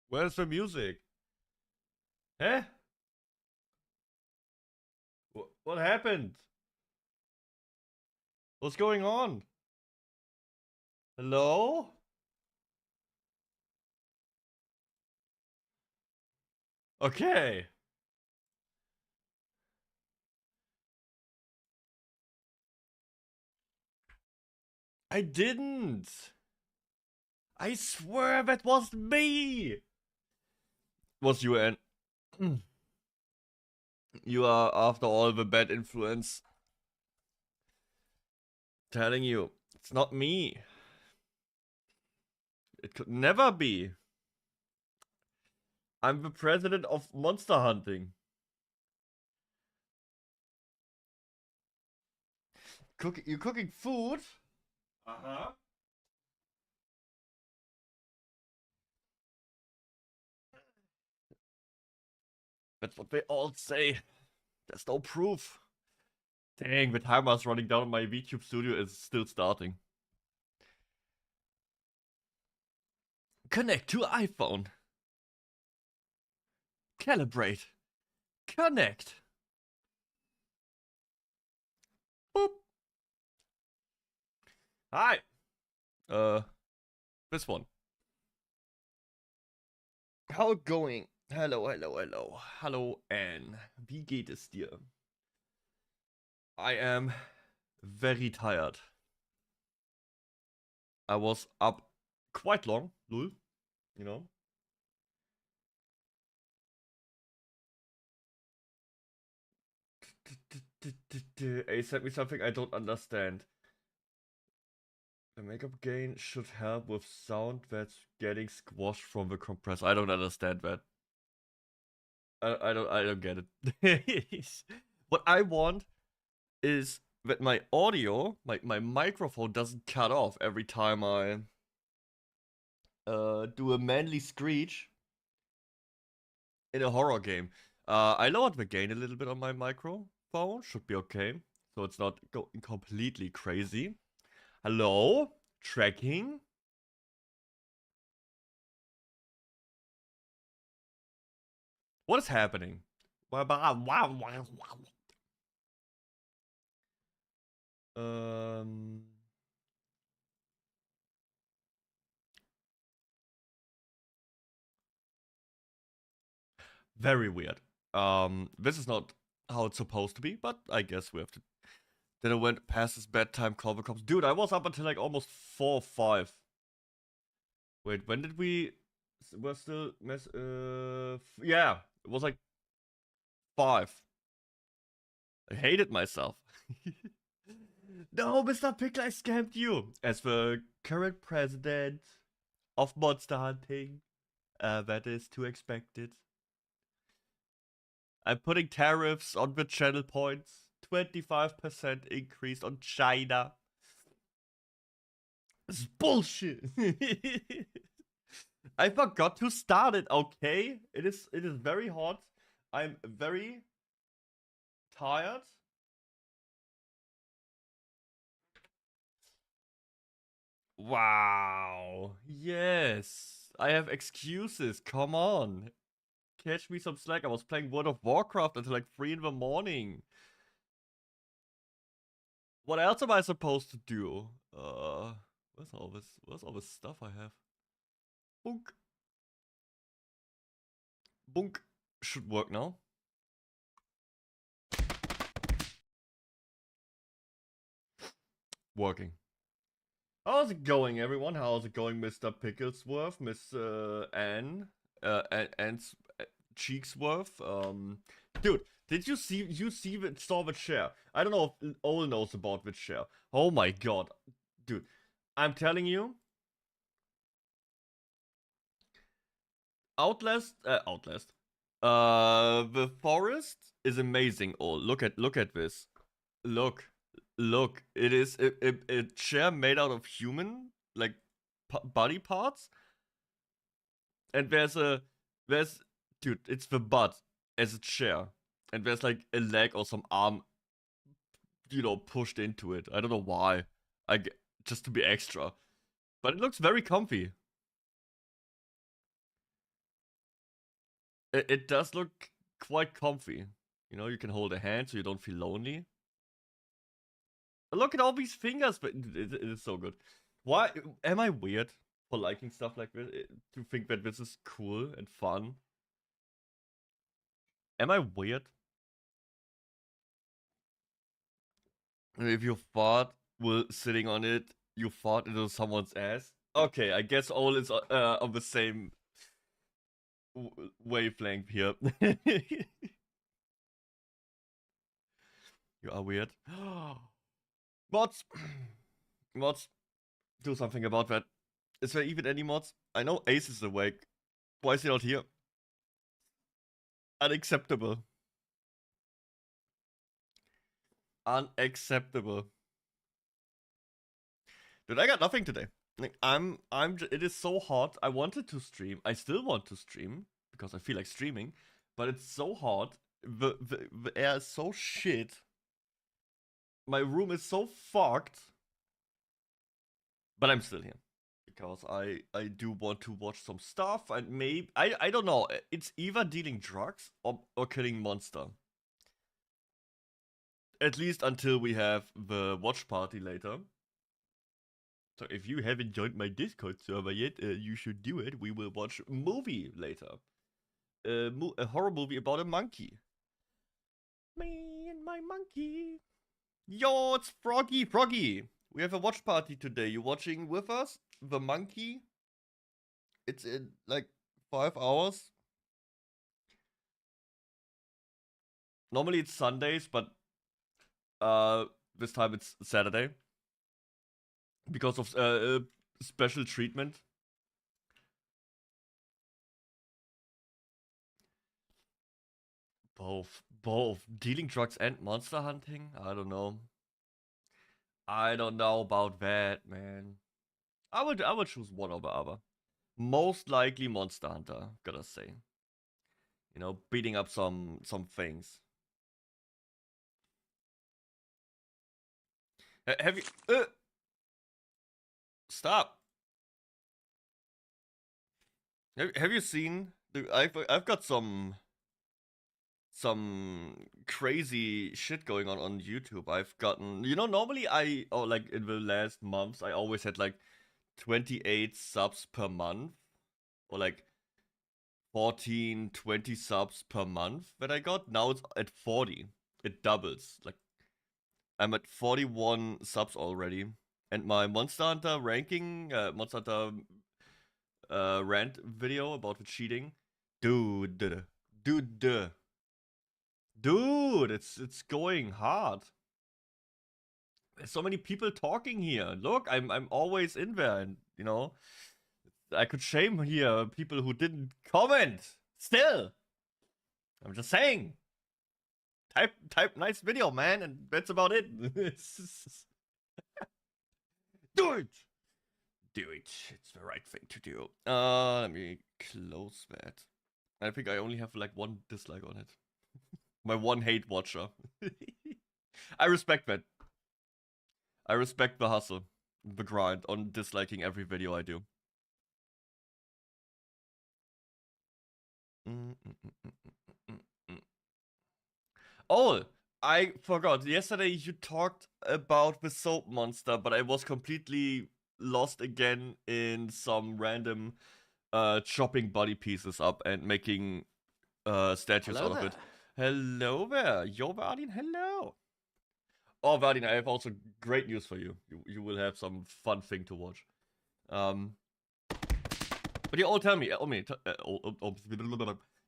Where's the music? Huh? What happened? What's going on? Hello? Okay. I didn't. I swear that was me. Was you an? You are, after all, the bad influence. Telling you, it's not me. It could never be. I'm the president of monster hunting. You cooking food? Uh-huh. That's what they all say. There's no proof. Dang, the timer's running down. My VTube studio is still starting. Connect to iPhone. Calibrate. Connect. Boop. Hi. This one. How it going? Hello. Hallo, Anne. Wie geht es dir? I am very tired. I was up quite long, lul, you know. He sent me something I don't understand. The makeup gain should help with sound that's getting squashed from the compressor. I don't understand that. I don't get it. What I want is that my audio, my microphone doesn't cut off every time I do a manly screech in a horror game. I lowered the gain a little bit on my microphone. Should be okay. So it's not going completely crazy. Hello? Tracking? What is happening? Very weird. This is not how it's supposed to be, but I guess we have to. Then I went past his bedtime, call the cops. Dude, I was up until like almost 4 or 5. Wait, when did we? We're still yeah, it was like 5. I hated myself. No, Mr. Pickler, I scammed you. As the current president of monster hunting, that is to expected. I'm putting tariffs on the channel points. 25% increase on China. This is bullshit. I forgot to start it, okay? It is very hot. I'm very tired. Wow. Yes. I have excuses. Come on. Catch me some slack. I was playing World of Warcraft until like 3 in the morning. What else am I supposed to do? Where's all this? Where's all this stuff I have? Bunk. Bunk. Should work now. Working. How's it going, everyone? How's it going, Mr. Picklesworth, Miss Anne, and Cheeksworth? Dude, did you saw the share? I don't know if Ol knows about the share. Oh my god, dude, I'm telling you, Outlast. The forest is amazing. Oh, look at this. Look. It is a chair made out of human like body parts, and dude, it's the butt as a chair, and there's like a leg or some arm, pushed into it. I don't know why. Just to be extra, but it looks very comfy. It does look quite comfy. You know, you can hold a hand so you don't feel lonely. Look at all these fingers, but it is so good. Why am I weird for liking stuff like this? To think that this is cool and fun? Am I weird? If you fart while sitting on it, you fart into someone's ass. Okay, I guess all is on the same wavelength here. You are weird. Mods! Mods, do something about that. Is there even any mods? I know Ace is awake. Why is he not here? Unacceptable. Unacceptable. Dude, I got nothing today. Like, it is so hot. I wanted to stream. I still want to stream because I feel like streaming, but it's so hot. The air is so shit. My room is so fucked. But I'm still here because I do want to watch some stuff and maybe I don't know. It's either dealing drugs or killing monster. At least until we have the watch party later. So if you haven't joined my Discord server yet, you should do it. We will watch a movie later. A horror movie about a monkey. Me and my monkey. Yo, it's Froggy. Froggy, we have a watch party today. You watching with us? The monkey? It's in like 5 hours. Normally it's Sundays, but this time it's Saturday. Because of special treatment. Both. Dealing drugs and monster hunting? I don't know. I don't know about that, man. I would choose one over other. Most likely Monster Hunter, gotta say. You know, beating up some things. Have you stop. Have you seen I've got some crazy shit going on YouTube. I've gotten, you know, normally like in the last months I always had like 28 subs per month or like 14, 20 subs per month that I got. Now it's at 40. It doubles. Like I'm at 41 subs already. And my Monster Hunter ranking, Monster Hunter rant video about the cheating. Dude, it's going hard. There's so many people talking here. Look, I'm always in there, and you know, I could shame here people who didn't comment. Still, I'm just saying. Type nice video, man, and that's about it. Do it. Do it. It's the right thing to do. Let me close that. I think I only have like one dislike on it. My one hate watcher. I respect that. I respect the hustle, the grind on disliking every video I do. Oh, I forgot. Yesterday you talked about the soap monster, but I was completely lost again in some random chopping body pieces up and making statues out of it. Hello there. Yo, Vardin, hello. Oh, Vardin, I have also great news for you. You will have some fun thing to watch. But you all tell me,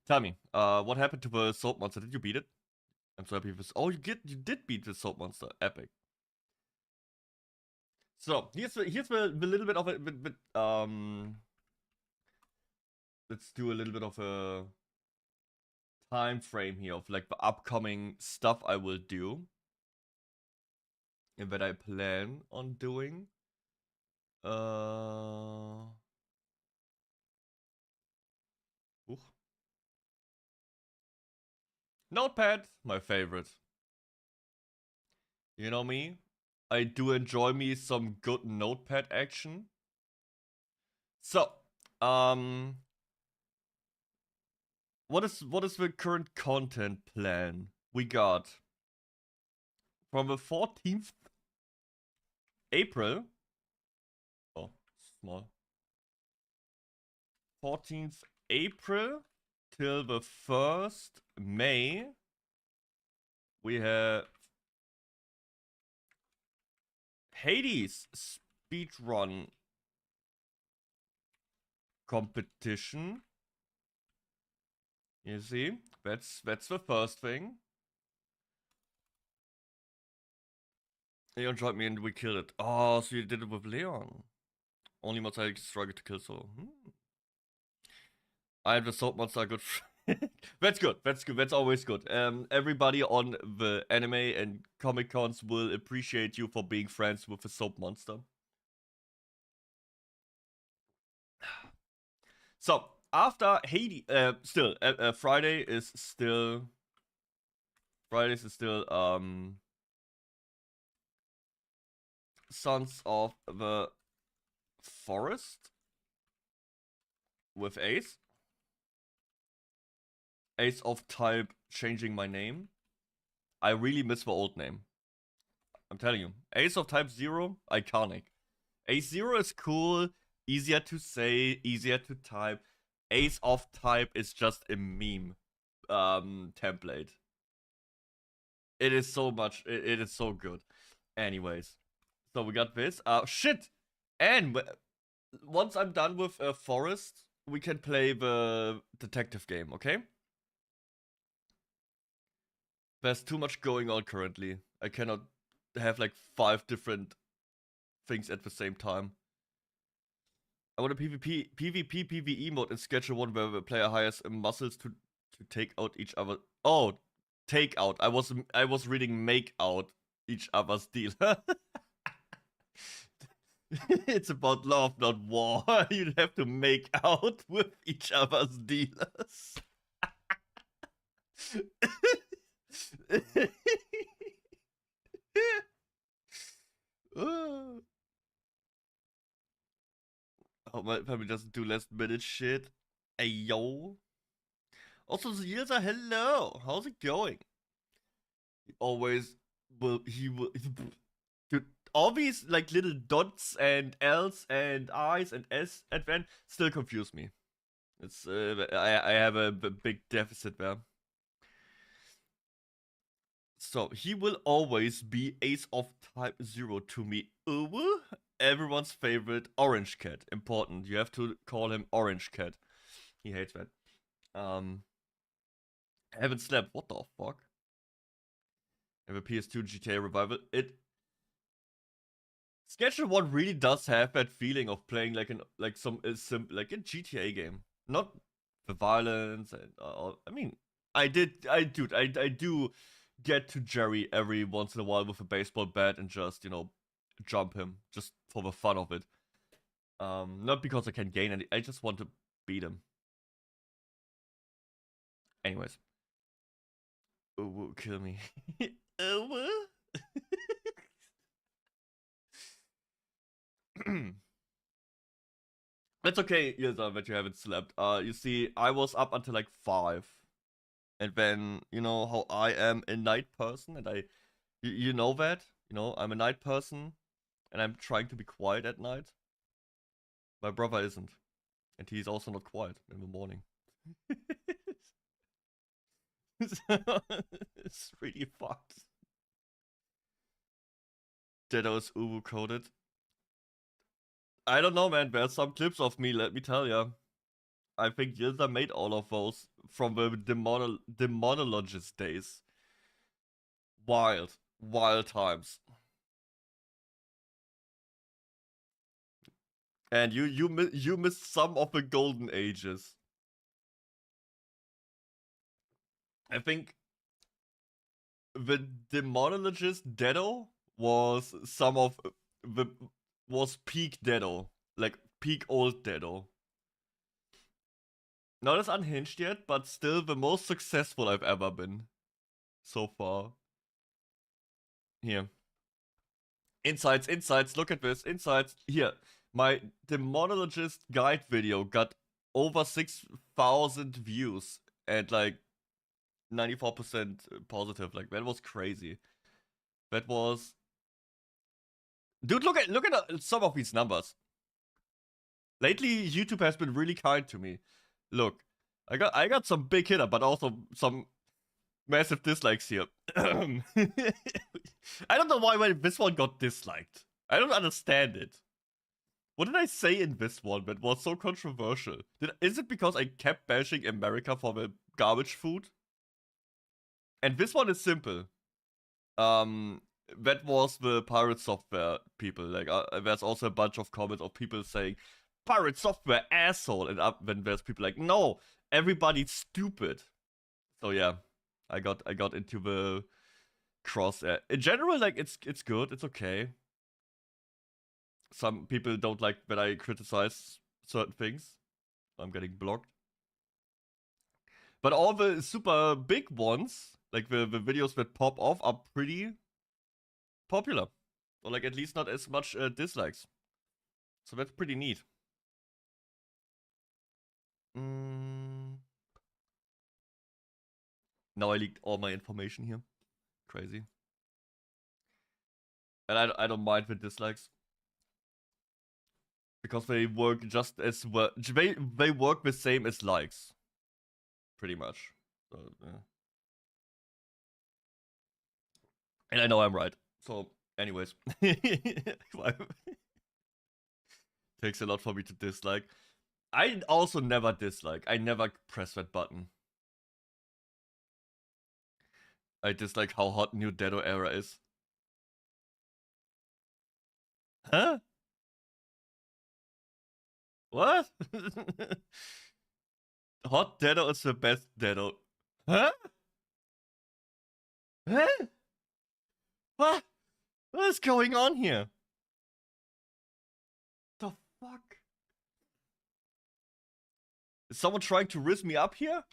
tell me, what happened to the soap monster? Did you beat it? I'm so happy with this. Oh, you did beat the soap monster. Epic. So here's the little bit of it. Let's do a little bit of a time frame here of like the upcoming stuff I will do and that I plan on doing. Notepad, my favorite. You know me? I do enjoy me some good notepad action. So, what is the current content plan we got from the 14th April? Oh, small. 14th April till the 1st May. We have Hades speedrun competition. You see, that's the first thing. Leon joined me and we killed it. Oh, so you did it with Leon. Only monster I struggled to kill solo. I and the soap monster are good. That's good. That's good. That's always good. Everybody on the anime and comic cons will appreciate you for being friends with the soap monster. So after Hades, still Friday is still. Fridays is still Sons of the Forest with Ace. Ace of type changing my name. I really miss the old name. I'm telling you. Ace of type 0, iconic. Ace 0 is cool, easier to say, easier to type. Ace of type is just a meme template. It is so much, it is so good. Anyways, so we got this. Shit! And once I'm done with Forest, we can play the detective game, okay? There's too much going on currently. I cannot have like 5 different things at the same time. I want a PvP, PvE mode in Schedule 1 where the player hires muscles to take out each other. Oh, take out. I was reading make out each other's dealer. It's about love, not war. You'd have to make out with each other's dealers. Oh, my family doesn't do last minute shit. Hey, yo. Also, Zilza, hello. How's it going? He always will. He will. Dude, all these like little dots and L's and I's and S at the end still confuse me. It's I have a big deficit there. So he will always be Ace of type 0 to me. Everyone's favorite orange cat. Important. You have to call him orange cat. He hates that. Haven't slept. What the fuck? Have a PS2 GTA revival. Schedule 1 really does have that feeling of playing like a GTA game. Not the violence and I mean, I do get to Jerry every once in a while with a baseball bat and just, you know, jump him just for the fun of it. Not because I can gain any, I just want to beat him. Anyways. Oh, kill me. It's okay, Ilsa, that you haven't slept. You see, I was up until like 5. And then, you know how I am a night person, and you know that? You know, I'm a night person, and I'm trying to be quiet at night. My brother isn't. And he's also not quiet in the morning. It's really fucked. Deddo is Uwu coded. I don't know, man. There's some clips of me, let me tell ya. I think 𝐑𝐮𝐥𝐞𝐬 made all of those from the demonologist days. Wild times. And you missed some of the golden ages. I think the demonologist Deddo was was peak Deddo, like peak old Deddo. Not as unhinged yet, but still the most successful I've ever been so far. Here. Insights, look at this. Insights. Here. My demonologist guide video got over 6,000 views and like 94% positive. Like that was crazy. That was, dude. Look at some of these numbers. Lately, YouTube has been really kind to me. Look, I got some big hitter, but also some massive dislikes here. I don't know why this one got disliked. I don't understand it. What did I say in this one that was so controversial? Is it because I kept bashing America for the garbage food? And this one is simple. That was the pirate software people. Like, there's also a bunch of comments of people saying, pirate software asshole, and then there's people like, no, everybody's stupid. So yeah, I got into the cross. In general, like it's good, it's okay. Some people don't like that I criticize certain things. I'm getting blocked. But all the super big ones, like the videos that pop off, are pretty popular. Or like at least not as much dislikes. So that's pretty neat. Now I leaked all my information here. Crazy. And I don't mind the dislikes. Because they work just as well. They work the same as likes. Pretty much. So, yeah. And I know I'm right. So, anyways. Takes a lot for me to dislike. I also never dislike. I never press that button. I dislike how hot new Deddo era is. Huh? What? Hot Deddo is the best Deddo. Huh? Huh? What? What is going on here? The fuck? Is someone trying to riz me up here?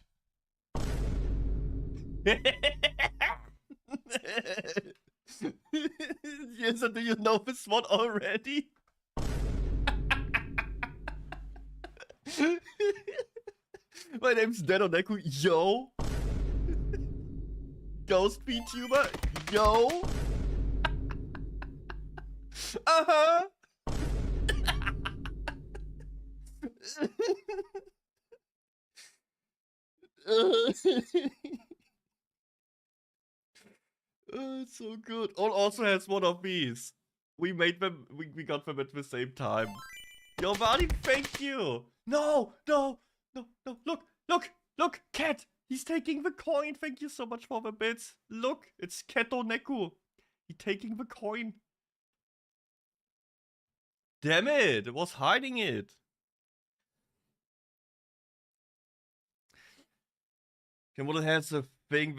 Yes, do you know this one already? My name's Deddonekku, yo! Ghost Vtuber, yo! Uh-huh! It's so good. All also has one of these. We made them, we got them at the same time. Yo, buddy, thank you! No, look, cat! He's taking the coin, thank you so much for the bits. Look, it's Deddonekku. He's taking the coin. Damn it, it was hiding it. Camilla has a thing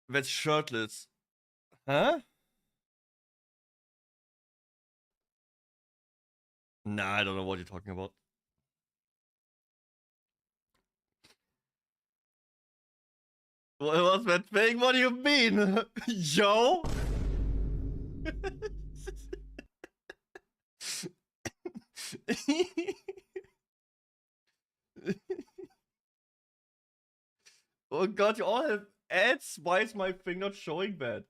that's shirtless. Huh? Nah, I don't know what you're talking about. What was that thing? What do you mean? Yo? Oh god, you all have ads? Why is my thing not showing that?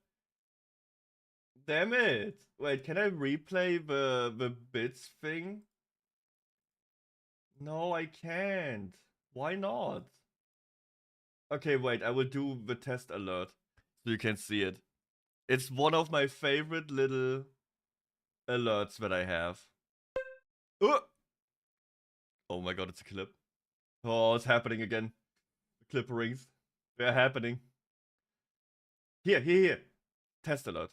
Damn it. Wait, can I replay the bits thing? No, I can't. Why not? Okay, wait, I will do the test alert so you can see it. It's one of my favorite little alerts that I have. Oh my god, it's a clip. Oh, it's happening again. The clip rings. They're happening. Here. Test alert.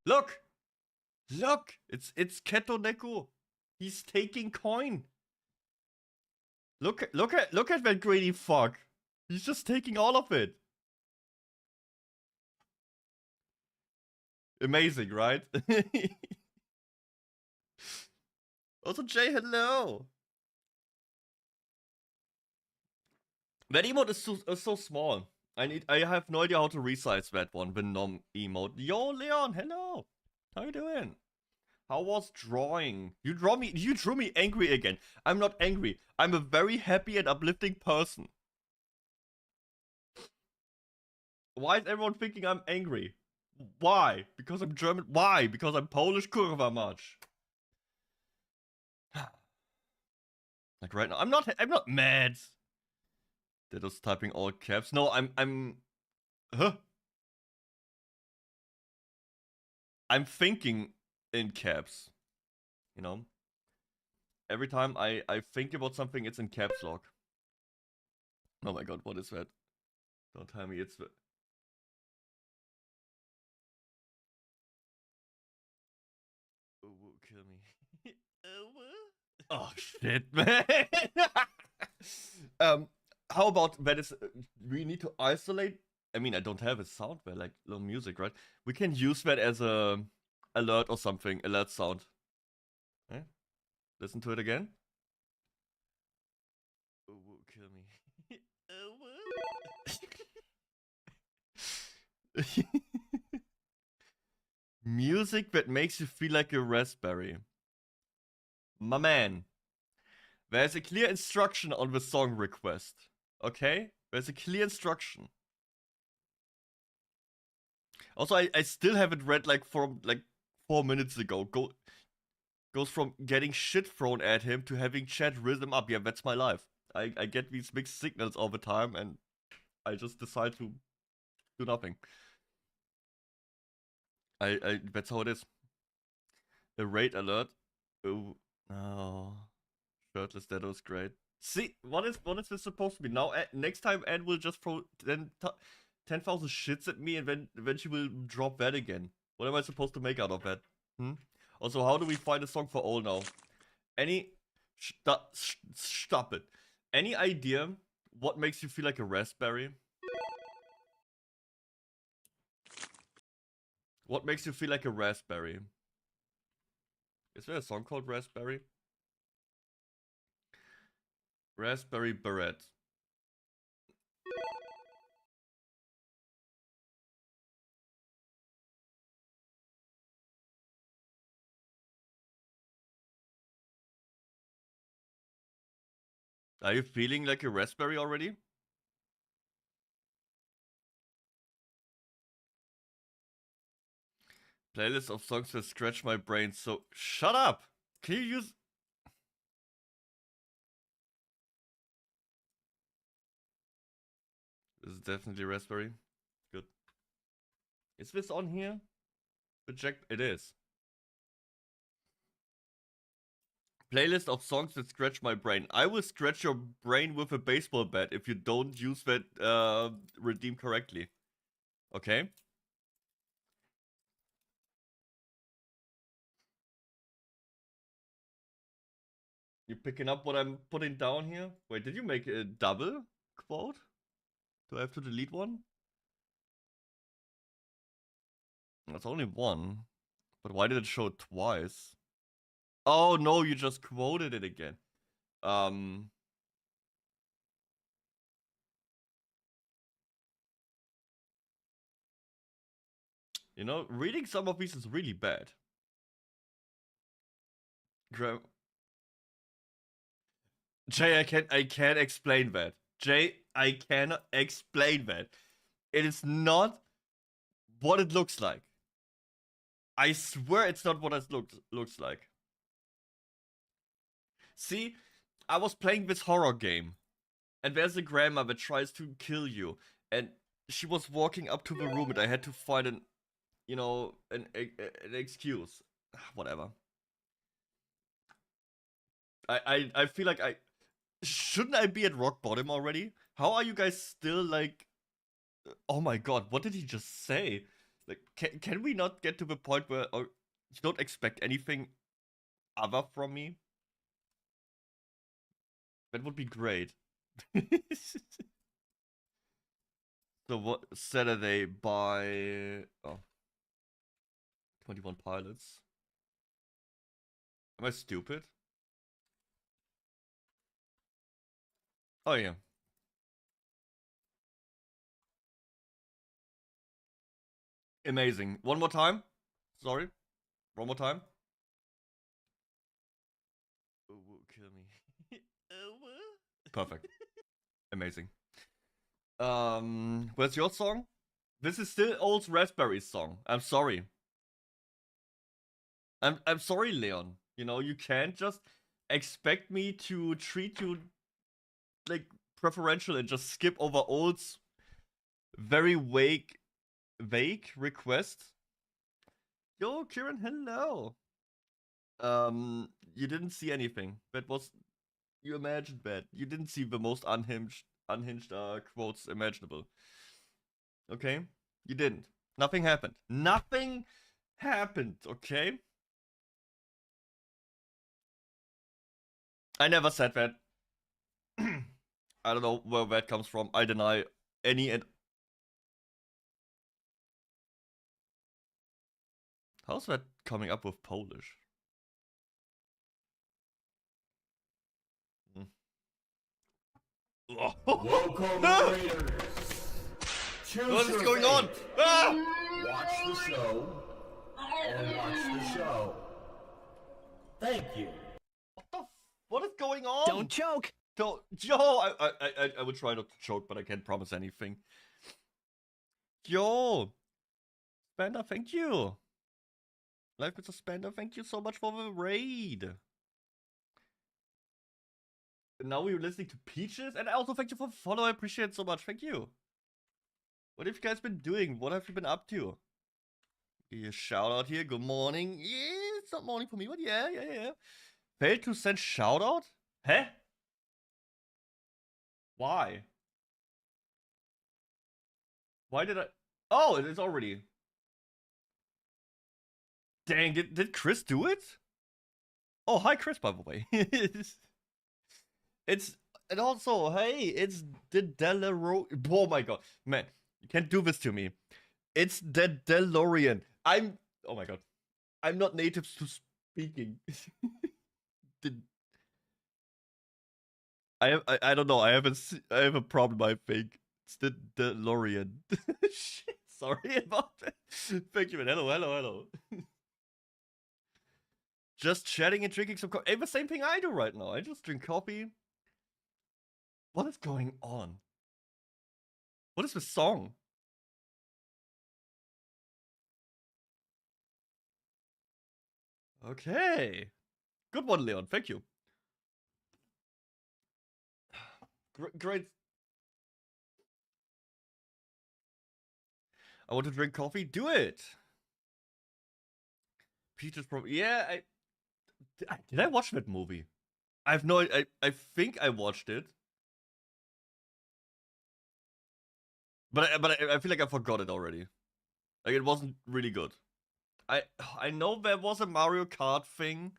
Look! It's Deddonekku. He's taking coin. Look at that greedy fuck. He's just taking all of it. Amazing, right? Also, Jay, hello. That emote is so small. I have no idea how to resize that one, the nom emote. Yo, Leon, hello. How you doing? How was drawing? You drew me angry again. I'm not angry. I'm a very happy and uplifting person. Why is everyone thinking I'm angry? Why? Because I'm German? Why? Because I'm Polish? Kurwa mać. Like right now, I'm not mad. Deddo's typing all caps. No, huh? I'm thinking in caps. You know? Every time I think about something, it's in caps lock. Oh my god, what is that? Don't tell me it's the... Oh, kill me. Oh shit, man. How about that is... we need to isolate... I mean, I don't have a sound where, like, little music, right? We can use that as a alert or something, alert sound. Okay? Listen to it again. Oh, kill me. Music that makes you feel like a raspberry. My man. There's a clear instruction on the song request. Okay? There's a clear instruction. Also, I still haven't read like from like 4 minutes ago. Goes from getting shit thrown at him to having chat rhythm up. Yeah, that's my life. I get these mixed signals all the time and I just decide to do nothing. That's how it is. A raid alert. Oh no. Shirtless Deddo is great. See, what is this supposed to be? Now, next time Anne will just throw 10,000 shits at me and then she will drop that again. What am I supposed to make out of that? Also, how do we find a song for all now? Stop it. Any idea what makes you feel like a raspberry? What makes you feel like a raspberry? Is there a song called Raspberry? Raspberry Beret. Are you feeling like a raspberry already? Playlist of songs that scratch my brain, so shut up! Can you use... This is definitely raspberry. Good. Is this on here? Reject. It is. Playlist of songs that scratch my brain. I will scratch your brain with a baseball bat if you don't use that redeem correctly. Okay? You picking up what I'm putting down here? Wait, did you make a double quote? Do I have to delete one? That's only one. But why did it show twice? Oh no, you just quoted it again. You know, reading some of these is really bad. Jay, I can't explain that. Jay, I cannot explain that. It is not what it looks like. I swear it's not what it looks like. See, I was playing this horror game, and there's a grandma that tries to kill you, and she was walking up to the room, and I had to find an, you know, an excuse. Whatever. I feel like shouldn't I be at rock bottom already? How are you guys still like... Oh my god, what did he just say? Like, can we not get to the point where you don't expect anything other from me? That would be great. So what, Saturday by 21 Pilots. Am I stupid? Oh yeah. Amazing. One more time. Sorry. One more time. kill me. Perfect. Amazing. Where's your song? This is still old Raspberry's song. I'm sorry. I'm sorry, Leon. You know, you can't just expect me to treat you like preferential and just skip over old's very vague request. Yo, Kieran, hello. You didn't see anything. That was, you imagined that. You didn't see the most unhinged quotes imaginable. Okay? You didn't. Nothing happened. Nothing happened, okay? I never said that. I don't know where that comes from. I deny any and... How's that coming up with Polish? Welcome, Raiders. What is going on? Ah! Watch the show and watch the show. Thank you. What is going on? Don't choke. Don't, Yo, I would try not to choke, but I can't promise anything. Yo, Spender, thank you. Life with a Spender, thank you so much for the raid. Now we're listening to Peaches, and I also thank you for the follow. I appreciate it so much. Thank you. What have you guys been doing? What have you been up to? Give you a shout out here. Good morning. Yeah, it's not morning for me, but yeah. Failed to send shout out? Huh? Why? Why did I? Oh, it is already. Dang, did Chris do it? Oh, hi Chris, by the way. And also, hey, it's the DeLorean. Oh my god, man, you can't do this to me. It's the DeLorean. Oh my god, I'm not native to speaking. I don't know. I have a problem. I think it's the DeLorean. Shit, sorry about that. Thank you, man. Hello. Just chatting and drinking some coffee. Hey, the same thing I do right now. I just drink coffee. What is going on? What is this song? Okay. Good one, Leon. Thank you. Great. I want to drink coffee. Do it. Peaches probably. Yeah, did I watch that movie? I have no. I think I watched it. But I feel like I forgot it already. Like, it wasn't really good. I know there was a Mario Kart thing,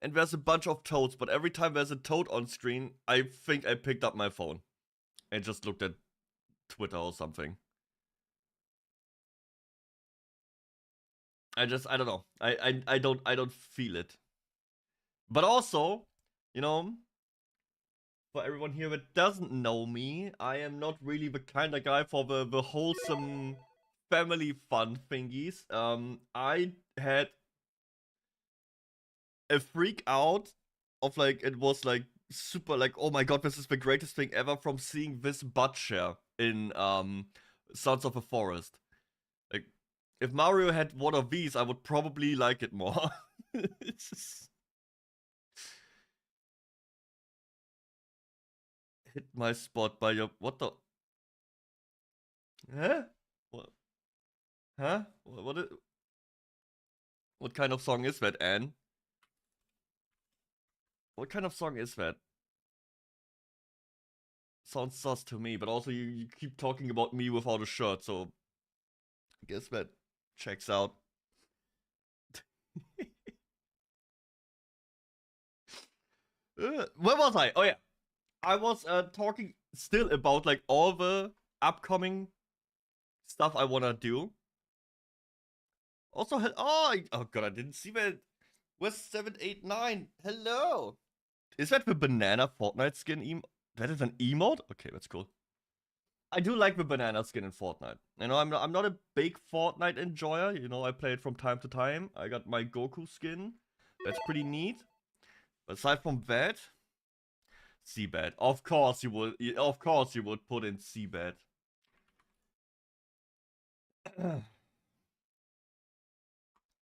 and there's a bunch of toads, but every time there's a toad on screen, I think I picked up my phone and just looked at Twitter or something. I don't know. I don't feel it. But also, you know, for everyone here that doesn't know me, I am not really the kind of guy for the wholesome family fun thingies. I had a freak out of like, it was like super like, oh my god, this is the greatest thing ever from seeing this butt share in Sons of the Forest. Like, if Mario had one of these, I would probably like it more. It's just... Hit my spot by your... What the... Huh? What? Huh? What kind of song is that, Anne? What kind of song is that? Sounds sus to me, but also you keep talking about me without a shirt, so... I guess that checks out. Where was I? Oh yeah. I was talking still about like all the upcoming stuff I wanna do. Also, oh god, I didn't see that. Where's 789? Hello. Is that the banana Fortnite skin emote? That is an emote? Okay, that's cool. I do like the banana skin in Fortnite. You know, I'm not a big Fortnite enjoyer. You know, I play it from time to time. I got my Goku skin. That's pretty neat. Aside from that, Seabed. Of course you would. Of course you would put in Seabed.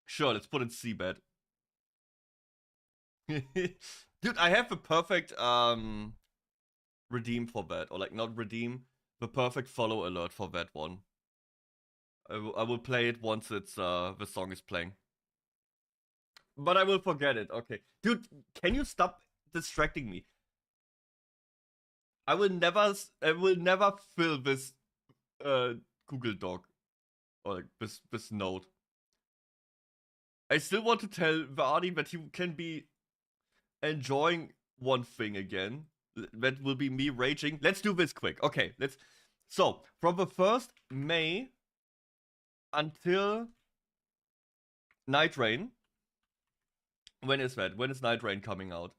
Sure, let's put in Seabed. Dude, I have the perfect redeem for that, or like not redeem, the perfect follow alert for that one. I will play it once it's the song is playing. But I will forget it. Okay, dude, can you stop distracting me? I will never fill this Google Doc or like this note. I still want to tell Vardy that he can be enjoying one thing again. That will be me raging. Let's do this quick. Okay, let's. So from the 1st May until Night Rain. When is that? When is Night Rain coming out?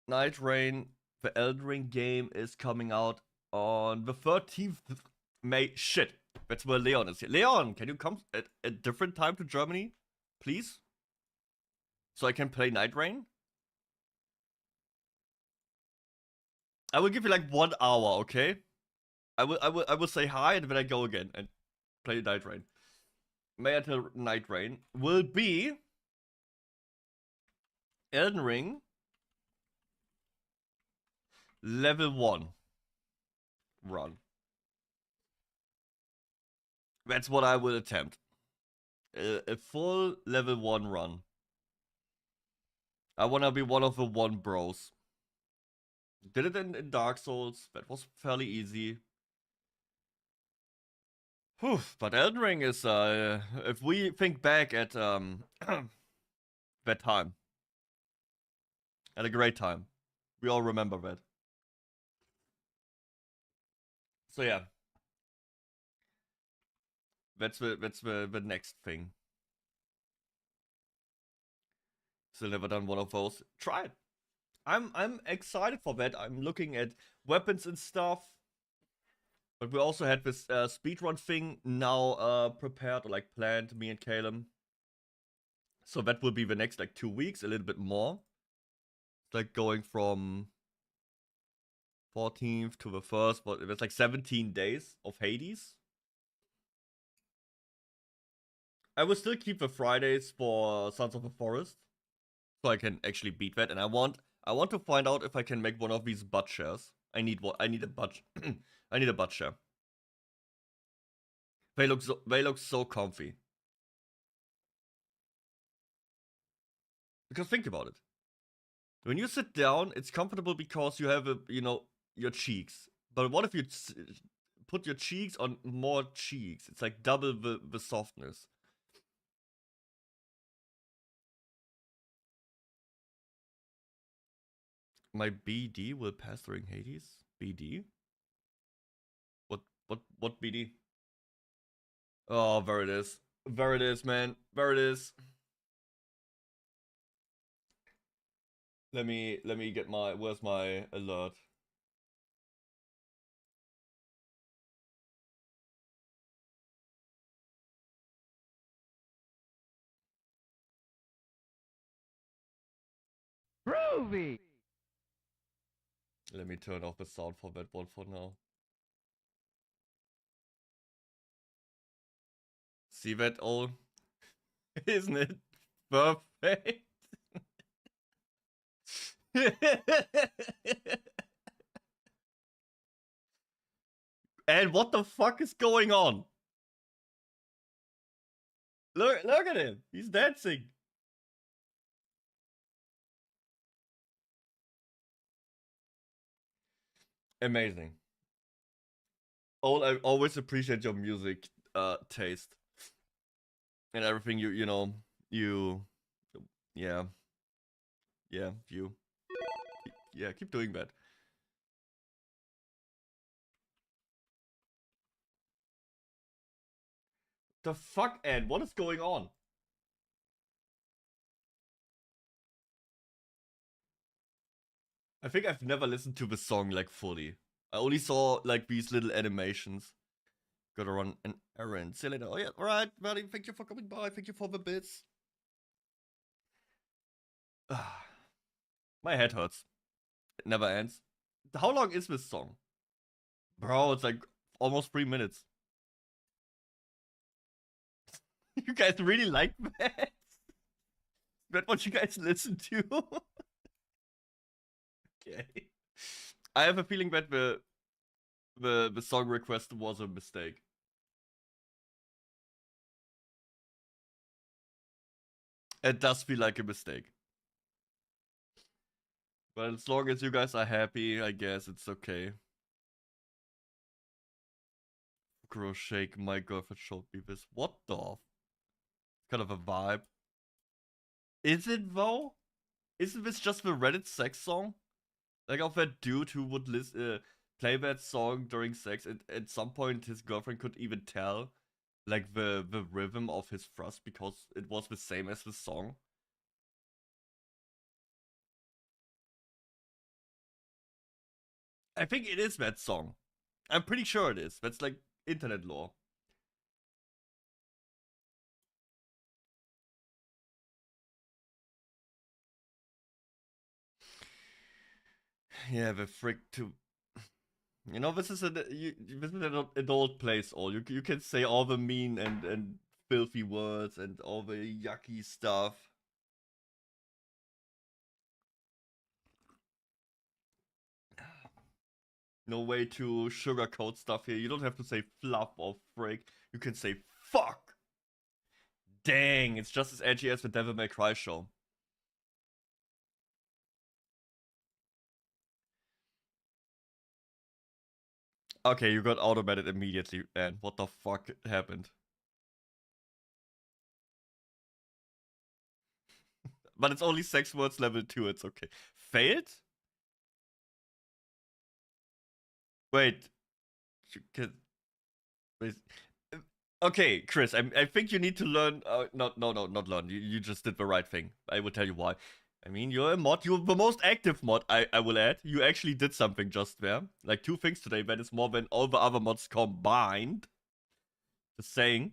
Night Rain, the Elden Ring game is coming out on the 13th May. Shit, that's where Leon is here. Leon, can you come at a different time to Germany, please? So I can play Night Rain? I will give you like 1 hour, okay? I will say hi and then I go again and play Night Rain. May until Night Rain will be Elden Ring level 1 run. That's what I will attempt. A full level 1 run. I wanna be one of the 1 bros. Did it in Dark Souls. That was fairly easy. Whew, but Elden Ring is, if we think back at that time. At a great time. We all remember that. So yeah. That's the next thing. Still never done one of those. Try it. I'm excited for that. I'm looking at weapons and stuff. But we also had this speedrun thing now prepared or like planned, me and 𝐑𝐮𝐬. So that will be the next like 2 weeks, a little bit more. It's like going from 14th to the 1st, but it was like 17 days of Hades. I will still keep the Fridays for Sons of the Forest, so I can actually beat that. And I want to find out if I can make one of these butt shares. I need a butt. I need a butt share. They look so comfy. Because think about it. When you sit down, it's comfortable because you have your cheeks. But what if you put your cheeks on more cheeks? It's like double the softness. My BD will pass during Hades? BD? What BD? Oh, there it is. There it is, man. There it is. Let me get my, where's my alert? Groovy! Let me turn off the sound for that one for now. See that all? Isn't it perfect? And what the fuck is going on? Look at him. He's dancing. Amazing. I always appreciate your music taste. And everything you know, yeah. Yeah, yeah, keep doing that. The fuck, Ed? What is going on? I think I've never listened to the song like fully. I only saw like these little animations. Gotta run an errand. See you later. Oh yeah, alright, buddy. Thank you for coming by. Thank you for the bits. My head hurts. It never ends. How long is this song? Bro, it's like almost 3 minutes. You guys really like that? Is that what you guys listen to? Okay. I have a feeling that the song request was a mistake. It does feel like a mistake. But as long as you guys are happy, I guess it's okay. Girl shake, my girlfriend showed me this. What the? Kind of a vibe. Is it though? Isn't this just the Reddit sex song? Like of that dude who would play that song during sex, and at some point his girlfriend could even tell like the rhythm of his thrust because it was the same as the song. I think it is that song. I'm pretty sure it is. That's like internet lore. Yeah, the frick to. You know, this is an adult place. All you can say all the mean and filthy words and all the yucky stuff. No way to sugarcoat stuff here. You don't have to say fluff or frick. You can say fuck. Dang, it's just as edgy as the Devil May Cry show. Okay, you got automated immediately, and what the fuck happened? But it's only sex words level 2, it's okay. Failed? Wait. You can... Wait. Okay, Chris, I think you need to learn... not learn. You just did the right thing. I will tell you why. I mean, you're a mod. You're the most active mod, I will add. You actually did something just there. Like 2 things today, that is more than all the other mods combined. Just saying.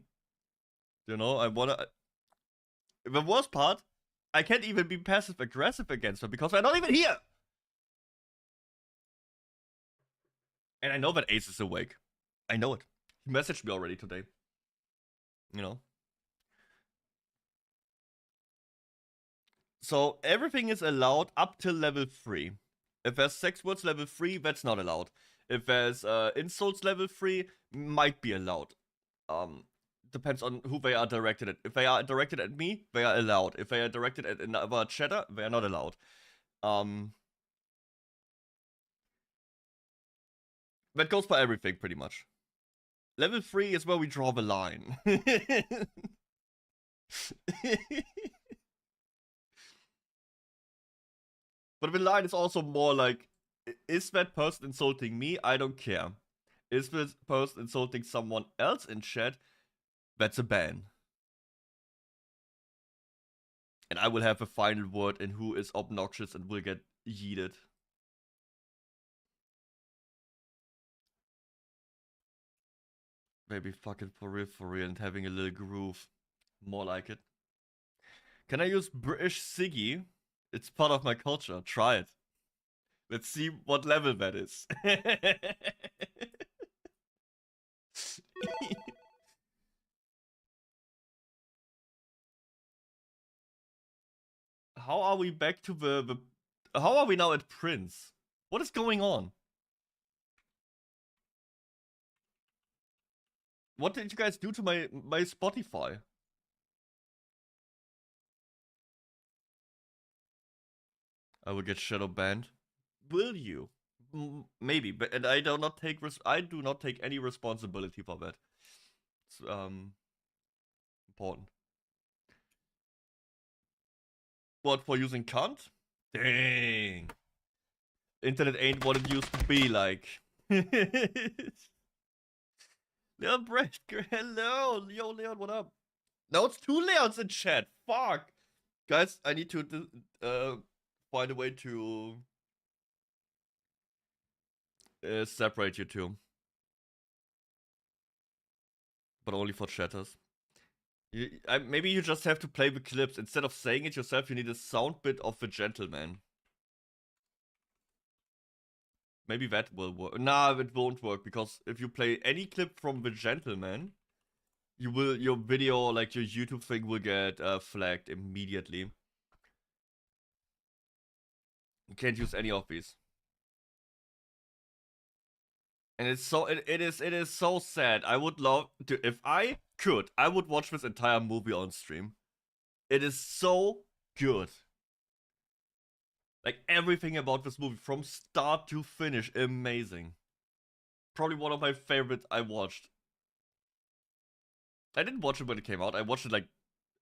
You know, I wanna... The worst part, I can't even be passive-aggressive against her because I'm not even here! And I know that Ace is awake. I know it. He messaged me already today. You know? So everything is allowed up till level 3. If there's sex words level 3, that's not allowed. If there's insults level 3, might be allowed. Depends on who they are directed at. If they are directed at me, they are allowed. If they are directed at another chatter, they are not allowed. That goes for everything, pretty much. Level 3 is where we draw the line. But the line is also more like, is that person insulting me? I don't care. Is this person insulting someone else in chat? That's a ban. And I will have a final word in who is obnoxious and will get yeeted. Maybe fucking for real and having a little groove. More like it. Can I use British Siggy? It's part of my culture. Try it. Let's see what level that is. How are we back to the... How are we now at Prince? What is going on? What did you guys do to my Spotify? I will get shadow banned. Will you? Maybe, but and I do not take any responsibility for that. It's important. What, for using cunt? Dang. Internet ain't what it used to be like. Leon Brett, hello. Yo, Leon, what up? Now it's 2 Leons in chat. Fuck. Guys, I need to find a way to separate you two. But only for chatters. Maybe you just have to play the clips. Instead of saying it yourself, you need a sound bit of the gentleman. Maybe that will work. Nah, it won't work because if you play any clip from the gentleman, your video, like your YouTube thing, will get flagged immediately. You can't use any of these. And it's so it is so sad. I would love to, if I could, I would watch this entire movie on stream. It is so good. Like everything about this movie from start to finish, amazing. Probably one of my favorites I watched. I didn't watch it when it came out. I watched it like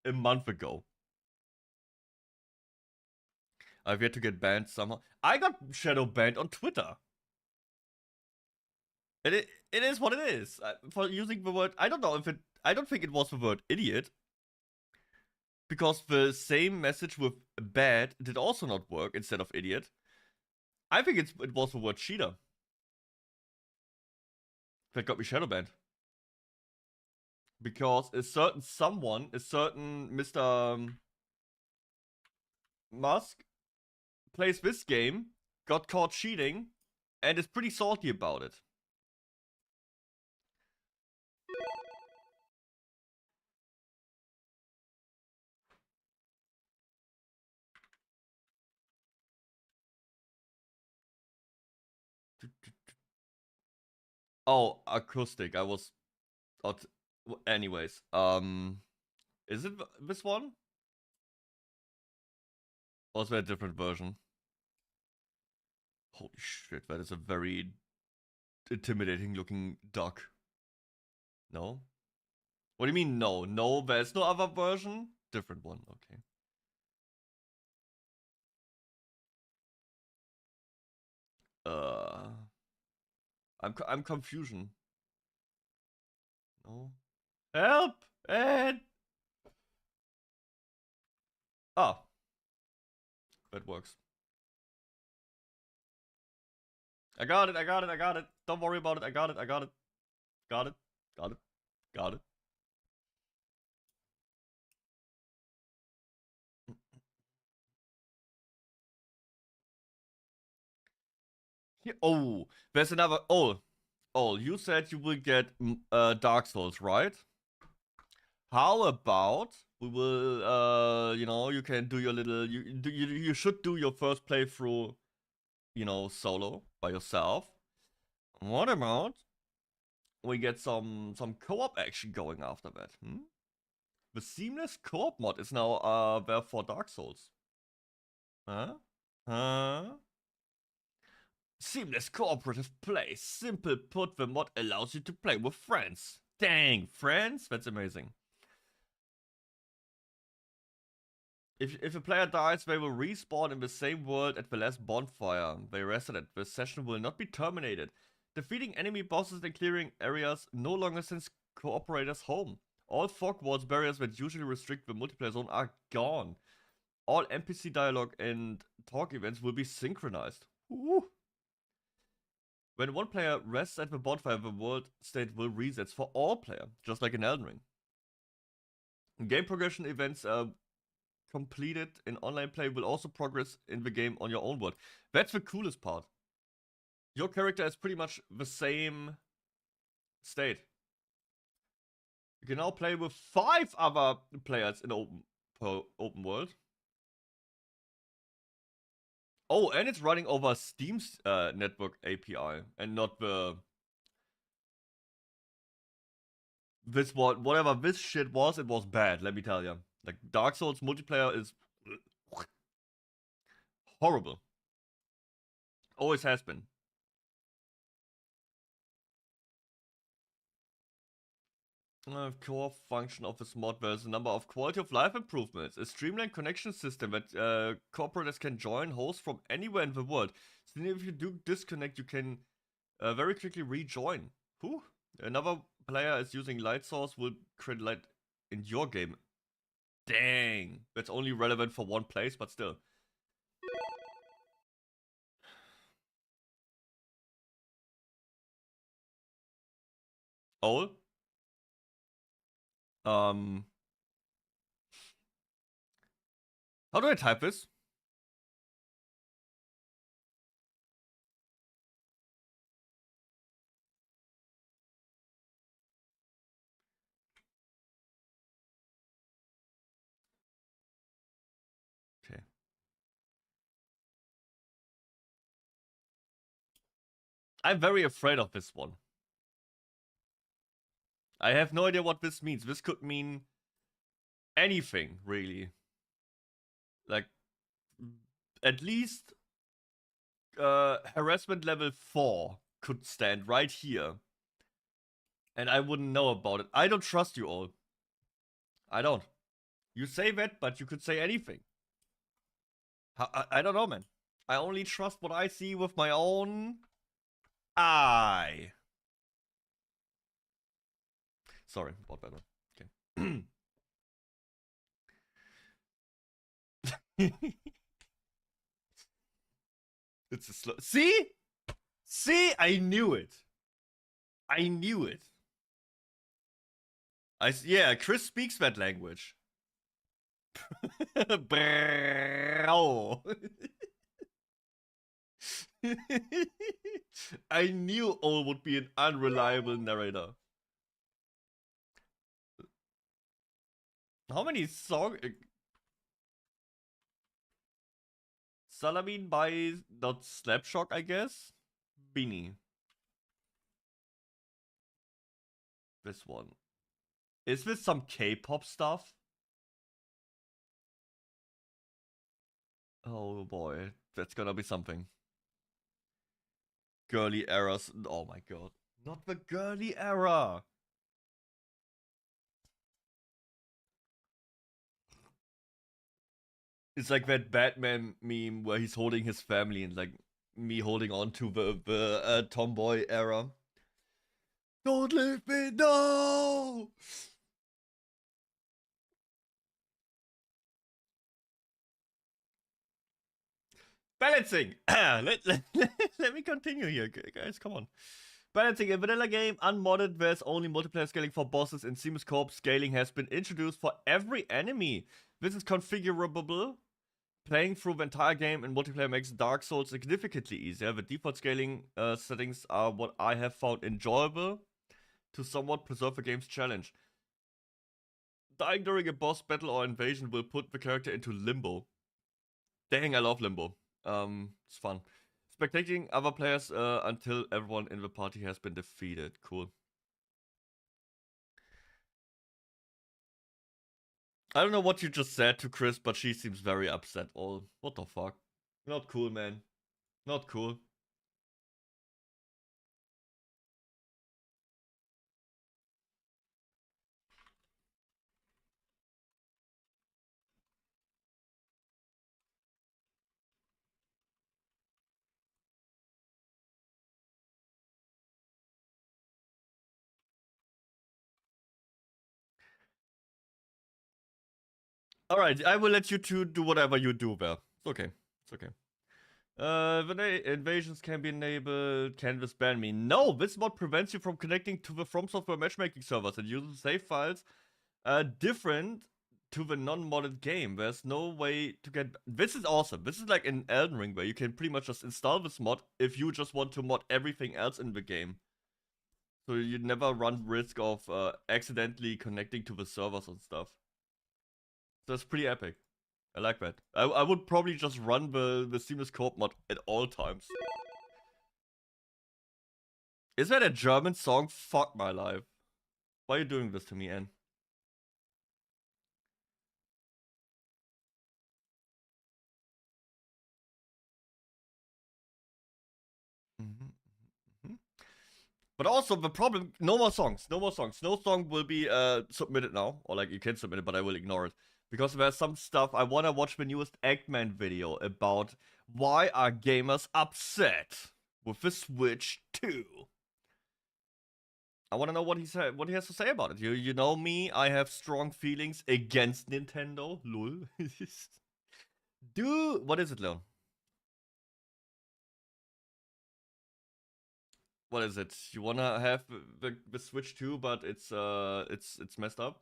a month ago. I've yet to get banned somehow. I got shadow banned on Twitter. It is what it is. For using the word, I don't know if it, I don't think it was the word idiot. Because the same message with bad did also not work instead of idiot. I think it was the word cheater that got me shadow banned. Because a certain someone, a certain Mr. Musk, plays this game, got caught cheating, and is pretty salty about it. Oh, acoustic. I was. Anyways, is it this one? Or is there a different version? Holy shit, that is a very intimidating looking duck. No? What do you mean no? No, there's no other version? Different one, okay. I'm confusion. No. Help! And ah, that works. I got it. I got it. I got it. Don't worry about it. I got it. I got it. Got it. Got it. Got it. Here, oh, there's another. Oh, you said you will get Dark Souls, right? How about we will, you know, you can do your little, you should do your first playthrough, you know, solo by yourself. What about we get some co-op action going after that? The seamless co-op mod is now there for Dark Souls. Huh? Huh? Seamless cooperative play. Simple put, the mod allows you to play with friends. Dang, friends? That's amazing. If a player dies, they will respawn in the same world at the last bonfire they rested at. The session will not be terminated. Defeating enemy bosses and clearing areas no longer sends cooperators home. All fog walls barriers that usually restrict the multiplayer zone are gone. All NPC dialogue and talk events will be synchronized. Ooh. When one player rests at the bonfire, the world state will reset for all players, just like in Elden Ring. Game progression events completed in online play will also progress in the game on your own world. That's the coolest part. Your character is pretty much the same state. You can now play with 5 other players in open world. Oh, and it's running over Steam's network API and not the whatever this shit was. It was bad. Let me tell you. Like Dark Souls multiplayer is horrible. Always has been. Core function of this mod, there's a number of quality of life improvements. A streamlined connection system that cooperators can join hosts from anywhere in the world. So if you do disconnect, you can very quickly rejoin. Whew. Another player is using light source will create light in your game. Dang. That's only relevant for one place, but still. Oh. How do I type this? I'm very afraid of this one. I have no idea what this means. This could mean anything, really. Like, at least harassment level 4 could stand right here. And I wouldn't know about it. I don't trust you all. I don't. You say that, but you could say anything. I don't know, man. I only trust what I see with my own eye. Sorry about that one. Okay. It's a slow. See? See? I knew it. I knew it. Yeah, Chris speaks that language. Bro. I knew Ol would be an unreliable narrator. How many songs? Salamin by not Slapshock, I guess. Beanie. This one. Is this some K-pop stuff? Oh boy, that's gonna be something. Girly errors. Oh my god. Not the girly era. It's like that Batman meme where he's holding his family and like me holding on to the tomboy era. Don't leave me, no! Balancing! let me continue here, guys, come on. Balancing a vanilla game, unmodded, there's only multiplayer scaling for bosses, and seamless co-op scaling has been introduced for every enemy. This is configurable. Playing through the entire game in multiplayer makes Dark Souls significantly easier. The default scaling settings are what I have found enjoyable to somewhat preserve the game's challenge. Dying during a boss battle or invasion will put the character into limbo. Dang, I love limbo. It's fun. Spectating other players until everyone in the party has been defeated. Cool. I don't know what you just said to Chris, but she seems very upset. Oh, what the fuck? Not cool, man. Not cool. Alright, I will let you two do whatever you do there. It's okay. It's okay. The invasions can be enabled. Can this ban me? No, this mod prevents you from connecting to the From Software matchmaking servers and uses save files different to the non-modded game. There's no way to get... This is awesome. This is like in Elden Ring where you can pretty much just install this mod if you just want to mod everything else in the game. So you never run risk of accidentally connecting to the servers and stuff. So that's pretty epic. I like that. I would probably just run the seamless co-op mod at all times. Is that a German song? Fuck my life. Why are you doing this to me, Anne? But also the problem, no more songs, no more songs. No song will be submitted now, or like you can submit it, but I will ignore it. Because there's some stuff, I wanna watch the newest Eggman video about why are gamers upset with the Switch 2. I wanna know what he has to say about it. You know me, I have strong feelings against Nintendo. Lol. What is it, Leon? What is it? You wanna have the Switch 2, but it's messed up?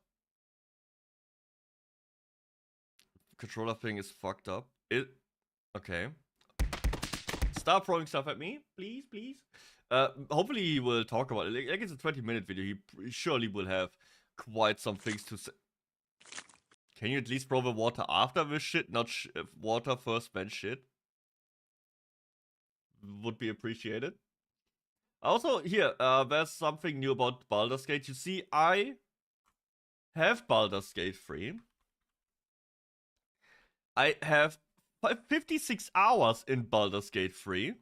Controller thing is fucked up. Okay. Stop throwing stuff at me, please, please. Hopefully he will talk about it. Like it's a 20-minute video. He surely will have quite some things to say. Can you at least throw the water after this shit, not water first, then shit? Would be appreciated. Also, here, there's something new about Baldur's Gate. You see, I have Baldur's Gate 3. I have 56 hours in Baldur's Gate 3.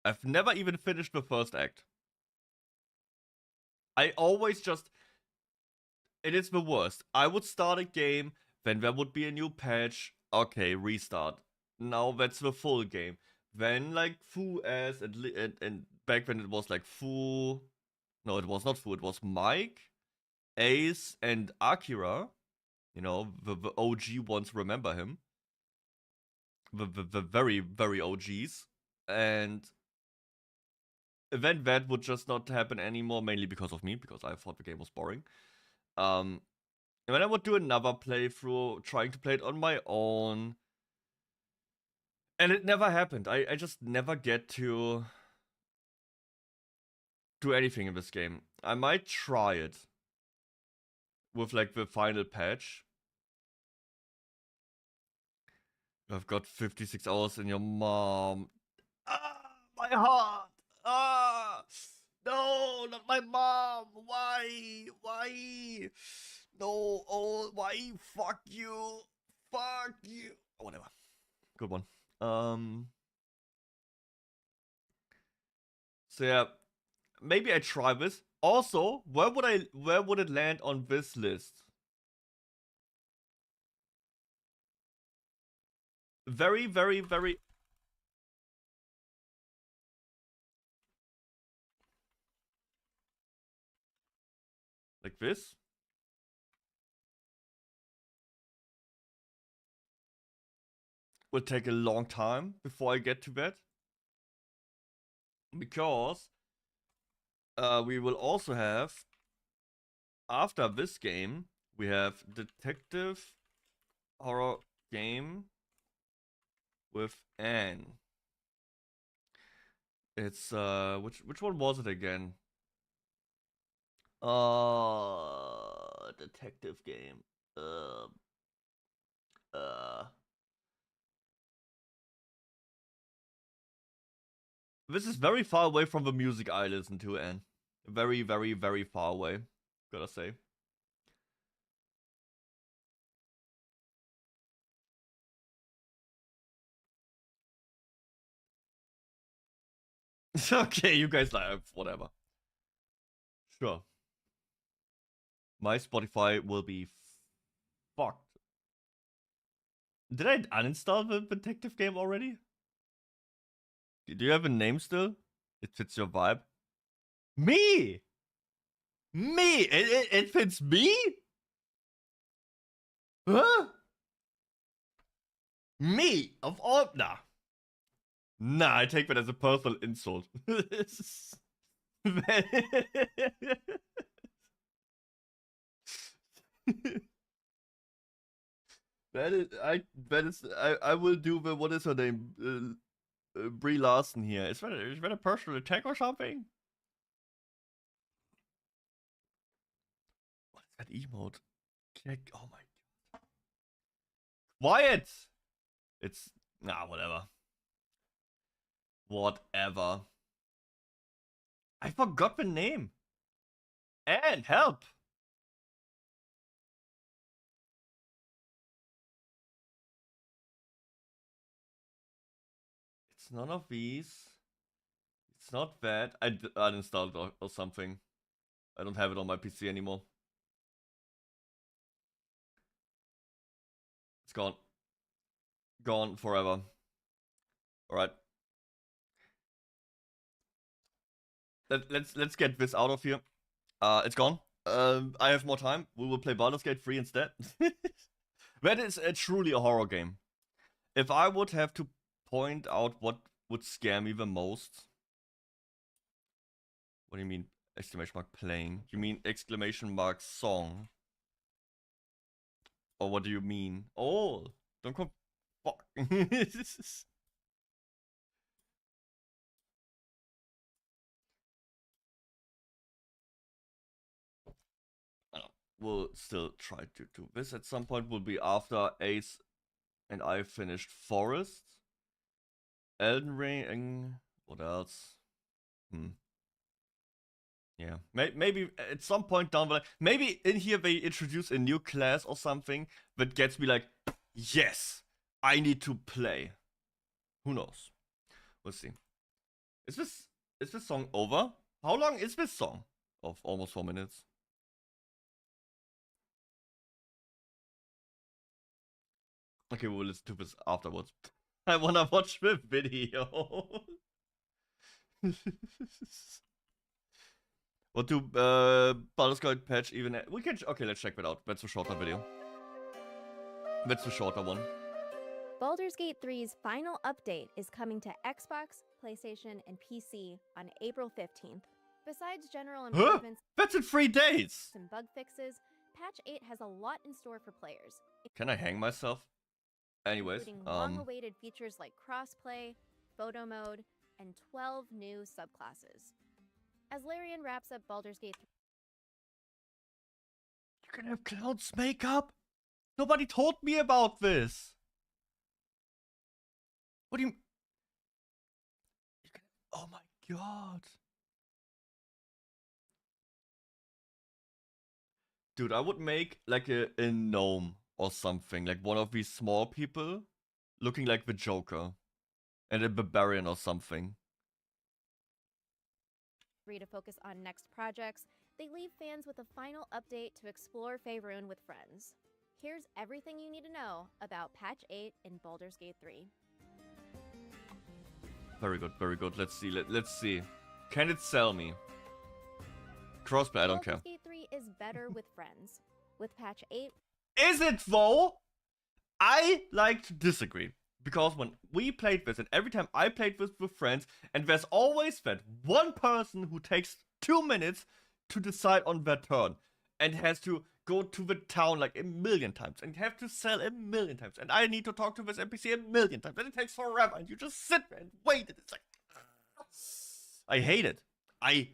I've never even finished the first act. I always just... It is the worst. I would start a game, then there would be a new patch. Okay, restart. Now that's the full game. Then, like, Fu-Ass and back when it was like Fu... No, it was not Fu, it was Mike, Ace, and Akira. You know, the OG ones remember him. The very, very OGs. And then that would just not happen anymore, mainly because of me, because I thought the game was boring. And then I would do another playthrough, trying to play it on my own. And it never happened. I just never get to do anything in this game. I might try it with like the final patch. I've got 56 hours in your mom. Ah, my heart. Ah, no, not my mom. Why? Why? No, oh, why? Fuck you. Fuck you. Oh, whatever. Good one. So yeah, maybe I try this. Also, where would it land on this list? Very, very, very... Like this? Will take a long time before I get to that. Because we will also have, after this game, we have detective horror game with Anne. It's which one was it again? Detective game. This is very far away from the music I listen to, Anne. Very, very, very far away, gotta say. Okay, you guys like whatever. Sure. My Spotify will be fucked. Did I uninstall the detective game already? Do you have a name still? It fits your vibe. Me! Me! It fits me? Huh? Me! Of all... Nah. Nah, I take that as a personal insult. I will do the, what is her name? Brie Larson here. Is that a personal attack or something? What is that emote? Oh my god. Quiet! It's... Nah, whatever. Whatever. I forgot the name. And help! It's none of these. It's not that. I uninstalled it or something. I don't have it on my PC anymore. It's gone. Gone forever. Alright. Let's get this out of here. It's gone. I have more time. We will play Baldur's Gate 3 instead. That is truly a horror game. If I would have to point out what would scare me the most... What do you mean exclamation mark playing? You mean exclamation mark song? Or what do you mean? Oh, don't come... Fuck. We'll still try to do this at some point. Will be after Ace and I finished Forest. Elden Ring. What else? Yeah, maybe at some point down the line, maybe in here they introduce a new class or something that gets me like, yes, I need to play. Who knows? We'll see. Is this song over? How long is this song? Of almost 4 minutes. Okay, we'll listen to this afterwards. I wanna watch the video. What do Baldur's Gate patch even? We can. Okay, let's check that out. That's a shorter video. That's the shorter one. Baldur's Gate 3's final update is coming to Xbox, PlayStation, and PC on April 15th. Besides general improvements That's in 3 days! and bug fixes, Patch 8 has a lot in store for players. Can I hang myself? Anyways, Including long-awaited features like crossplay, photo mode, and 12 new subclasses. As Larian wraps up Baldur's Gate 3, you can have Cloud's makeup? Nobody told me about this! What do you... Oh my god. Dude, I would make like a gnome or something. Like one of these small people looking like the Joker. And a barbarian or something. to focus on next projects, they leave fans with a final update to explore Faerun with friends. Here's everything you need to know about Patch 8 in Baldur's Gate 3. Very good, very good. Let's see, let's see. Can it sell me? Crossplay, I don't care. Baldur's Gate 3 is better with friends. With Patch 8... Is it though? I like to disagree. Because when we played this, and every time I played this with friends, and there's always that one person who takes 2 minutes to decide on their turn, and has to go to the town like a million times, and have to sell a million times, and I need to talk to this NPC a million times, and it takes forever, and you just sit there and wait, and it's like... I hate it. I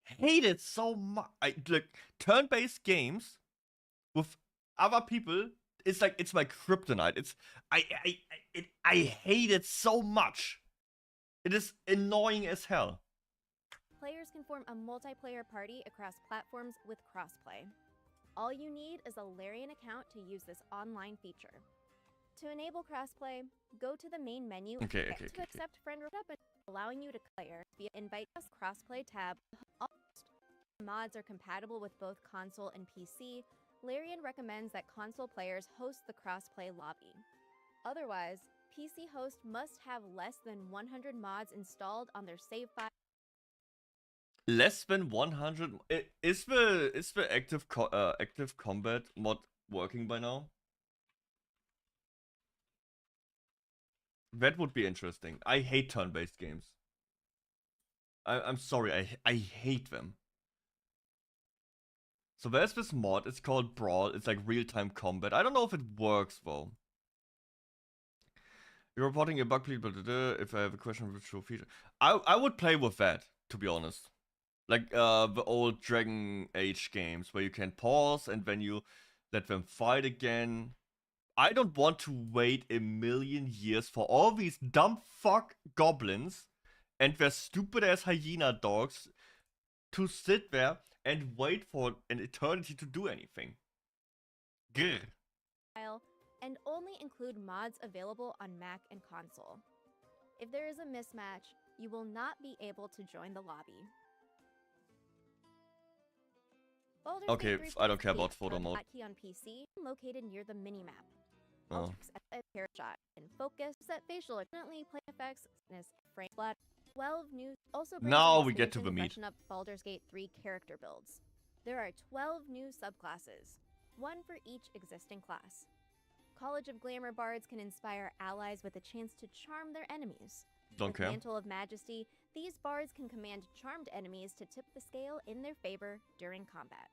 hate it so much. Like, turn-based games with other people, it's like, it's my kryptonite. It's, I hate it so much. It is annoying as hell. Players can form a multiplayer party across platforms with crossplay. All you need is a Larian account to use this online feature. To enable crossplay, go to the main menu Okay. accept friend request, allowing you to player via invite us crossplay tab. Mods are compatible with both console and PC. Larian recommends that console players host the crossplay lobby. Otherwise, PC host must have less than 100 mods installed on their save file. Less than 100. Is the active combat mod working by now? That would be interesting. I hate turn-based games. I'm sorry, I hate them. So there's this mod, it's called Brawl, it's like real-time combat. I don't know if it works though. You're reporting a bug, please, but if I have a question with show feature. I would play with that, to be honest. Like the old Dragon Age games where you can pause and then you let them fight again. I don't want to wait a million years for all these dumb fuck goblins and their stupid ass hyena dogs to sit there and wait for an eternity to do anything. Grr. And only include mods available on Mac and console. If there is a mismatch, you will not be able to join the lobby. Baldur's Okay, Gate 3 I don't care about photo mode. Key on PC, located near the minimap. Oh. Pair shot and focus, set facial, currently play effects, frame flat. 12 new also brings Now an we get to expansion the meat. freshen up Baldur's Gate 3 character builds. There are 12 new subclasses, one for each existing class. College of Glamour bards can inspire allies with a chance to charm their enemies. Don't With care. Mantle of Majesty, these bards can command charmed enemies to tip the scale in their favor during combat.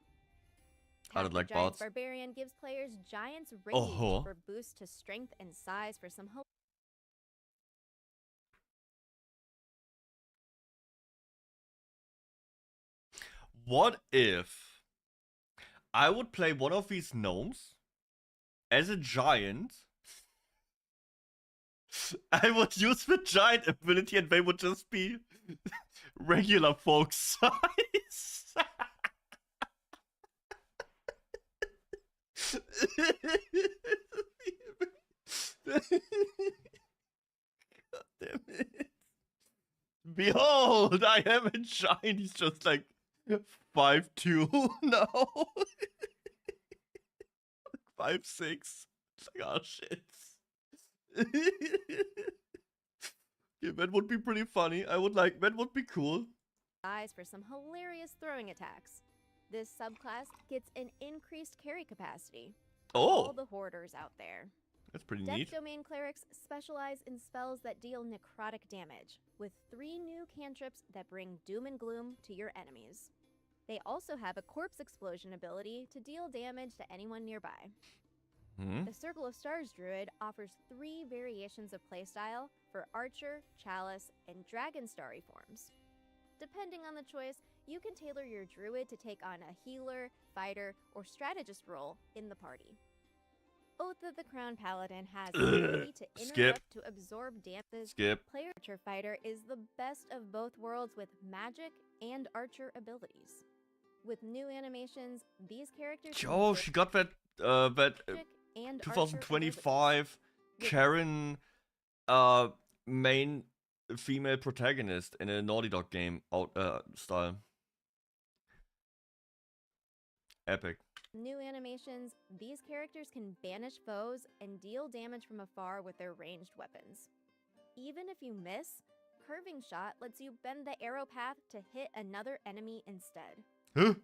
I don't like Giants bots. Barbarian gives players Giants Rage Oh. for boost to strength and size for some hope. What if I would play one of these gnomes as a giant? I would use the giant ability and they would just be regular folk size. God damn it. Behold, I am a giant. He's just like 5'2" now. 5'6". Like, oh shit. Yeah, that would be pretty funny. I would like, that would be cool. Eyes for some hilarious throwing attacks. This subclass gets an increased carry capacity. All Oh, the hoarders out there. that's pretty Death neat. Domain clerics specialize in spells that deal necrotic damage, with 3 new cantrips that bring doom and gloom to your enemies. They also have a corpse explosion ability to deal damage to anyone nearby. Hmm? The Circle of Stars Druid offers 3 variations of playstyle for Archer, Chalice, and Dragon Starry forms. Depending on the choice, you can tailor your Druid to take on a healer, fighter, or strategist role in the party. Oath of the Crown Paladin has the ability to Skip. interrupt to absorb damage. Skip. Player Archer Fighter is the best of both worlds with magic and archer abilities. With new animations, these characters can Yo, exert she got that magic and archer 2025 With- Karen main female protagonist in a Naughty Dog game out style. Epic. New animations, these characters can banish foes and deal damage from afar with their ranged weapons. Even if you miss, Curving Shot lets you bend the arrow path to hit another enemy instead. Huh?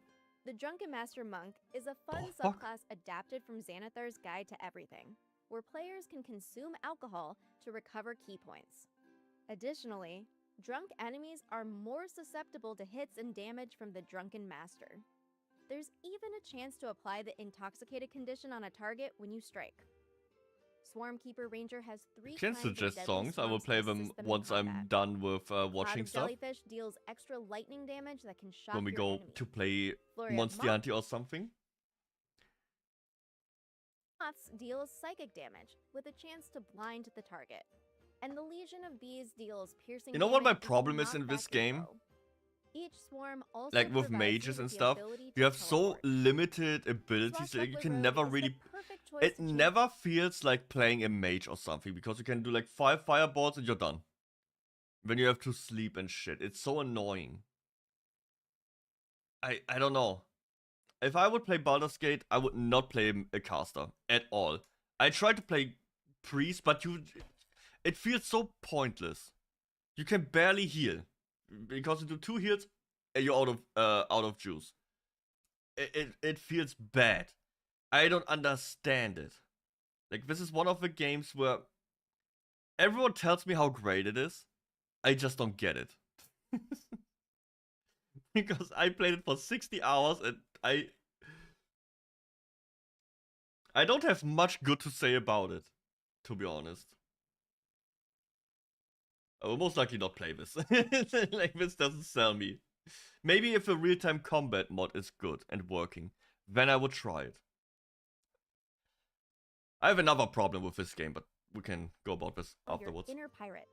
The Drunken Master Monk is a fun The fuck? subclass adapted from Xanathar's Guide to Everything, where players can consume alcohol to recover key points. Additionally, drunk enemies are more susceptible to hits and damage from the Drunken Master. There's even a chance to apply the intoxicated condition on a target when you strike. Swarmkeeper Ranger has 3 You can kinds of suggest deadly songs. I will swamps play to them assist in once I'm combat. done with Cloud watching of stuff. Jellyfish deals extra lightning damage that can shock When we your go enemy. to play Flurry of Monster Moth- Hunter or something. Moths deals psychic damage, with a chance to blind the target. And the Legion of Bees deals piercing You know what my damage and can problem is in knock this back your game? foe. Each swarm also Like with provides you mages with and the stuff, ability you to have so teleport. limited abilities that you Swashbuckler can Rogue never is the really. perfect choice It to choose never feels like playing a mage or something because you can do like 5 fireballs and you're done. When you have to sleep and shit. It's so annoying. I don't know. If I would play Baldur's Gate, I would not play a caster at all. I tried to play priest, but it feels so pointless. You can barely heal because you do 2 heals and you're out of juice. It feels bad. I don't understand it. Like, this is one of the games where everyone tells me how great it is. I just don't get it. Because I played it for 60 hours and I don't have much good to say about it, to be honest. I will most likely not play this. Like, this doesn't sell me. Maybe if a real-time combat mod is good and working, then I would try it. I have another problem with this game, but we can go about this your afterwards. inner pirate.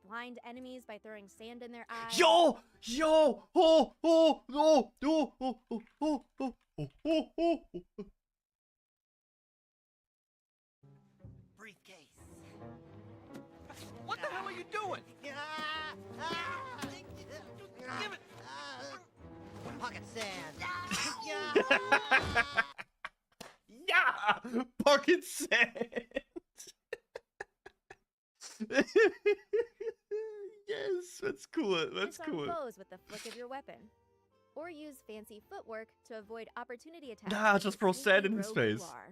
Blind enemies by throwing sand in their eyes. Yo! Yo! Oh! Oh! No! Oh! Oh! Oh! Oh! Oh! Oh! Oh! Oh! Oh! Briefcase. What the hell are you doing? Give it. Pocket sand. Yeah! Pocket sand! Yes, that's cool. That's Disarm cool. foes with the flick of your weapon. Or use fancy footwork to avoid opportunity attacks. Nah, with just the throw sand sneaky in his rogue you face. are.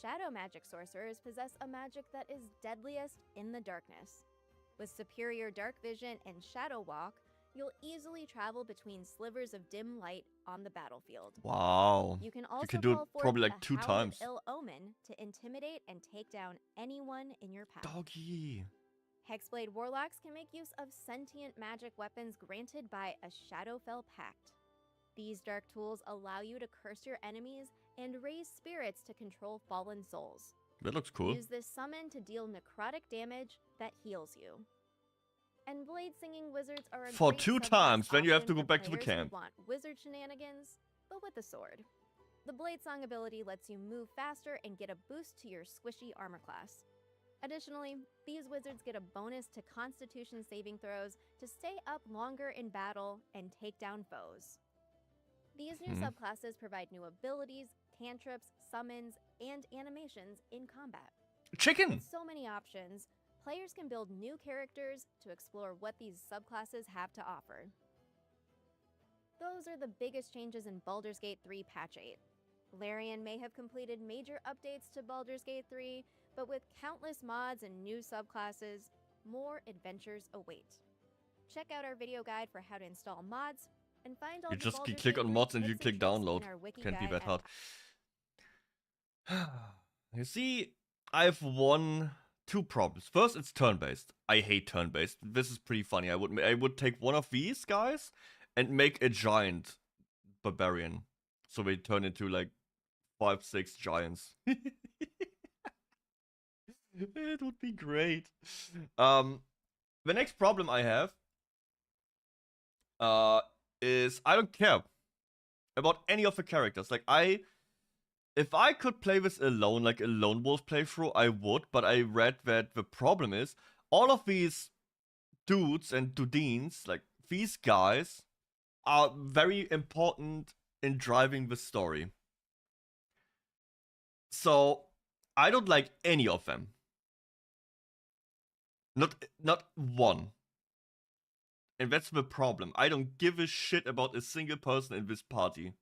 Shadow magic sorcerers possess a magic that is deadliest in the darkness. With superior dark vision and shadow walk, you'll easily travel between slivers of dim light on the battlefield. Wow. You can also can do it call forth probably a like 2 Hound of times. Ill Omen to intimidate and take down anyone in your path. Doggy. Hexblade Warlocks can make use of sentient magic weapons granted by a Shadowfell Pact. These dark tools allow you to curse your enemies and raise spirits to control fallen souls. That looks cool. Use this summon to deal necrotic damage that heals you. And blade singing wizards are a For great 2 subclass times, then you have to option go for back to the players who camp. want wizard shenanigans, but with a sword. The blade song ability lets you move faster and get a boost to your squishy armor class. Additionally, these wizards get a bonus to Constitution saving throws to stay up longer in battle and take down foes. These new subclasses provide new abilities, cantrips, summons, and animations in combat. Chicken! With so many options, players can build new characters to explore what these subclasses have to offer. Those are the biggest changes in Baldur's Gate 3 Patch 8. Larian may have completed major updates to Baldur's Gate 3, but with countless mods and new subclasses, more adventures await. Check out our video guide for how to install mods, and find all You the just Baldur's click Gate on 3 mods and you tips click tricks download. in our wiki Can't be guide that at hard. You see, I have 2 problems. First, it's turn-based. I hate turn-based. This is pretty funny. I would take one of these guys and make a giant barbarian, so they turn into like 5-6 giants. It would be great. The next problem I have is I don't care about any of the characters. Like, if I could play this alone, like a lone wolf playthrough, I would, but I read that the problem is all of these dudes and dudines, like these guys, are very important in driving the story. So I don't like any of them. Not one. And that's the problem. I don't give a shit about a single person in this party.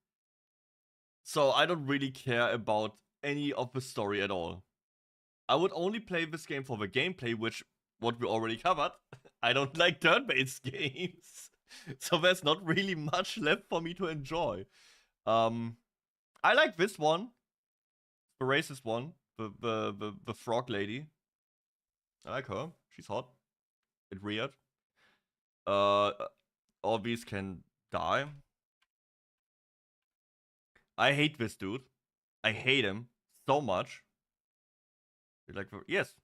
So I don't really care about any of the story at all. I would only play this game for the gameplay, which, what we already covered, I don't like turn-based games. So there's not really much left for me to enjoy. I like this one. The racist one. The frog lady. I like her. She's hot. It's weird. All these can die. I hate this dude. I hate him so much. Like, yes.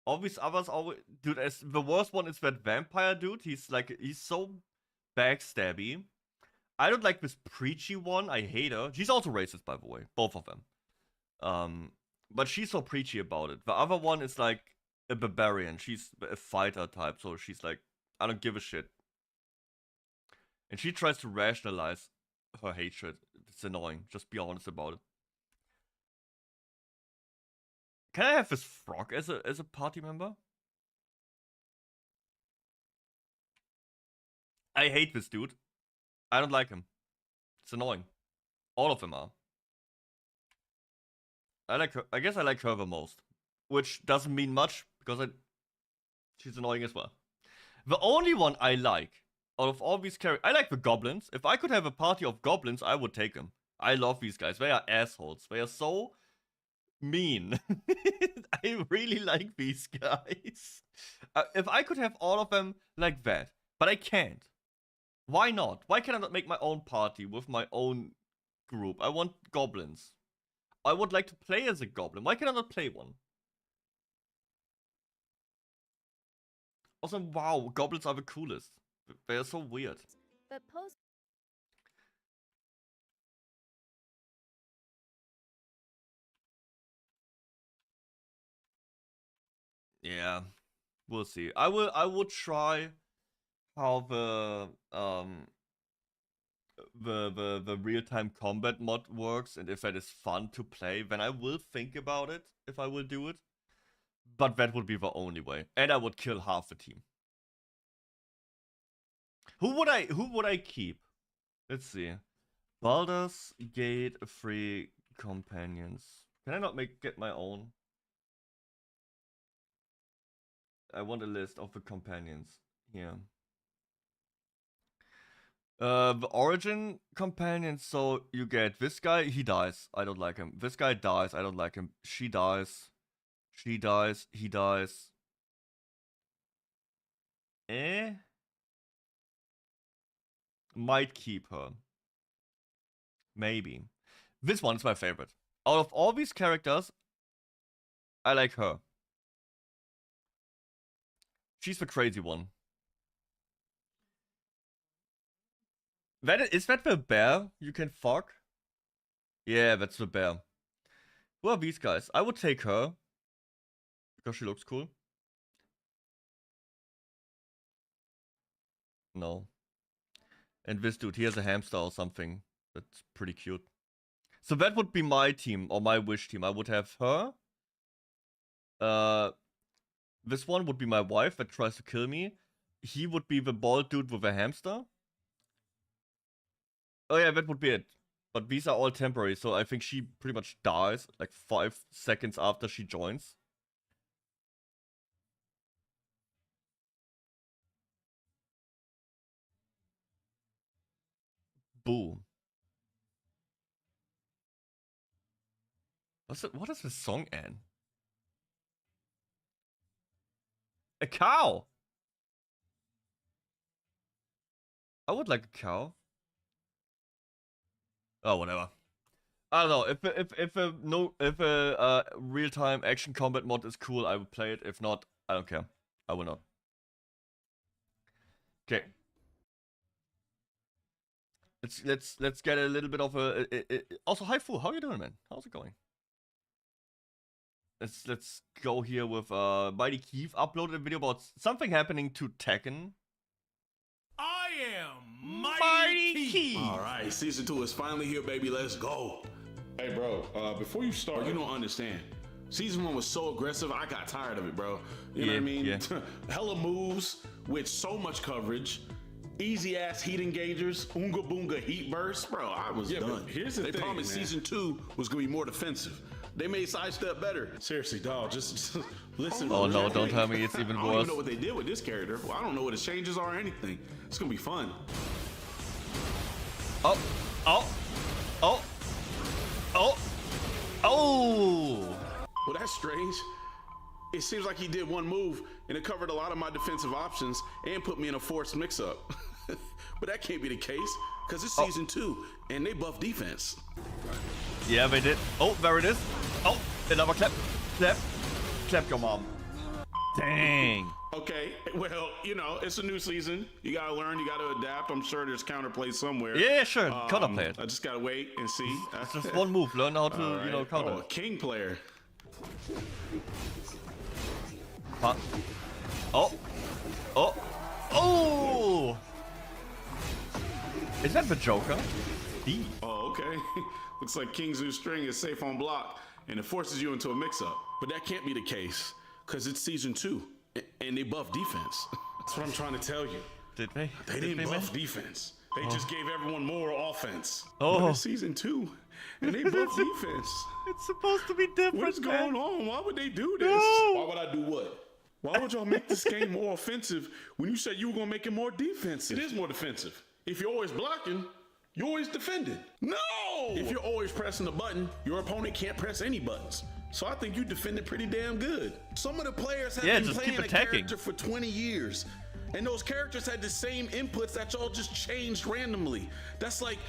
All these others always, dude. The worst one is that vampire dude. He's so backstabby. I don't like this preachy one. I hate her. She's also racist, by the way. Both of them. But she's so preachy about it. The other one is like a barbarian. She's a fighter type, so she's like, I don't give a shit. And she tries to rationalize her hatred. It's annoying. Just be honest about it. Can I have this frog as a party member? I hate this dude. I don't like him. It's annoying. All of them are. I like her. I guess I like her the most, which doesn't mean much because she's annoying as well. The only one I like out of all these characters, I like the goblins. If I could have a party of goblins, I would take them. I love these guys. They are assholes. They are so mean. I really like these guys. If I could have all of them like that, but I can't. Why not? Why can I not make my own party with my own group? I want goblins. I would like to play as a goblin. Why can I not play one? Also, wow, goblins are the coolest. They are so weird. But post Yeah, we'll see. I will try how the real-time combat mod works, and if that is fun to play, then I will think about it if I will do it. But that would be the only way, and I would kill half the team. Who would I keep? Let's see. Baldur's Gate 3 companions. Can I not get my own? I want a list of the companions here. The origin companions, so you get this guy, he dies. I don't like him. This guy dies, I don't like him. She dies. She dies, he dies. Might keep her. Maybe. This one's my favorite. Out of all these characters, I like her. She's the crazy one. Is that the bear you can fuck? Yeah, that's the bear. Who are these guys? I would take her. Because she looks cool. No. And this dude, he has a hamster or something. That's pretty cute. So that would be my team, or my wish team. I would have her. This one would be my wife that tries to kill me. He would be the bald dude with a hamster. Oh yeah, that would be it. But these are all temporary, so I think she pretty much dies like 5 seconds after she joins. Boom. What is the song, Anne? A cow! I would like a cow. Oh, whatever. I don't know. If a real-time action combat mod is cool, I would play it. If not, I don't care. I will not. Okay. Let's get a little bit of a also, hi Fu, how you doing, man? How's it going? Let's go here with Mighty Keith uploaded a video about something happening to Tekken. I am Mighty Keith. All right, season 2 is finally here, baby. Let's go. Hey, bro, before you start, You don't understand. Season 1 was so aggressive, I got tired of it, bro. You know what I mean? Yeah. Hella moves with so much coverage. Easy ass heat engagers, Oonga Boonga heat burst. Bro, I was Yeah, done. but here's the they thing, promised man. season 2 was gonna be more defensive. They made sidestep better. seriously, dog, just listen. Oh no, Okay. don't tell me it's even I don't even worse. know what they did with this character. Well, I don't know what his changes are or anything. It's gonna be fun. Oh, oh, oh, oh, oh! Well, that's strange. It seems like he did one move and it covered a lot of my defensive options and put me in a forced mix-up. But that can't be the case because it's season 2 and they buff defense. Yeah, they did. Oh, there it is. Oh, another clap. Clap your mom. Dang. Okay, well, you know, it's a new season. You gotta learn, you gotta adapt. I'm sure there's counterplay somewhere. Yeah, sure. Counterplay it. I just gotta wait and see. It's just one move. Learn how to, All you know, right. counter. Oh, a king player. Huh? Oh. Oh. Oh! Is that the Joker? D. Oh, okay. Looks like King's new string is safe on block and it forces you into a mix-up. But that can't be the case because it's season 2 and they buff defense. That's what I'm trying to tell you. Did they? They Did didn't man? buff defense. They just gave everyone more offense. Oh. But it's season 2 and they buff defense. It's supposed to be different, What is going on? Why would they do this? No. Why would I do what? Why would y'all make this game more offensive when you said you were gonna make it more defensive? It is more defensive. If you're always blocking, you're always defending. No! If you're always pressing the button, your opponent can't press any buttons. So I think you defended pretty damn good. Some of the players have been just playing keep a attacking. character for 20 years. And those characters had the same inputs that y'all just changed randomly. That's like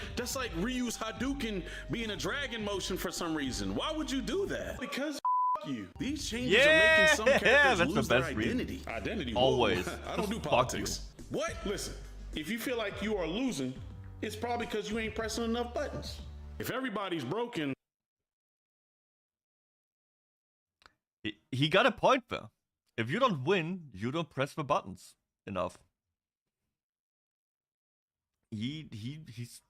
Ryu's Hadouken being a dragon motion for some reason. Why would you do that? Because you. These changes are making some characters that's lose the their best reason. identity. Identity? Always. Whoa. I don't do Just fuck politics. What? Listen, if you feel like you are losing, it's probably because you ain't pressing enough buttons. If everybody's broken, He got a point there. If you don't win, you don't press the buttons enough. He's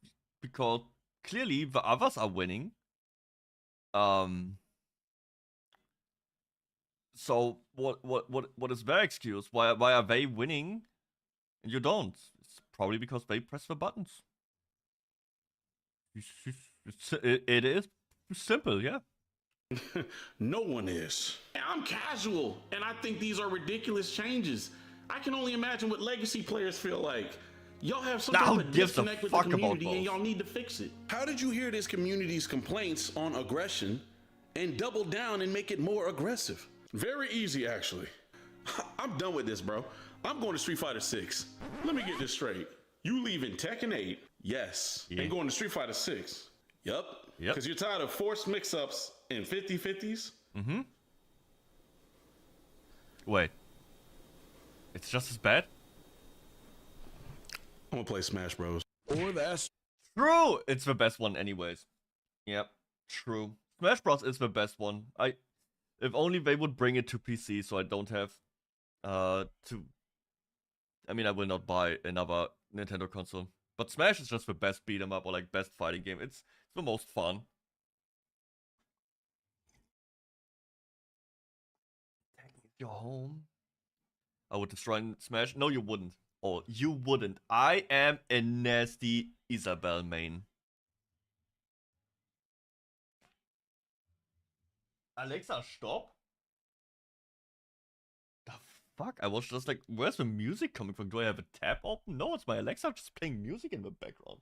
because clearly the others are winning. So what is their excuse? Why are they winning and you don't? It's probably because they press the buttons. It is simple, yeah. no one is. I'm casual, and I think these are ridiculous changes. I can only imagine what legacy players feel like. Y'all have some Now type who of gives a disconnect with the fuck about community, and those? y'all need to fix it. How did you hear this community's complaints on aggression and double down and make it more aggressive? Very easy, actually. I'm done with this, bro. I'm going to Street Fighter 6. Let me get this straight. You leaving Tekken 8? Yes. Yeah. And going to Street Fighter 6? Yup. Yep. Because you're tired of forced mix-ups and 50-50s? Mm-hmm. Wait. It's just as bad. I'm gonna play Smash Bros. Or that's True! It's the best one anyways. Yep, true. Smash Bros is the best one. If only they would bring it to PC so I don't have to... I mean, I will not buy another Nintendo console. But Smash is just the best beat 'em up or like best fighting game. It's the most fun. Your home? I would destroy Smash? No, you wouldn't. Oh, you wouldn't. I am a nasty Isabelle main. Alexa, stop. The fuck? I was just like, where's the music coming from? Do I have a tab open? No, it's my Alexa just playing music in the background.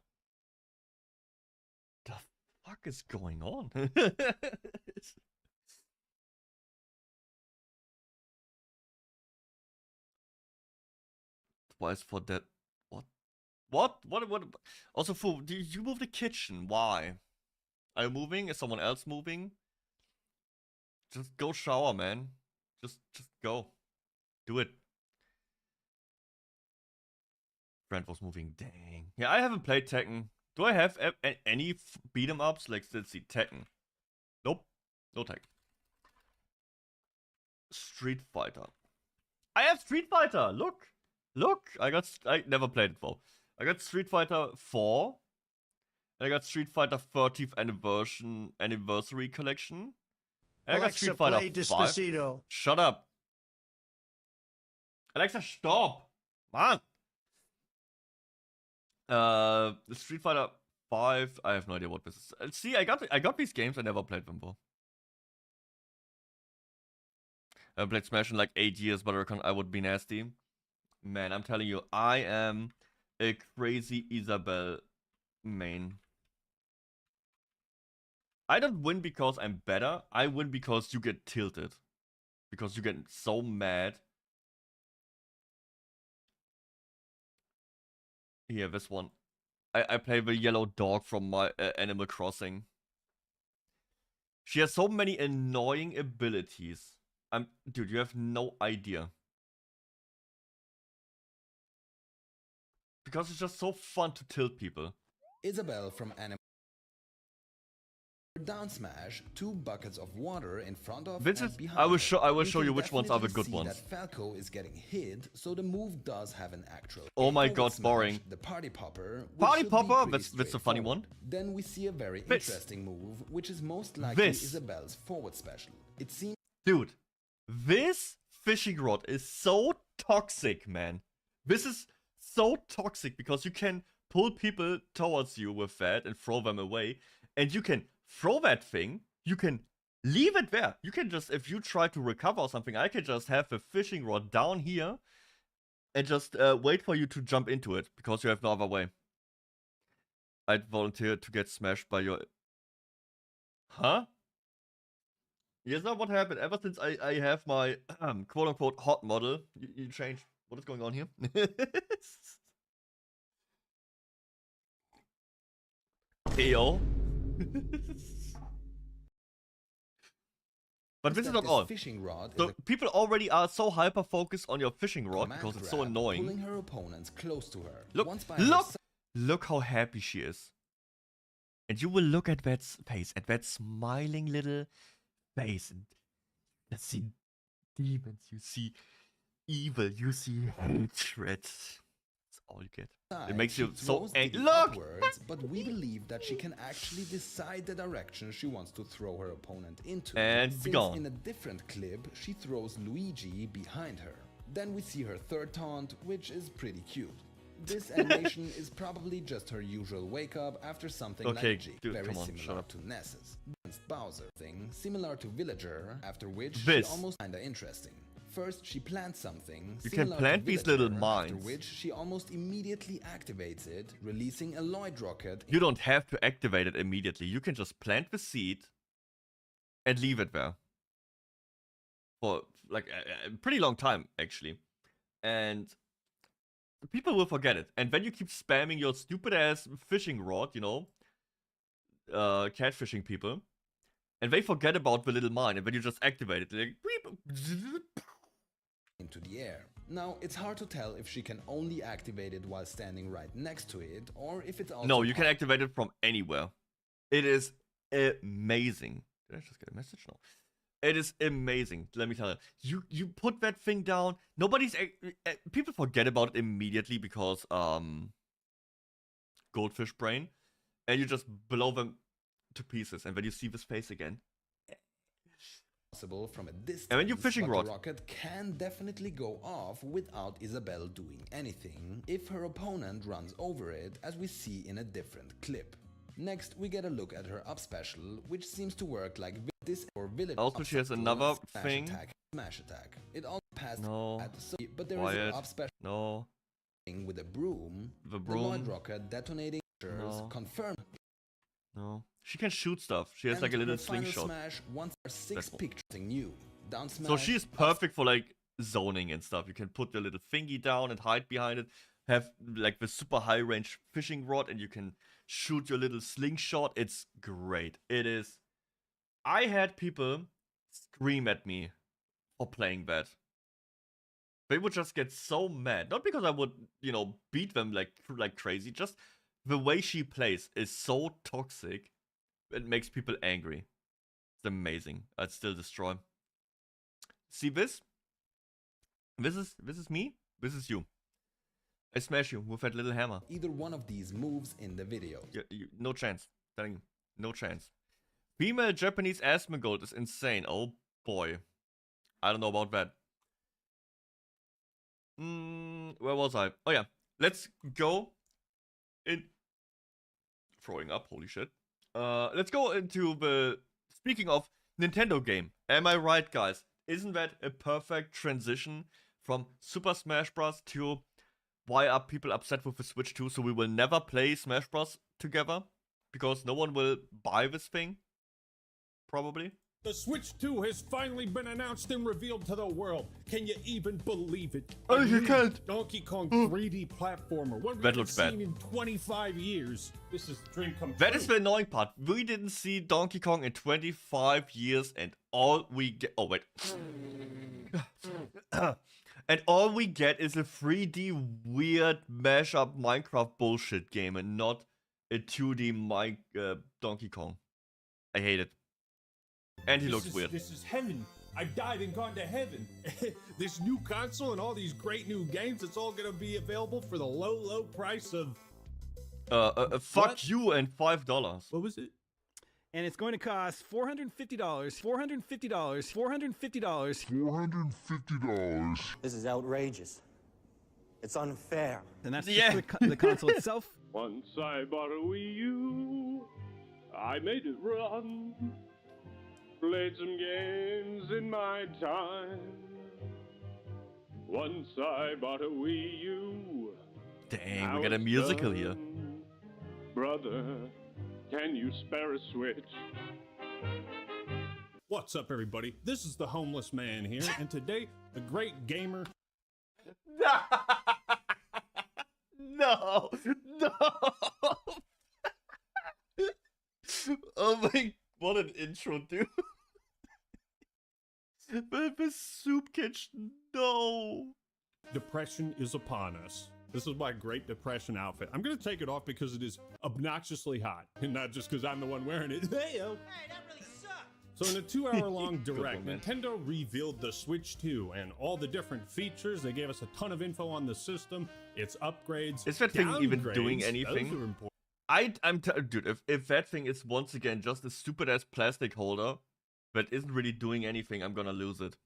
The fuck is going on? Twice for that. What? What? Also, Fu, do you move the kitchen? Why? Are you moving? Is someone else moving? Just go shower, man. Just go. Do it. Friend was moving. Dang. Yeah, I haven't played Tekken. Do I have any beat 'em ups? Like, let's see, Tekken. Nope. No Tekken. Street Fighter. I have Street Fighter. Look. Look. I never played it though. I got Street Fighter 4. And I got Street Fighter 30th anniversary collection. And I got Alexa, Street Fighter play 5. Despacito. Shut up. Alexa, stop. Man. Street Fighter 5. I have no idea what this is. See, I got these games. I never played them though. I haven't played Smash in like 8 years, but I reckon I would be nasty. Man, I'm telling you, I am a crazy Isabelle main. I don't win because I'm better. I win because you get tilted. Because you get so mad. Here, this one. I play the yellow dog from my Animal Crossing. She has so many annoying abilities. Dude, you have no idea. Because it's just so fun to tilt people. Isabelle from Animal down smash 2 buckets of water in front of Vincent, and behind I will her. show you which ones are the definitely good see ones. That Falco is getting hit, so the move does have an actual. Oh my forward god, smash, boring. The party popper. which Party should be popper? pretty That's a funny one. straightforward. Then we see a very This. interesting move, which is most likely This. Isabelle's forward special. It seems. Dude, this fishing rod is so toxic, man. This is so toxic because you can pull people towards you with that and throw them away. And you can throw that thing, you can leave it there. You can just, if you try to recover or something, I can just have the fishing rod down here and just wait for you to jump into it because you have no other way. I'd volunteer to get smashed by your... Huh? Yes, not what happened. Ever since I have my quote-unquote hot model, you changed. What is going on here? Yo. But this is not all. Fishing rod So is a people already are so hyper focused on your fishing rod command because it's so grab, annoying. Pulling her opponents close to her. Look, Once by her look, look how happy she is. And you will look at that face, at that smiling little face, and you see demons, you see evil, you see hatred. That's all you get. It makes you so angry. Look! Upwards, but we believe that she can actually decide the direction she wants to throw her opponent into. And Since be gone. in a different clip, she throws Luigi behind her. Then we see her third taunt, which is pretty cute. This animation is probably just her usual wake up after something Okay, like G, dude, very come on, shut similar up. to Ness's. Bowser thing, similar to Villager, after which This. she almost kinda interesting. First, she plants something. You can similar to plant these Villager, little mines. After which she almost immediately activates it, releasing a Lloyd rocket. You don't have to activate it immediately. You can just plant the seed and leave it there. For like a pretty long time, actually. And people will forget it. And then you keep spamming your stupid ass fishing rod, you know, catfishing people. And they forget about the little mine. And then you just activate it. Like, into the air. Now, it's hard to tell if she can only activate it while standing right next to it, or if it's also... No, you can activate it from anywhere. It is amazing. Did I just get a message? No. It is amazing. Let me tell you. You put that thing down. Nobody's... people forget about it immediately because... goldfish brain. And you just blow them to pieces. And then you see this face again. Possible from a distance, and when you fishing but rod, the rocket can definitely go off without Isabelle doing anything if her opponent runs over it, as we see in a different clip. Next, we get a look at her up special, which seems to work like this or village. Also, she has another thing. Attack, smash attack. It also passed no. at the but there Quiet. is an up special no. with a broom. The broom. The Lloyd rocket detonating no. confirmed. No. She can shoot stuff. She has like a little slingshot. Smash once are 6 pictures new. Down smash, so she's perfect for like zoning and stuff. You can put your little thingy down and hide behind it. Have like the super high range fishing rod and you can shoot your little slingshot. It's great. It is. I had people scream at me for playing that. They would just get so mad. Not because I would, you know, beat them like crazy. Just the way she plays is so toxic. It makes people angry. It's amazing. I'd still destroy. See this? This is me. This is you. I smash you with that little hammer. Either one of these moves in the video. No chance. Telling you, no chance. Female Japanese Asmongold is insane. Oh boy. I don't know about that. Where was I? Oh yeah. Let's go in. Throwing up. Holy shit. Let's go into the, speaking of Nintendo game. Am I right, guys? Isn't that a perfect transition from Super Smash Bros. To why are people upset with the Switch 2? So we will never play Smash Bros. Together? Because no one will buy this thing? Probably. The Switch 2 has finally been announced and revealed to the world. Can you even believe it? Oh, you can't. Donkey Kong 3D platformer. What that we've looks bad. seen in 25 years. This is the dream come true. That is the annoying part. We didn't see Donkey Kong in 25 years and all we get... Oh, wait. And all we get is a 3D weird mashup Minecraft bullshit game and not a 2D Donkey Kong. I hate it. And he looks weird. This is heaven. I've died and gone to heaven. This new console and all these great new games, it's all gonna be available for the low price of... fuck you and $5. What was it? And it's going to cost $450. $450. $450. $450. This is outrageous. It's unfair. And that's just the console itself. Once I bought a Wii U, I made it run. Played some games in my time. Once I bought a Wii U. Dang, we got a musical here. Brother, can you spare a Switch? What's up, everybody? This is the Homeless Man here, and today, a great gamer... No! Oh my... What an intro, dude. The soup kitchen, no. Depression is upon us. This is my Great Depression outfit. I'm gonna take it off because it is obnoxiously hot, and not just because I'm the one wearing it. Hey-o. Hey, that really sucked. So in a 2-hour-long direct, one, Nintendo revealed the Switch 2 and all the different features. They gave us a ton of info on the system, its upgrades, Is that thing even downgrades. doing Those anything? are important. Dude, if that thing is once again just a stupid ass plastic holder that isn't really doing anything, I'm gonna lose it.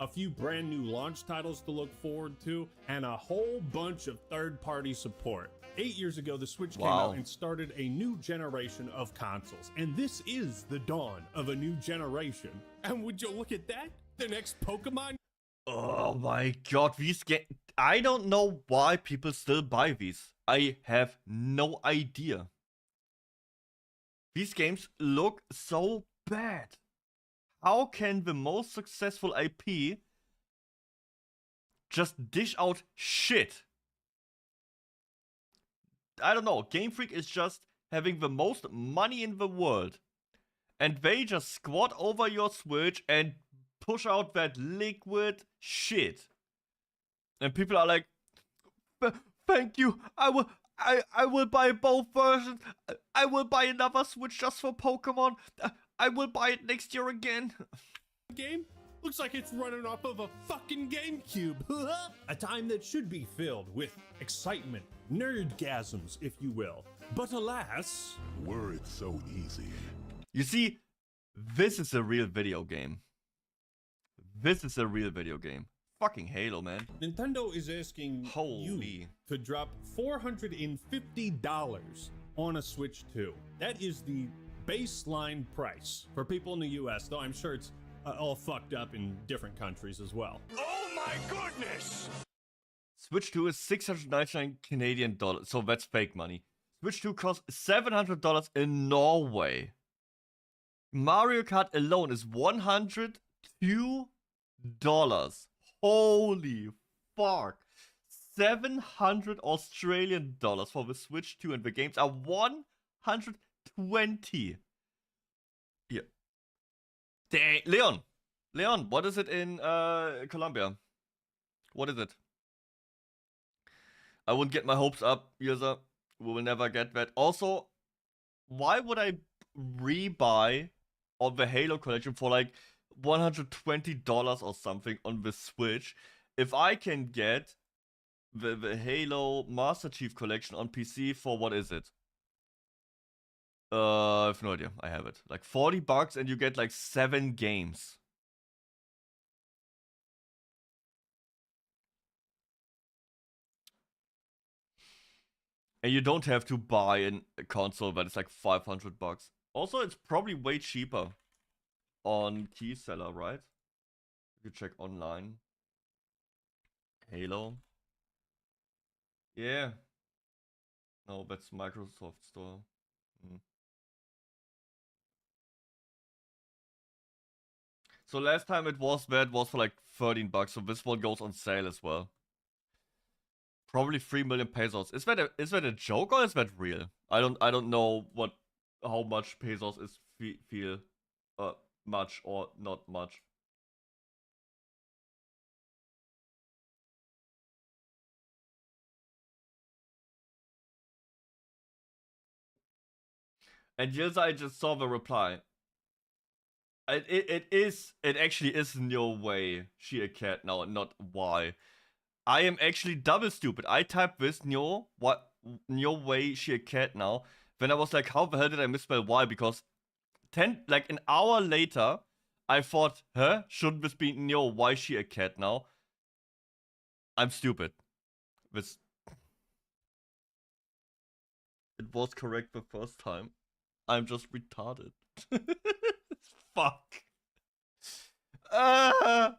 A few brand new launch titles to look forward to, and a whole bunch of third-party support. 8 years ago, the Switch came out and started a new generation of consoles, and this is the dawn of a new generation. And would you look at that? The next Pokemon? Oh my god, these games... I don't know why people still buy these. I have no idea. These games look so bad. How can the most successful IP just dish out shit? I don't know. Game Freak is just having the most money in the world. And they just squat over your Switch and push out that liquid shit. And people are like, thank you, I will buy both versions. I will buy another Switch just for Pokemon. I will buy it next year again. Game? Looks like it's running off of a fucking GameCube. A time that should be filled with excitement, nerdgasms, if you will. But alas... Were it so easy. You see, this is a real video game. This is a real video game. Fucking Halo, man. Nintendo is asking you to drop $450 on a Switch 2. That is the baseline price for people in the US, though I'm sure it's all fucked up in different countries as well. Oh my goodness! Switch 2 is 699 Canadian dollars, so that's fake money. Switch 2 costs $700 in Norway. Mario Kart alone is $102. Holy fuck. 700 Australian dollars for the Switch 2, and the games are 120. Yeah. Dang. Leon, what is it in Colombia? What is it? I wouldn't get my hopes up, user. We will never get that. Also, why would I rebuy on the Halo collection for like $120 or something on the Switch if I can get the Halo Master Chief collection on PC for, what is it? I have no idea. I have it. Like $40 and you get like 7 games. And you don't have to buy a console that is like $500. Also, it's probably way cheaper on Keyseller, right? If you check online. Halo. Yeah. No, that's Microsoft Store. So last time it was for like $13, so this one goes on sale as well. Probably 3 million pesos. Is that a joke or is that real? I don't know how much pesos is feel much or not much. And Yilza, I just saw the reply. It actually is no way she a cat now, not why. I am actually double stupid. I typed this no way she a cat now. Then I was like, how the hell did I misspell why? Because like an hour later, I thought, huh? Shouldn't this be no why she a cat now? I'm stupid. It was correct the first time. I'm just retarded. Fuck. And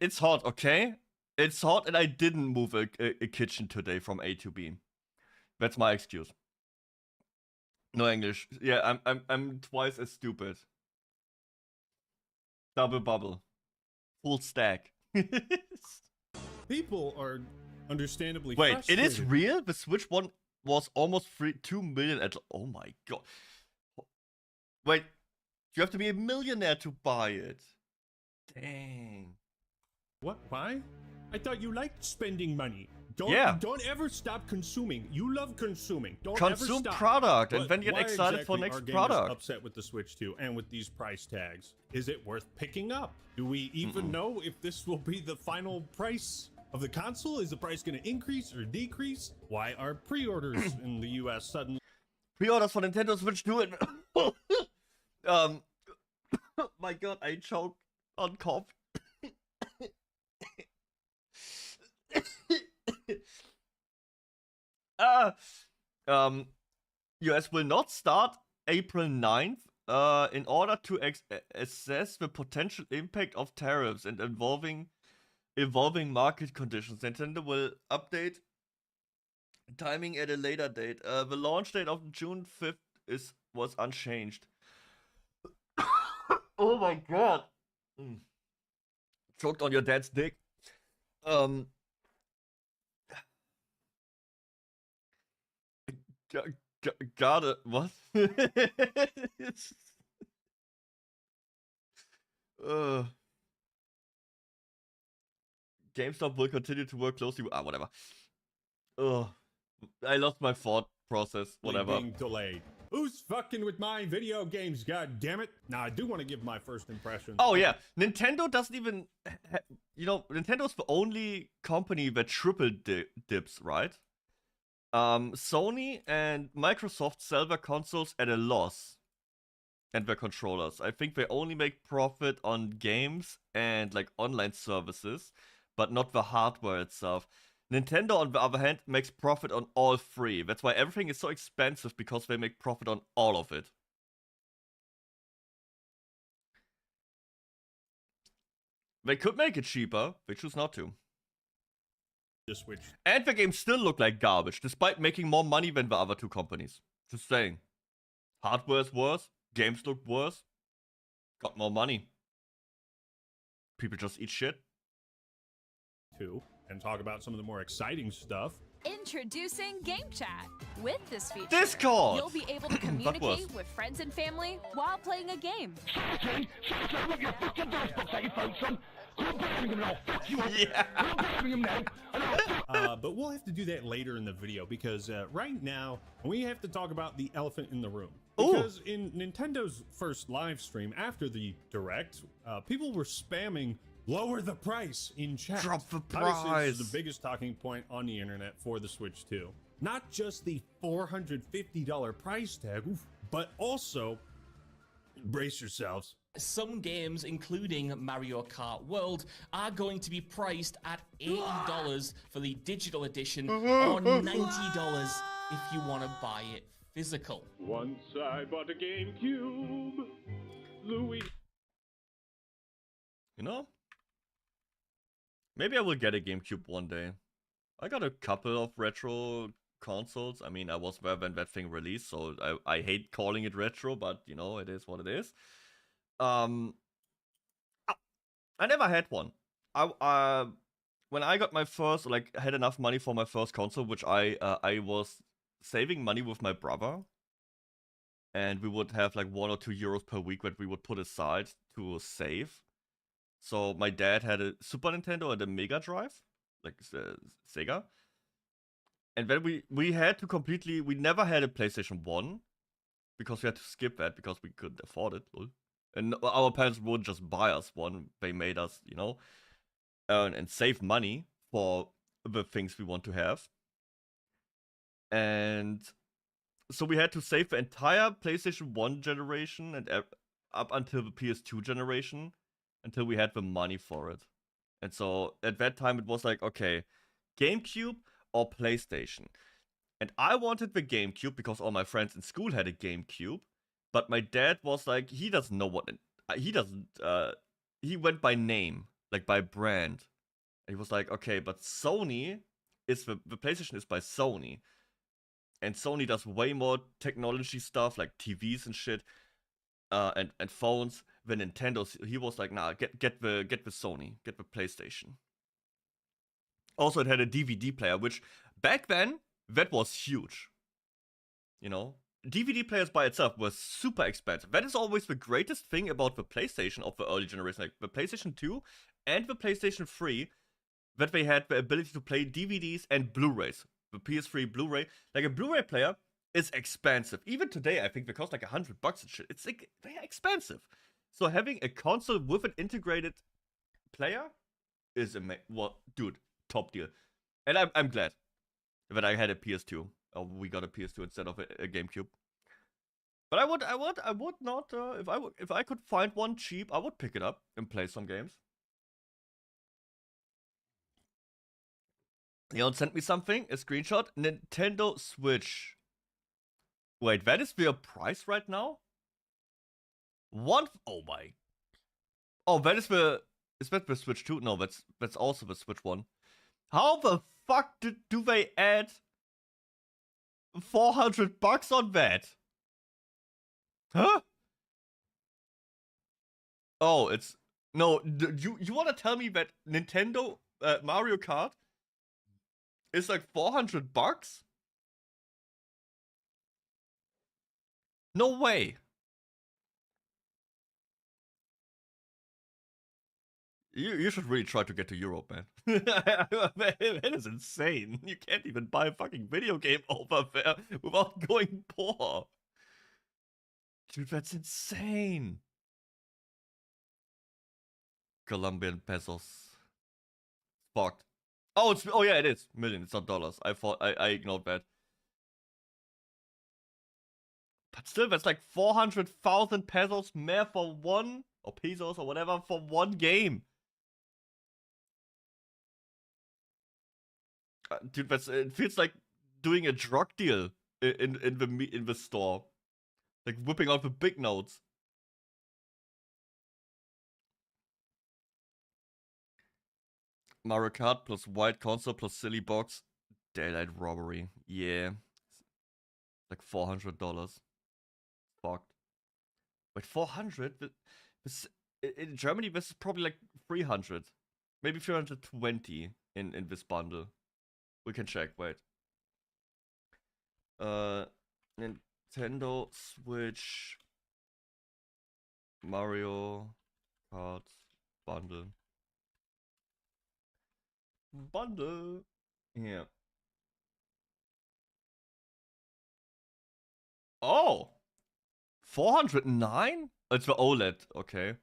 it's hot, okay? It's hot and I didn't move a kitchen today from A to B. That's my excuse. No English. Yeah, I'm twice as stupid. Double bubble. Full stack. People are understandably Wait, frustrated. it is real? The Switch one was almost 2 million at... Oh my god. Wait, you have to be a millionaire to buy it. Dang. What? Why? I thought you liked spending money. Don't ever stop consuming. You love consuming. Don't consume ever stop. product and But then get why excited for exactly next are gamers product. Upset with the Switch 2 and with these price tags. Is it worth picking up? Do we even know if this will be the final price of the console? Is the price going to increase or decrease? Why are pre-orders in the US suddenly? Pre-orders for Nintendo Switch 2 and... my god, I choked on cough. US will not start April 9th in order to assess the potential impact of tariffs and evolving market conditions. Nintendo will update timing at a later date. The launch date of June 5th was unchanged. Oh my god. Choked on your dad's dick. Got it. What? GameStop will continue to work closely with... whatever. Ugh. I lost my thought process. Whatever. Being delayed. Who's fucking with my video games, god damn it? Now, I do want to give my first impression. Oh, yeah. Nintendo doesn't even... you know, Nintendo's the only company that triple dips, right? Sony and Microsoft sell their consoles at a loss. And their controllers. I think they only make profit on games and, like, online services, but not the hardware itself. Nintendo, on the other hand, makes profit on all three. That's why everything is so expensive, because they make profit on all of it. They could make it cheaper, they choose not to. The Switch. And the games still look like garbage, despite making more money than the other two companies. Just saying. Hardware is worse, games look worse, got more money. People just eat shit. And talk about some of the more exciting stuff. Introducing Game Chat. With this feature, Discord! You'll be able to communicate with friends and family while playing a game. Yeah. But we'll have to do that later in the video, because right now we have to talk about the elephant in the room. Because in Nintendo's first live stream after the Direct, people were spamming lower the price in chat. Drop the Obviously, price. this is the biggest talking point on the internet for the Switch 2. Not just the $450 price tag, but also, brace yourselves. Some games, including Mario Kart World, are going to be priced at $80 for the digital edition, or $90 if you want to buy it physical. Once I bought a GameCube, Louis. You know? Maybe I will get a GameCube one day. I got a couple of retro consoles. I mean, I was there when that thing released, so I hate calling it retro, but, you know, it is what it is. I never had one. When I got my first, like, had enough money for my first console, which I was saving money with my brother, and we would have, like, 1 or 2 euros per week that we would put aside to save. So my dad had a Super Nintendo and a Mega Drive, like Sega. And then we had to completely, we never had a PlayStation 1, because we had to skip that because we couldn't afford it. And our parents wouldn't just buy us one, they made us, you know, earn and save money for the things we want to have. And so we had to save the entire PlayStation 1 generation and up until the PS2 generation, until we had the money for it. And so at that time it was like, okay, GameCube or PlayStation. And I wanted the GameCube because all my friends in school had a GameCube, but my dad was like, he doesn't know what he went by name, like by brand. And he was like, okay, but Sony is the PlayStation is by Sony, and Sony does way more technology stuff like TVs and shit, and phones than Nintendo. He was like, nah, get the Sony, get the PlayStation. Also, it had a DVD player, which back then that was huge. You know, DVD players by itself were super expensive. That is always the greatest thing about the PlayStation of the early generation, like the PlayStation 2 and the PlayStation 3, that they had the ability to play DVDs and Blu-rays. The PS3 Blu-ray, like a Blu-ray player is expensive. Even today, I think they cost like $100 and shit. It's like, they're expensive. So having a console with an integrated player is amazing. Well, dude, top deal. And I'm glad that I had a PS2. Or we got a PS2 instead of a GameCube. But I would not. If I could find one cheap, I would pick it up and play some games. Leon sent me something, a screenshot. Nintendo Switch. Wait, that is their price right now? Oh my. Oh, that is the. Is that the Switch 2? No, that's also the Switch 1. How the fuck do they add $400 on that? Huh? Oh, it's no. You want to tell me that Nintendo Mario Kart is like $400? No way. You should really try to get to Europe, man. That is insane. You can't even buy a fucking video game over there without going poor. Dude, that's insane. Colombian pesos. Fucked. Oh yeah, it is. Million, it's not dollars. I ignored that. But still, that's like 400,000 pesos more for one, or pesos or whatever, for one game. Dude, it feels like doing a drug deal in the store. Like whipping out the big notes. Mario Kart plus white console plus silly box. Daylight robbery. Yeah. Like $400. Fucked. Wait, 400? In Germany, this is probably like 300. Maybe 320 in this bundle. We can check, wait. Nintendo Switch Mario Kart bundle. Yeah. Oh, 409? It's the OLED, okay.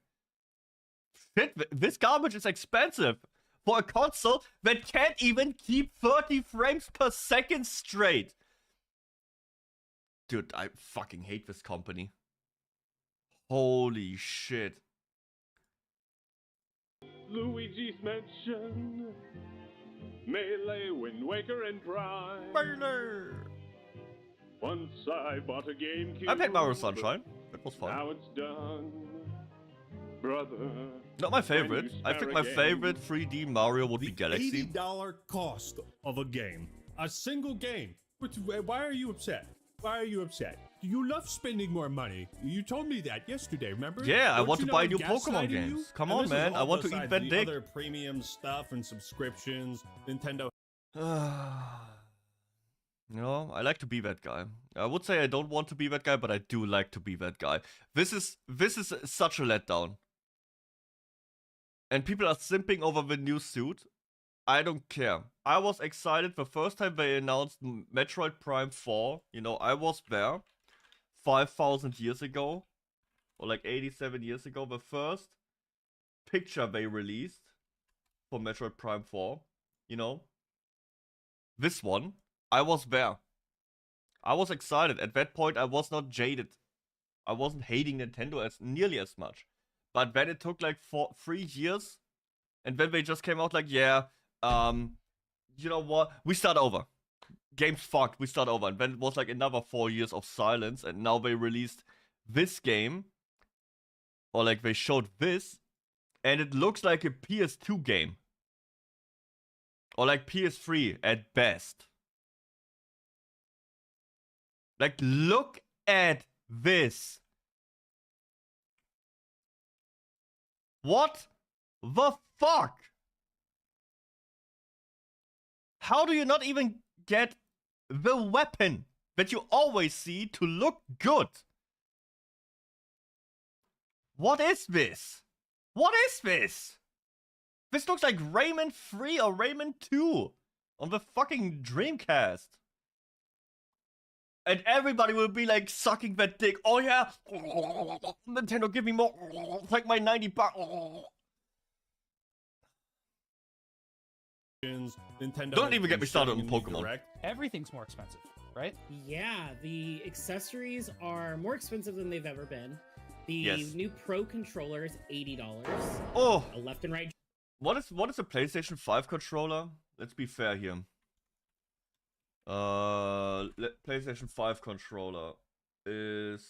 Shit, this garbage is expensive for a console that can't even keep 30 frames per second straight. Dude, I fucking hate this company. Holy shit. Luigi's Mansion, Melee, Wind Waker, and Prime. Melee. Once I bought a GameCube. I played Mario Sunshine. That was fun. Now it's done, brother. Not my favorite. I think my favorite 3D Mario would be Galaxy. $80 cost of a game. A single game. Why are you upset? Why are you upset? You love spending more money. You told me that yesterday, remember? Yeah, I Don't want you to know buy I'm new Pokemon gaslighting games. you? Come And on, this is man. I all want to eat besides that the dick. other premium stuff and subscriptions. Nintendo. You know, I like to be that guy. I would say I don't want to be that guy, but I do like to be that guy. This is such a letdown. And people are simping over the new suit. I don't care. I was excited the first time they announced Metroid Prime 4. You know, I was there 5,000 years ago. Or like 87 years ago. The first picture they released for Metroid Prime 4. You know. This one. I was there. I was excited. At that point, I was not jaded. I wasn't hating Nintendo nearly as much. But then it took like 3 years. And then they just came out like, yeah, you know what? We start over. Game's fucked. We start over. And then it was like another 4 years of silence. And now they released this game. Or like they showed this. And it looks like a PS2 game. Or like PS3 at best. Like, look at this. What the fuck? How do you not even get the weapon that you always see to look good? What is this? What is this? This looks like Rayman 3 or Rayman 2 on the fucking Dreamcast. And everybody will be like sucking that dick. Oh yeah, Nintendo, give me more. Like my $90. Nintendo Don't even get me started on Pokemon. Direct. Everything's more expensive, right? Yeah, the accessories are more expensive than they've ever been. The new Pro controller is $80. Oh, a left and right. What is a PlayStation 5 controller? Let's be fair here. PlayStation 5 controller is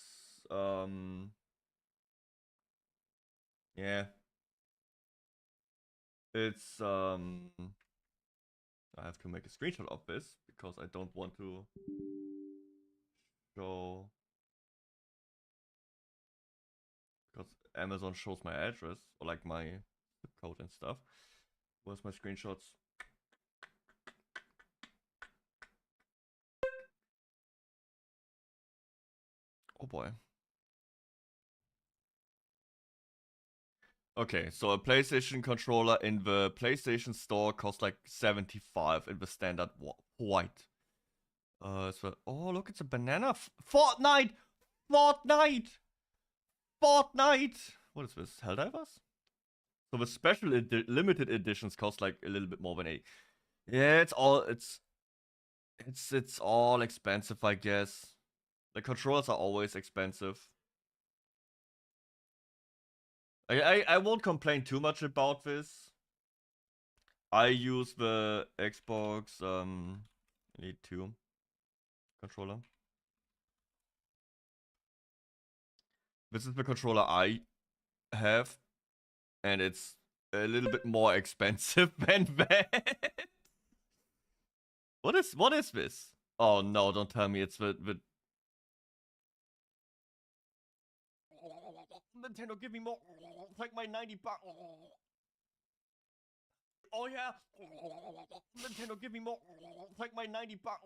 yeah. It's I have to make a screenshot of this because I don't want to show, because Amazon shows my address or like my zip code and stuff. Where's my screenshots? Oh boy. Okay, so a PlayStation controller in the PlayStation Store costs like 75 in the standard white. So, oh, look, it's a banana. Fortnite! Fortnite! Fortnite! What is this? Helldivers? So the special limited editions cost like a little bit more than 8. Yeah, it's all expensive, I guess. The controllers are always expensive. I won't complain too much about this. I use the Xbox Elite 2 controller. This is the controller I have, and it's a little bit more expensive than that. What is this? Oh no, don't tell me it's the Nintendo, give me more. Take my 90 bucks. Oh yeah. Nintendo, give me more. Take my 90 bucks.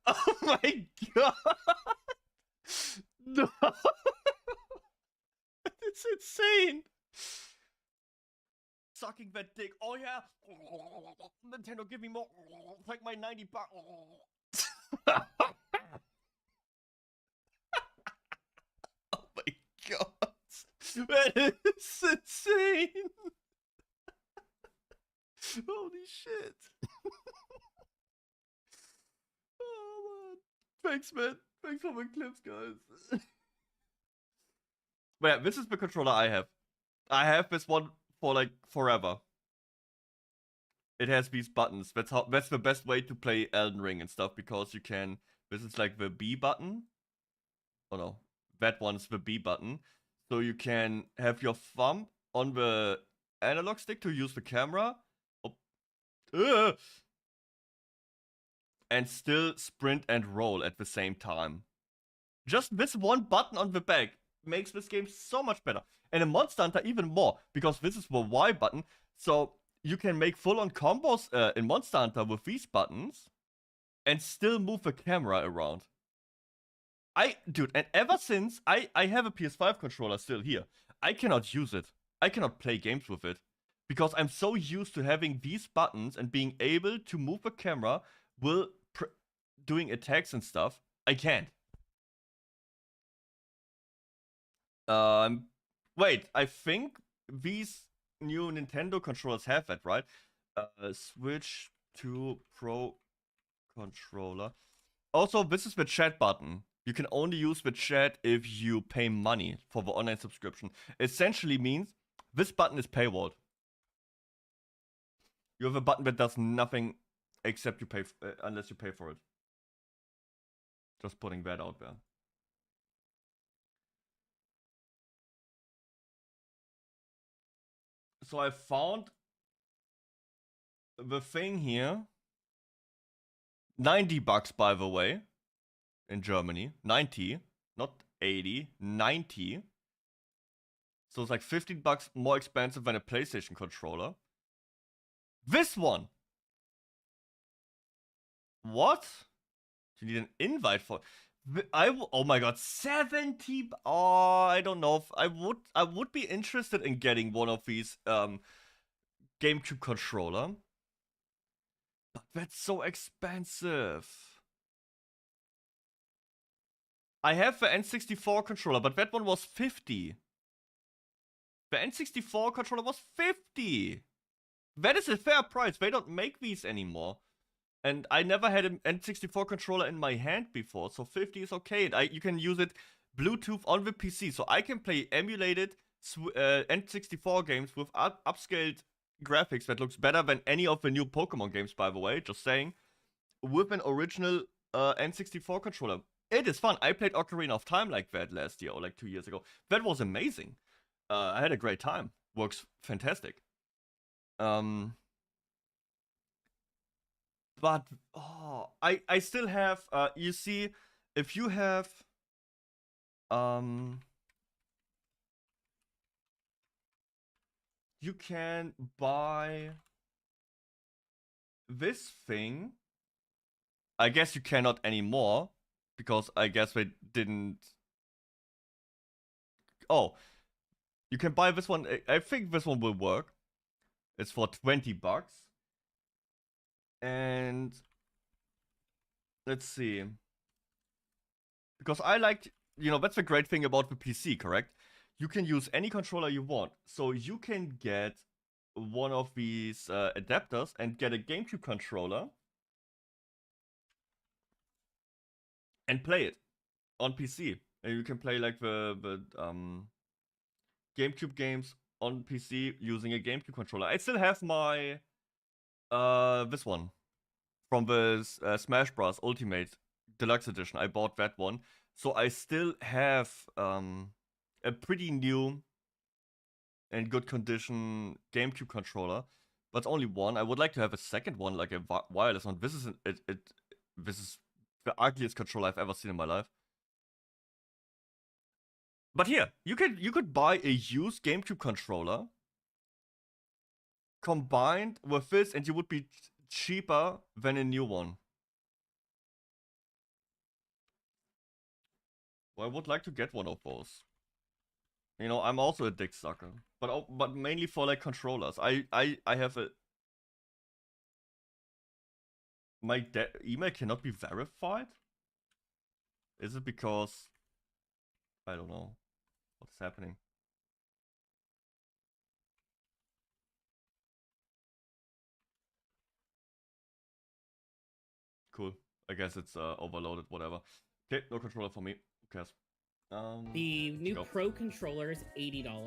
Oh my god. No. It's insane. Sucking that dick. Oh yeah. Nintendo, give me more. Take my 90 bucks. Oh my god. That is insane. Holy shit. Oh man. Thanks, man. Thanks for my clips, guys. But yeah, this is the controller I have. I have this one for like forever. It has these buttons. That's the best way to play Elden Ring and stuff, because you can. This is like the B button. Oh no, that one's the B button. So you can have your thumb on the analog stick to use the camera. And still sprint and roll at the same time. Just this one button on the back makes this game so much better. And in Monster Hunter even more, because this is the Y button. So you can make full-on combos in Monster Hunter with these buttons and still move the camera around. Dude, and ever since I have a PS5 controller still here, I cannot use it. I cannot play games with it. Because I'm so used to having these buttons and being able to move the camera while doing attacks and stuff. I can't. Wait, I think these new Nintendo controllers have that, right? Switch to Pro controller. Also, this is the chat button. You can only use the chat if you pay money for the online subscription. Essentially means this button is paywalled. You have a button that does nothing except you pay unless you pay for it. Just putting that out there. So I found the thing here. 90 bucks, by the way, in Germany. 90, not 80, 90. So it's like 15 bucks more expensive than a PlayStation controller. This one. What? You need an invite for. Oh my god, 70. Oh, I don't know if I would be interested in getting one of these GameCube controller. But that's so expensive. I have the N64 controller, but that one was 50. The N64 controller was 50. That is a fair price. They don't make these anymore. And I never had an N64 controller in my hand before, so 50 is okay. You can use it Bluetooth on the PC, so I can play emulated N64 games with upscaled graphics that looks better than any of the new Pokemon games, by the way, just saying, with an original N64 controller. It is fun. I played Ocarina of Time like that last year, or like 2 years ago. That was amazing. I had a great time. Works fantastic. But, oh, I still have, you see, if you have, you can buy this thing. I guess you cannot anymore, because I guess they didn't Oh, you can buy this one. I think this one will work. It's for $20. And let's see. Because I liked, you know, that's the great thing about the PC, correct? You can use any controller you want. So you can get one of these adapters and get a GameCube controller and play it on PC. And you can play like the GameCube games on PC using a GameCube controller. I still have my this one from the Smash Bros. Ultimate Deluxe Edition. I bought that one, so I still have a pretty new and good condition GameCube controller, but only one. I would like to have a second one, like a wireless one. This is this is the ugliest controller I've ever seen in my life. But here, you could buy a used GameCube controller combined with this, and you would be cheaper than a new one. Well, I would like to get one of those. You know, I'm also a dick sucker, but mainly for like controllers. I have a my email cannot be verified. Is it because I don't know what's happening? Cool. I guess it's overloaded, whatever. Okay, no controller for me. Who cares? The new Pro controller is $80.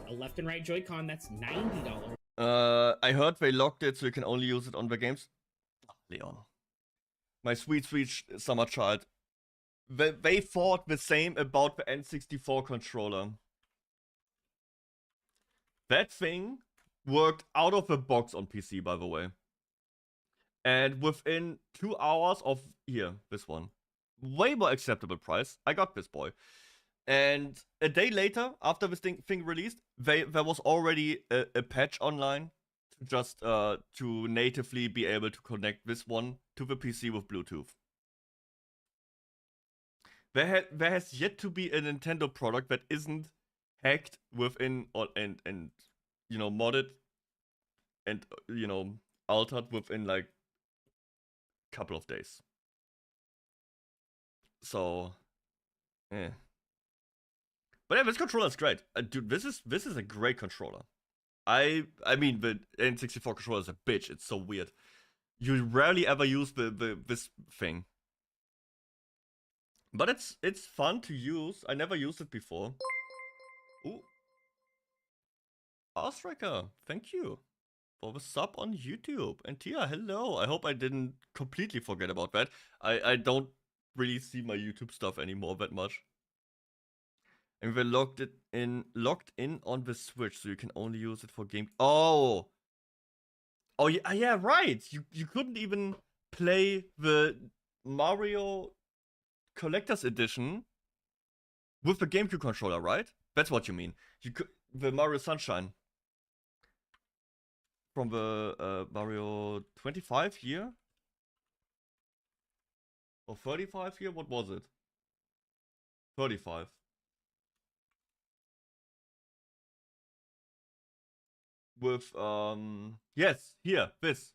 A left and right Joy-Con, that's $90. I heard they locked it so you can only use it on the games. Oh, Leon. My sweet summer child. They thought the same about the N64 controller. That thing worked out of the box on PC, by the way. And within 2 hours of, here, this one, way more acceptable price, I got this boy. And a day later, after this thing released, there was already a patch online just to natively be able to connect this one to the PC with Bluetooth. There has yet to be a Nintendo product that isn't hacked within and you know, modded and you know, altered within like a couple of days. So, yeah. But yeah, this controller is great, dude. This is a great controller. I mean, the N64 controller is a bitch. It's so weird. You rarely ever use this thing. But it's fun to use. I never used it before. Ooh. Arstriker, thank you for the sub on YouTube. And Tia, hello. I hope I didn't completely forget about that. I don't really see my YouTube stuff anymore that much. And we're locked in on the Switch, so you can only use it for game. Oh yeah, right. You couldn't even play the Mario Collector's Edition with the GameCube controller, right? That's what you mean. You could the Mario Sunshine from the Mario 25 year or 35 year. What was it? 35. With yes, here, this,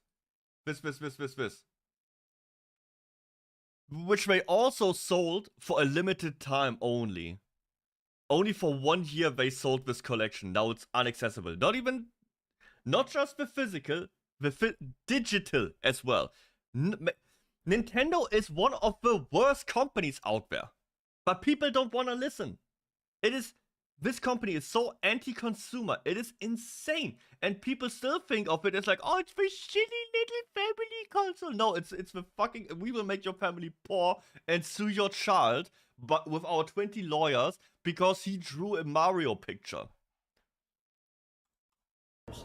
which they also sold for a limited time only. Only for 1 year they sold this collection. Now it's inaccessible. Not just the physical, the digital as well. Nintendo is one of the worst companies out there, but people don't want to listen. This company is so anti-consumer. It is insane. And people still think of it as like, oh, it's the shitty little family console. No, it's the fucking, we will make your family poor and sue your child, but with our 20 lawyers because he drew a Mario picture.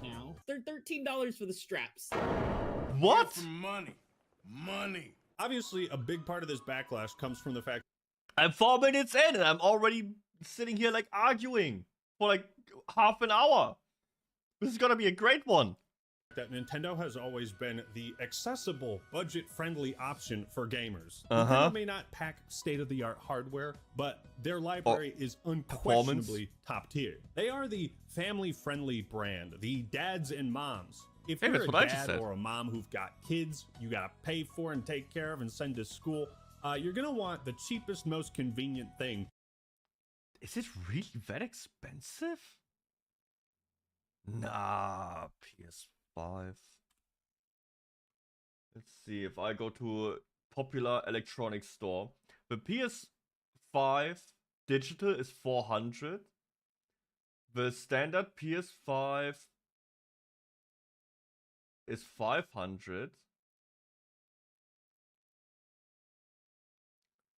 Now they're $13 for the straps. What? For money. Obviously, a big part of this backlash comes from the fact I'm 4 minutes in and I'm already sitting here like arguing for like half an hour. This is gonna be a great one. that Nintendo has always been the accessible, budget-friendly option for gamers. Nintendo may not pack state-of-the-art hardware, but their library is unquestionably top tier. They are the family-friendly brand, the dads and moms. If you're a dad or a mom who've got kids you gotta pay for and take care of and send to school, you're gonna want the cheapest, most convenient thing. Is it really that expensive? Nah, PS5. Let's see, if I go to a popular electronics store, the PS5 digital is 400. The standard PS5 is 500.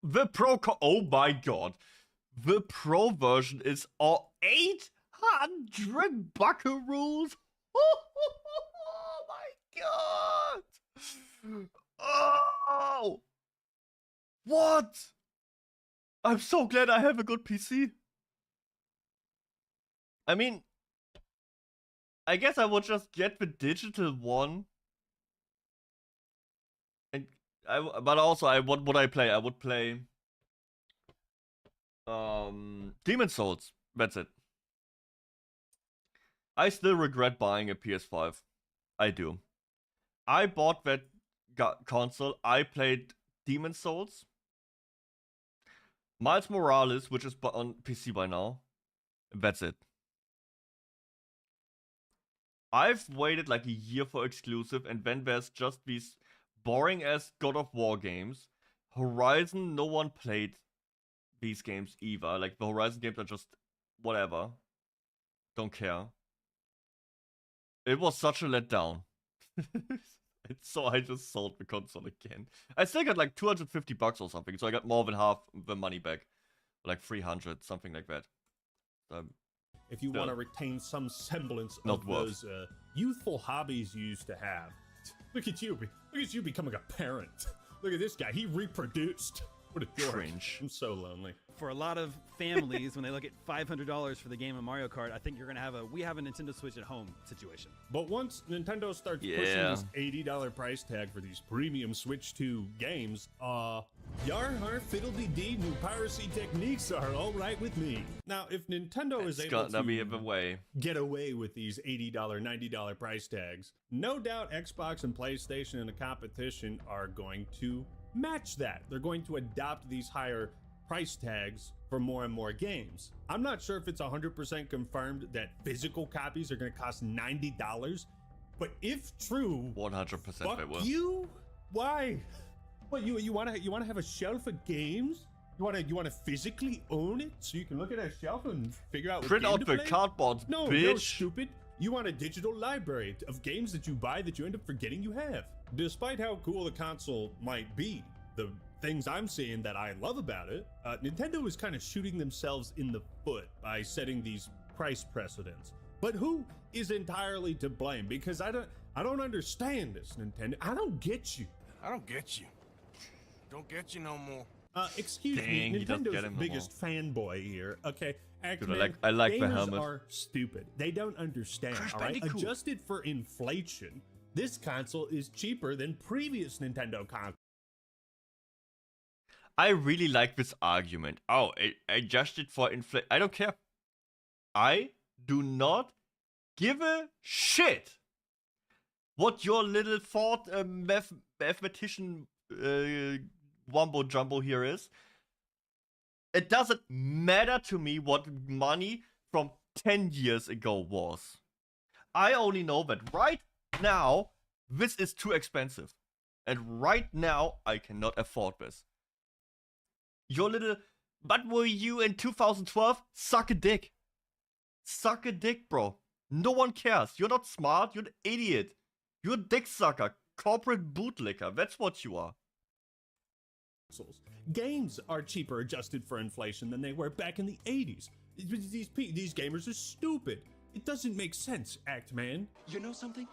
The Pro, oh my god. The Pro version is all 800 buckaroos. Oh my god! Oh! What? I'm so glad I have a good PC. I mean, I guess I would just get the digital one. And but also, what would I play? I would play Demon's Souls. That's it. I still regret buying a PS5. I do. I bought that console. I played Demon's Souls, Miles Morales, which is on PC by now. That's it. I've waited like a year for exclusive, and then there's just these boring ass God of War games. Horizon, no one played these games either. Like, the Horizon games are just whatever. Don't care. It was such a letdown. So I just sold the console again. I still got like 250 bucks or something, so I got more than half the money back. Like 300, something like that. If you want to retain some semblance of those youthful hobbies you used to have. Look at you becoming a parent. Look at this guy, he reproduced. What a dork. Cringe. I'm so lonely. For a lot of families, when they look at $500 for the game of Mario Kart, I think you're gonna have we have a Nintendo Switch at home situation. But once Nintendo starts pushing this $80 price tag for these premium Switch 2 games, yar har fiddle-dee-dee, new piracy techniques are all right with me. Now, if Nintendo is able to get away with these $80, $90 price tags, no doubt Xbox and PlayStation in the competition are going to match that. They're going to adopt these higher price tags for more and more games. I'm not sure if it's 100% confirmed that physical copies are going to cost $90, but if true, 100% they will. You? Why? What, you want to have a shelf of games? You want to physically own it so you can look at that shelf and figure out what print game out to the play? cardboard, no, bitch. No, stupid. You want a digital library of games that you buy that you end up forgetting you have. Despite how cool the console might be, the things I'm seeing that I love about it, Nintendo is kind of shooting themselves in the foot by setting these price precedents. But who is entirely to blame? Because I don't understand this, Nintendo. I don't get you. I don't get you. Don't get you no more. Excuse me, Nintendo's biggest fanboy here. Okay, dude, I like the helmet. Gamers are stupid. They don't understand. All right, adjusted for inflation, this console is cheaper than previous Nintendo consoles. I really like this argument. Oh, adjusted for inflation. I don't care. I do not give a shit what your little thought mathematician wumbo jumbo here is. It doesn't matter to me what money from 10 years ago was. I only know that right now, this is too expensive. And right now, I cannot afford this. Your little, but were you in 2012? Suck a dick. Suck a dick, bro. No one cares. You're not smart. You're an idiot. You're a dick sucker. Corporate bootlicker. That's what you are. Games are cheaper adjusted for inflation than they were back in the 80s. These gamers are stupid. It doesn't make sense, Act-Man. You know something?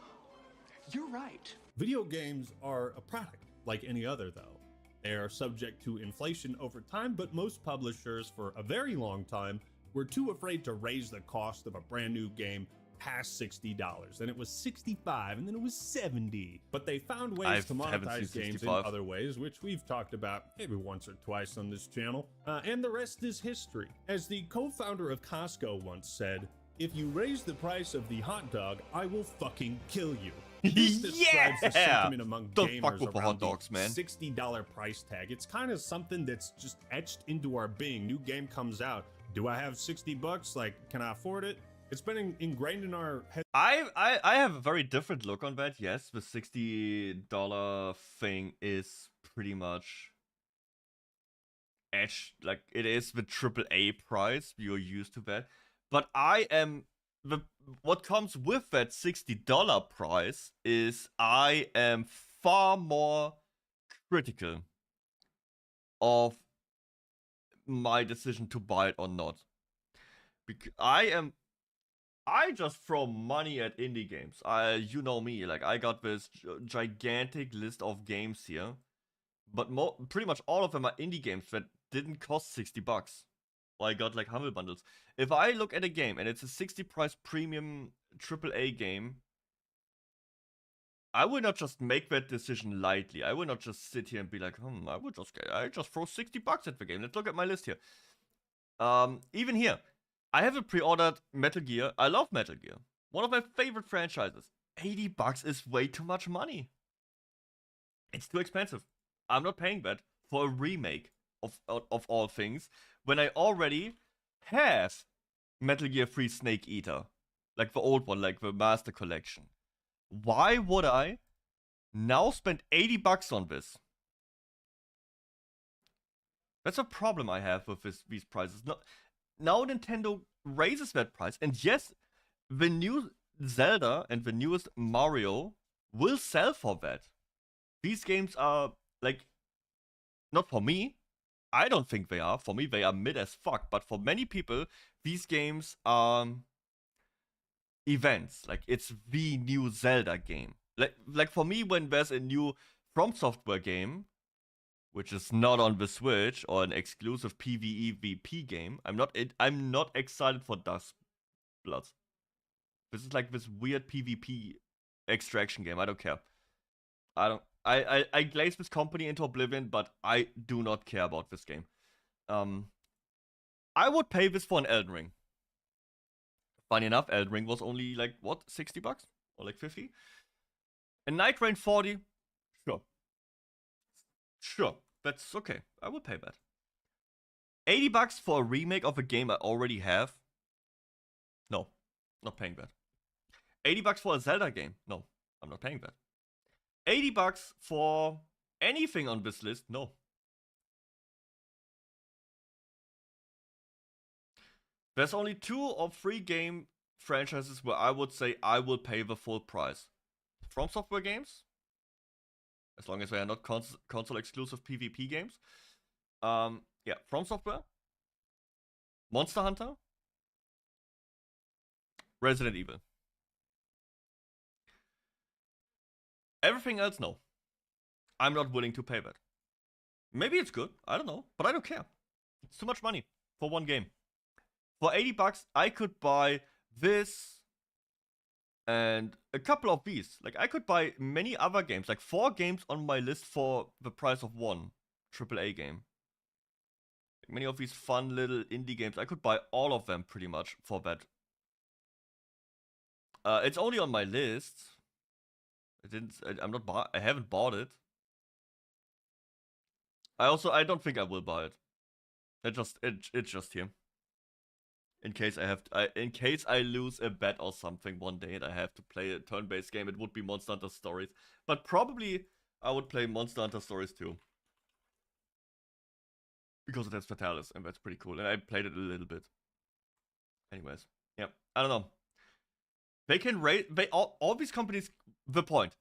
You're right. Video games are a product like any other, though. They are subject to inflation over time, but most publishers for a very long time were too afraid to raise the cost of a brand new game past $60. Then it was 65, and then it was 70. But they found ways to monetize games in other ways, which we've talked about maybe once or twice on this channel. And the rest is history. As the co-founder of Costco once said, "If you raise the price of the hot dog, I will fucking kill you." This describes the sentiment among gamers around the $60 price tag. It's kind of something that's just etched into our being. New game comes out. Do I have $60? Like, can I afford it? It's been ingrained in our head. I have a very different look on that. Yes, the $60 thing is pretty much etched. Like, it is the AAA price. You're used to that. But what comes with that $60 price is I am far more critical of my decision to buy it or not. Because I just throw money at indie games. You know me, like I got this gigantic list of games here, but pretty much all of them are indie games that didn't cost $60. I got like Humble Bundles. If I look at a game and it's a 60 price premium AAA game, I will not just make that decision lightly. I will not just sit here and be like, I just throw $60 at the game. Let's look at my list here. Even here, I haven't pre-ordered Metal Gear. I love Metal Gear. One of my favorite franchises. $80 is way too much money. It's too expensive. I'm not paying that for a remake of all things, when I already have Metal Gear 3 Snake Eater. Like the old one, like the Master Collection. Why would I now spend $80 on this? That's a problem I have with these prices. Now Nintendo raises that price, and yes, the new Zelda and the newest Mario will sell for that. These games are, like, not for me. I don't think they are. For me, they are mid as fuck. But for many people, these games are events. Like, it's the new Zelda game. Like for me, when there's a new From Software game, which is not on the Switch, or an exclusive PvE/VP game, I'm not excited for Dust Bloods. This is like this weird PvP extraction game. I don't care. I glaze this company into oblivion, but I do not care about this game. I would pay this for an Elden Ring. Funny enough, Elden Ring was only like, what, $60? Or like 50? And Night Rain 40? Sure. Sure, that's okay. I will pay that. $80 for a remake of a game I already have? No, not paying that. $80 for a Zelda game? No, I'm not paying that. $80 for anything on this list? No. There's only 2 or 3 game franchises where I would say I will pay the full price. From Software games, as long as they are not console exclusive PvP games. Yeah, From Software, Monster Hunter, Resident Evil. Everything else, no. I'm not willing to pay that. Maybe it's good, I don't know, but I don't care. It's too much money for one game. For $80, I could buy this and a couple of these. Like, I could buy many other games, like 4 games on my list for the price of one AAA game. Like, many of these fun little indie games, I could buy all of them pretty much for that. It's only on my list. I haven't bought it. I don't think I will buy it. It's just here. In case I lose a bet or something one day and I have to play a turn-based game, it would be Monster Hunter Stories. But probably I would play Monster Hunter Stories too. Because it has Fatalis, and that's pretty cool. And I played it a little bit. Anyways, yeah, I don't know. They can raise, all these companies, the point,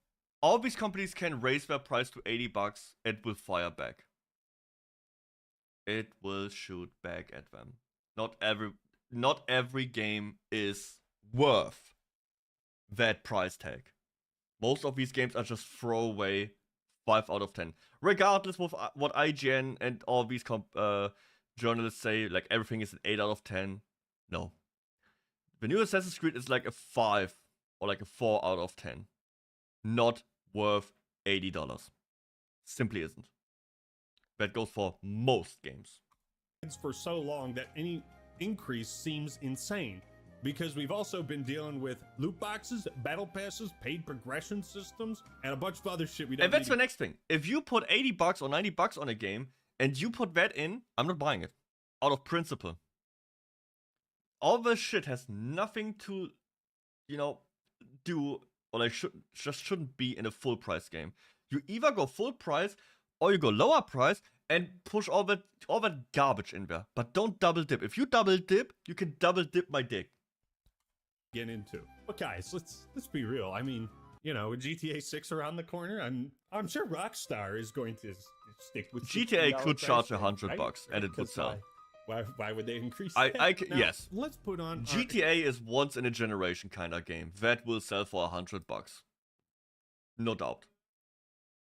all these companies can raise their price to $80 and will fire back. It will shoot back at them. Not every game is worth that price tag. Most of these games are just throwaway 5 out of 10. Regardless of what IGN and all these journalists say, like everything is an 8 out of 10. No. The new Assassin's Creed is like a 5 or like a 4 out of 10. Not worth $80. Simply isn't. That goes for most games. For so long that any increase seems insane, because we've also been dealing with loot boxes, battle passes, paid progression systems, and a bunch of other shit we don't And that's need. the next thing. If you put $80 or $90 on a game and you put that in, I'm not buying it. Out of principle. All this shit has nothing to, you know, do, or like shouldn't be in a full price game. You either go full price or you go lower price and push all that garbage in there. But don't double dip. If you double dip, you can double dip my dick. Get into. But guys, let's be real. I mean, you know, with GTA 6 around the corner, I'm sure Rockstar is going to stick with GTA $60 could charge price $100 tag, and it would sell. Why would they increase that? Now, yes. Let's put on GTA is once in a generation kind of game. That will sell for $100. No doubt.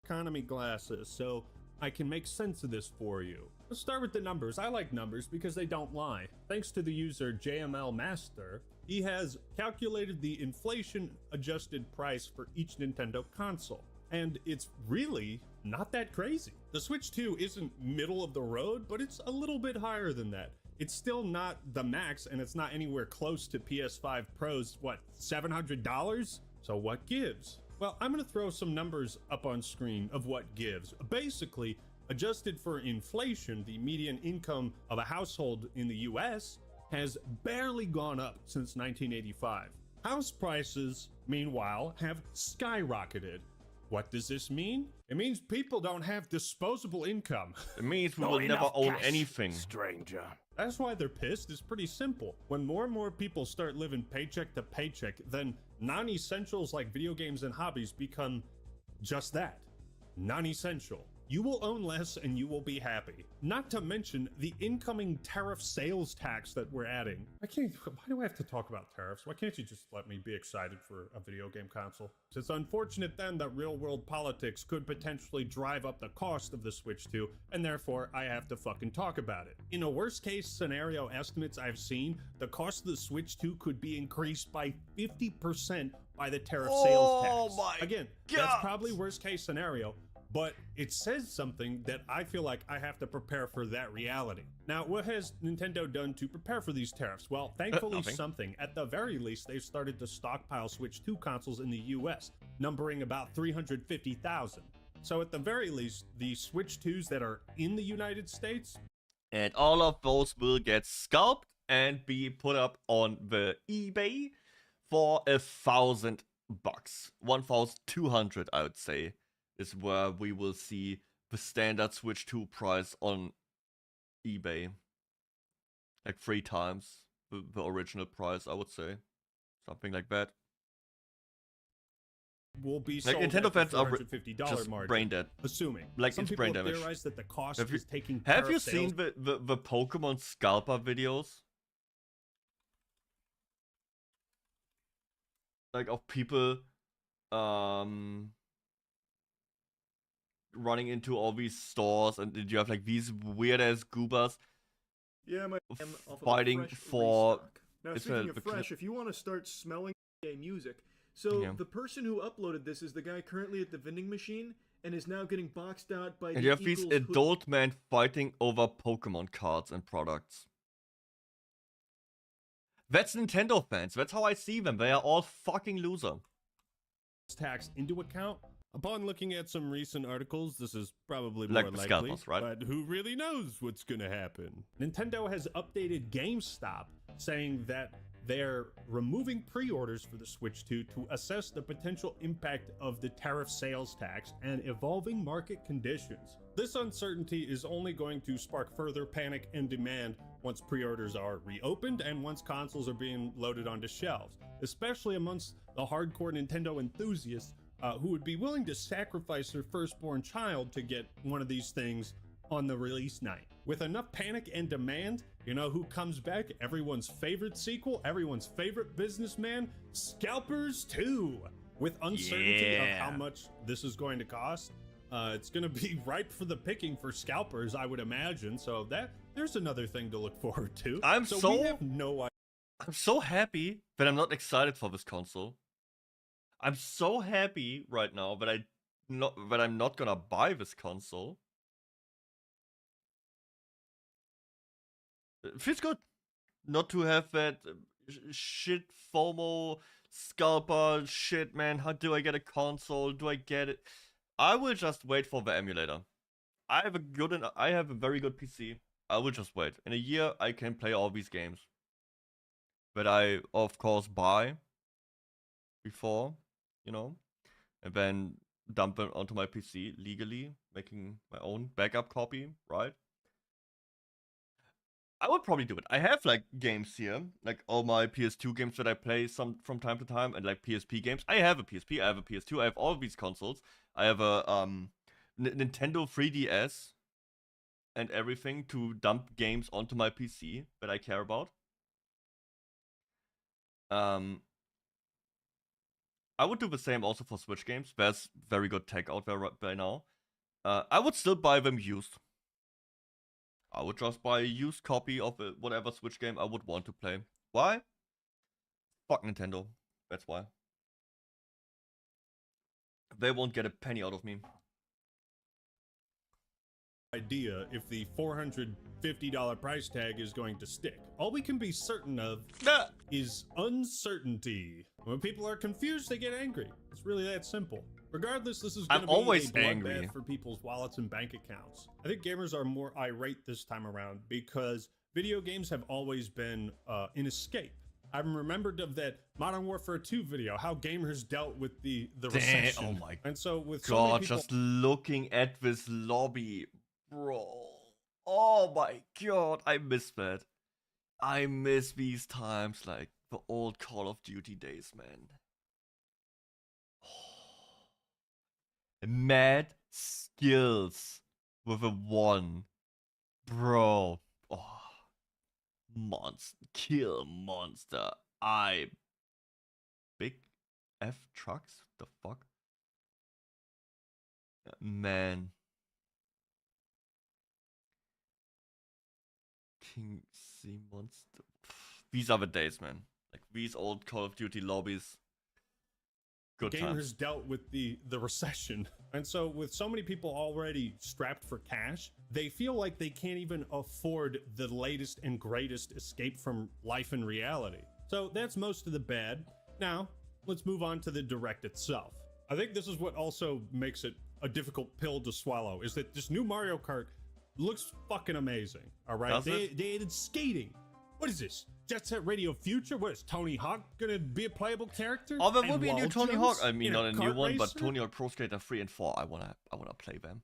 Economy glasses, so I can make sense of this for you. Let's start with the numbers. I like numbers because they don't lie. Thanks to the user JML Master, he has calculated the inflation-adjusted price for each Nintendo console. And it's really not that crazy. The Switch 2 isn't middle of the road, but it's a little bit higher than that. It's still not the max, and it's not anywhere close to PS5 Pro's, what, $700? So what gives? Well, I'm gonna throw some numbers up on screen of what gives. Basically, adjusted for inflation, the median income of a household in the US has barely gone up since 1985. House prices, meanwhile, have skyrocketed. What does this mean? It means people don't have disposable income. It means we will never own anything. Stranger. That's why they're pissed. It's pretty simple. When more and more people start living paycheck to paycheck, then non-essentials like video games and hobbies become just that, non-essential. You will own less and you will be happy. Not to mention the incoming tariff sales tax that we're adding. Why do I have to talk about tariffs? Why can't you just let me be excited for a video game console? It's unfortunate then that real world politics could potentially drive up the cost of the Switch 2, and therefore I have to fucking talk about it. In a worst case scenario estimates I've seen, the cost of the Switch 2 could be increased by 50% by the tariff sales tax. Oh my Again, God. That's probably worst case scenario. But it says something that I feel like I have to prepare for that reality. Now, what has Nintendo done to prepare for these tariffs? Well, thankfully something. At the very least, they've started to stockpile Switch 2 consoles in the US, numbering about 350,000. So at the very least, the Switch 2s that are in the United States... And all of those will get scalped and be put up on the eBay for $1,000. 1,200, I would say, is where we will see the standard Switch 2 price on eBay. Like 3 times the original price, I would say. Something like that. Will be like sold Nintendo at the fans are $450 just margin, brain dead. assuming. Like Some it's people brain have damage. theorized that the cost Have you, is taking have tariff you sales. seen the Pokemon scalper videos? Like of people running into all these stores, and you have like these weird ass goobers. Yeah, my fighting for. Now, it's speaking a- of fresh, if you want to start smelling music, so Yeah. the person who uploaded this is the guy currently at the vending machine and is now getting boxed out by And the you have these Eagles who- adult men fighting over Pokemon cards and products. That's Nintendo fans. That's how I see them. They are all fucking loser. Tax into account. Upon looking at some recent articles, this is probably Like more the likely, scalpers, right? but who really knows what's gonna happen? Nintendo has updated GameStop, saying that they're removing pre-orders for the Switch 2 to assess the potential impact of the tariff sales tax and evolving market conditions. This uncertainty is only going to spark further panic and demand once pre-orders are reopened and once consoles are being loaded onto shelves, especially amongst the hardcore Nintendo enthusiasts who would be willing to sacrifice their firstborn child to get one of these things on the release night. With enough panic and demand, you know who comes back? Everyone's favorite sequel, everyone's favorite businessman, Scalpers 2. With uncertainty of how much this is going to cost, it's going to be ripe for the picking for scalpers, I would imagine. So there's another thing to look forward to. I'm so so we have no idea. I'm so happy that I'm not excited for this console. I'm so happy right now that I'm not gonna buy this console. It feels good not to have that shit FOMO scalper shit, man. How do I get a console? Do I get it? I will just wait for the emulator. I have a very good PC. I will just wait. In a year, I can play all these games that I, of course, buy before, you know, and then dump it onto my PC legally, making my own backup copy, right? I would probably do it. I have like games here, like all my PS2 games that I play from time to time, and like PSP games. I have a PSP, I have a PS2, I have all of these consoles. I have a Nintendo 3DS and everything to dump games onto my PC that I care about. I would do the same also for Switch games. There's very good tech out there right now. I would still buy them used. I would just buy a used copy of whatever Switch game I would want to play. Why? Fuck Nintendo. That's why. They won't get a penny out of me. Idea if the $450 price tag is going to stick. All we can be certain of is uncertainty. When people are confused, they get angry. It's really that simple. Regardless, this is going to be always a bloodbath angry for people's wallets and bank accounts. I think gamers are more irate this time around because video games have always been an escape. I'm remembered of that Modern Warfare 2 video, how gamers dealt with the recession. Oh my and so with god, so many people, just looking at this lobby, bro. Oh my god, I miss that. I miss these times, like the old Call of Duty days, man. Mad skills with a 1. Bro. Oh. Kill monster. Big F trucks? The fuck? Man. King C monster. These are the days, man. Like these old Call of Duty lobbies. Good gamers times. dealt with the recession. And so with so many people already strapped for cash, they feel like they can't even afford the latest and greatest escape from life and reality. So that's most of the bad. Now, let's move on to the Direct itself. I think this is what also makes it a difficult pill to swallow, is that this new Mario Kart looks fucking amazing. All right, they added skating. What is this? Jet Set Radio Future? What is Tony Hawk gonna be a playable character? Oh, there will be a new wall Tony jumps Hawk. I mean, in not a new one, but racer? Tony Hawk Pro Skater 3 and 4. I wanna play them.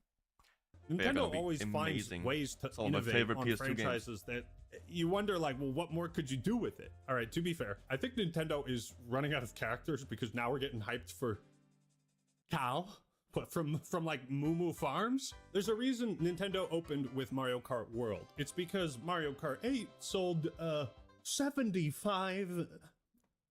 They're gonna Nintendo be always finds amazing. ways to Some of my innovate favorite on PS2 franchises that you wonder, like, well, what more could you do with it? All right, to be fair, I think Nintendo is running out of characters because now we're getting hyped for Cow, but from like Moo Moo Farms. There's a reason Nintendo opened with Mario Kart World. It's because Mario Kart 8 sold 75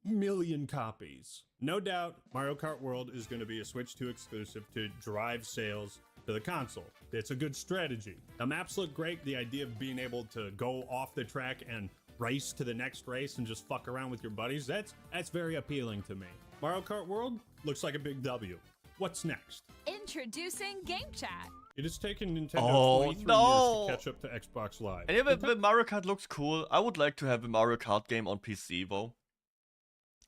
million copies. No doubt, Mario Kart World is going to be a Switch 2 exclusive to drive sales to the console. It's a good strategy. The maps look great. The idea of being able to go off the track and race to the next race and just fuck around with your buddies, that's very appealing to me. Mario Kart World looks like a big W. What's next? Introducing Game Chat. It has taken Nintendo 23 years to catch up to Xbox Live. And yeah, the Mario Kart looks cool. I would like to have a Mario Kart game on PC, though.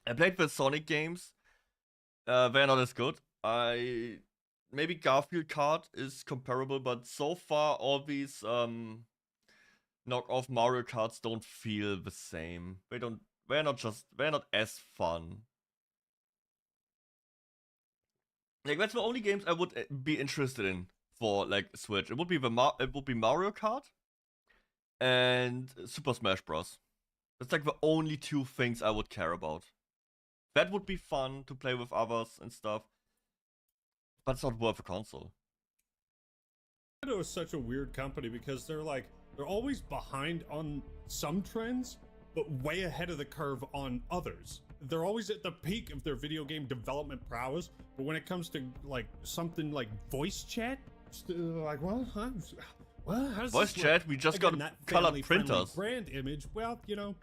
I played the Sonic games. They're not as good. Maybe Garfield Kart is comparable, but so far all these knockoff Mario Karts don't feel the same. They're not as fun. Like, that's the only games I would be interested in for like Switch. It would be Mario Kart and Super Smash Bros. That's like the only 2 things I would care about. That would be fun to play with others and stuff, but it's not worth a console. Nintendo is such a weird company because they're always behind on some trends, but way ahead of the curve on others. They're always at the peak of their video game development prowess, but when it comes to like something like voice chat, like, well, how does voice this chat? look? We just Again, got that colored family-friendly printers. brand image. Well, you know,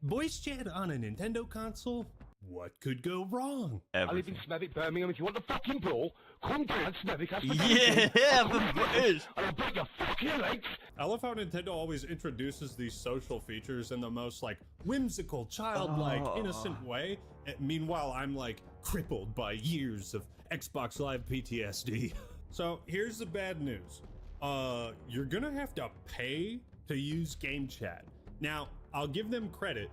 Voice chat on a Nintendo console? What could go wrong? I live in Smethwick, Birmingham. If you want the fucking brawl, come down Smethwick. Yeah, the British. And I'll break your fucking legs. I love how Nintendo always introduces these social features in the most like whimsical, childlike, innocent way. And meanwhile, I'm like crippled by years of Xbox Live PTSD. So here's the bad news. You're gonna have to pay to use Game Chat. Now, I'll give them credit.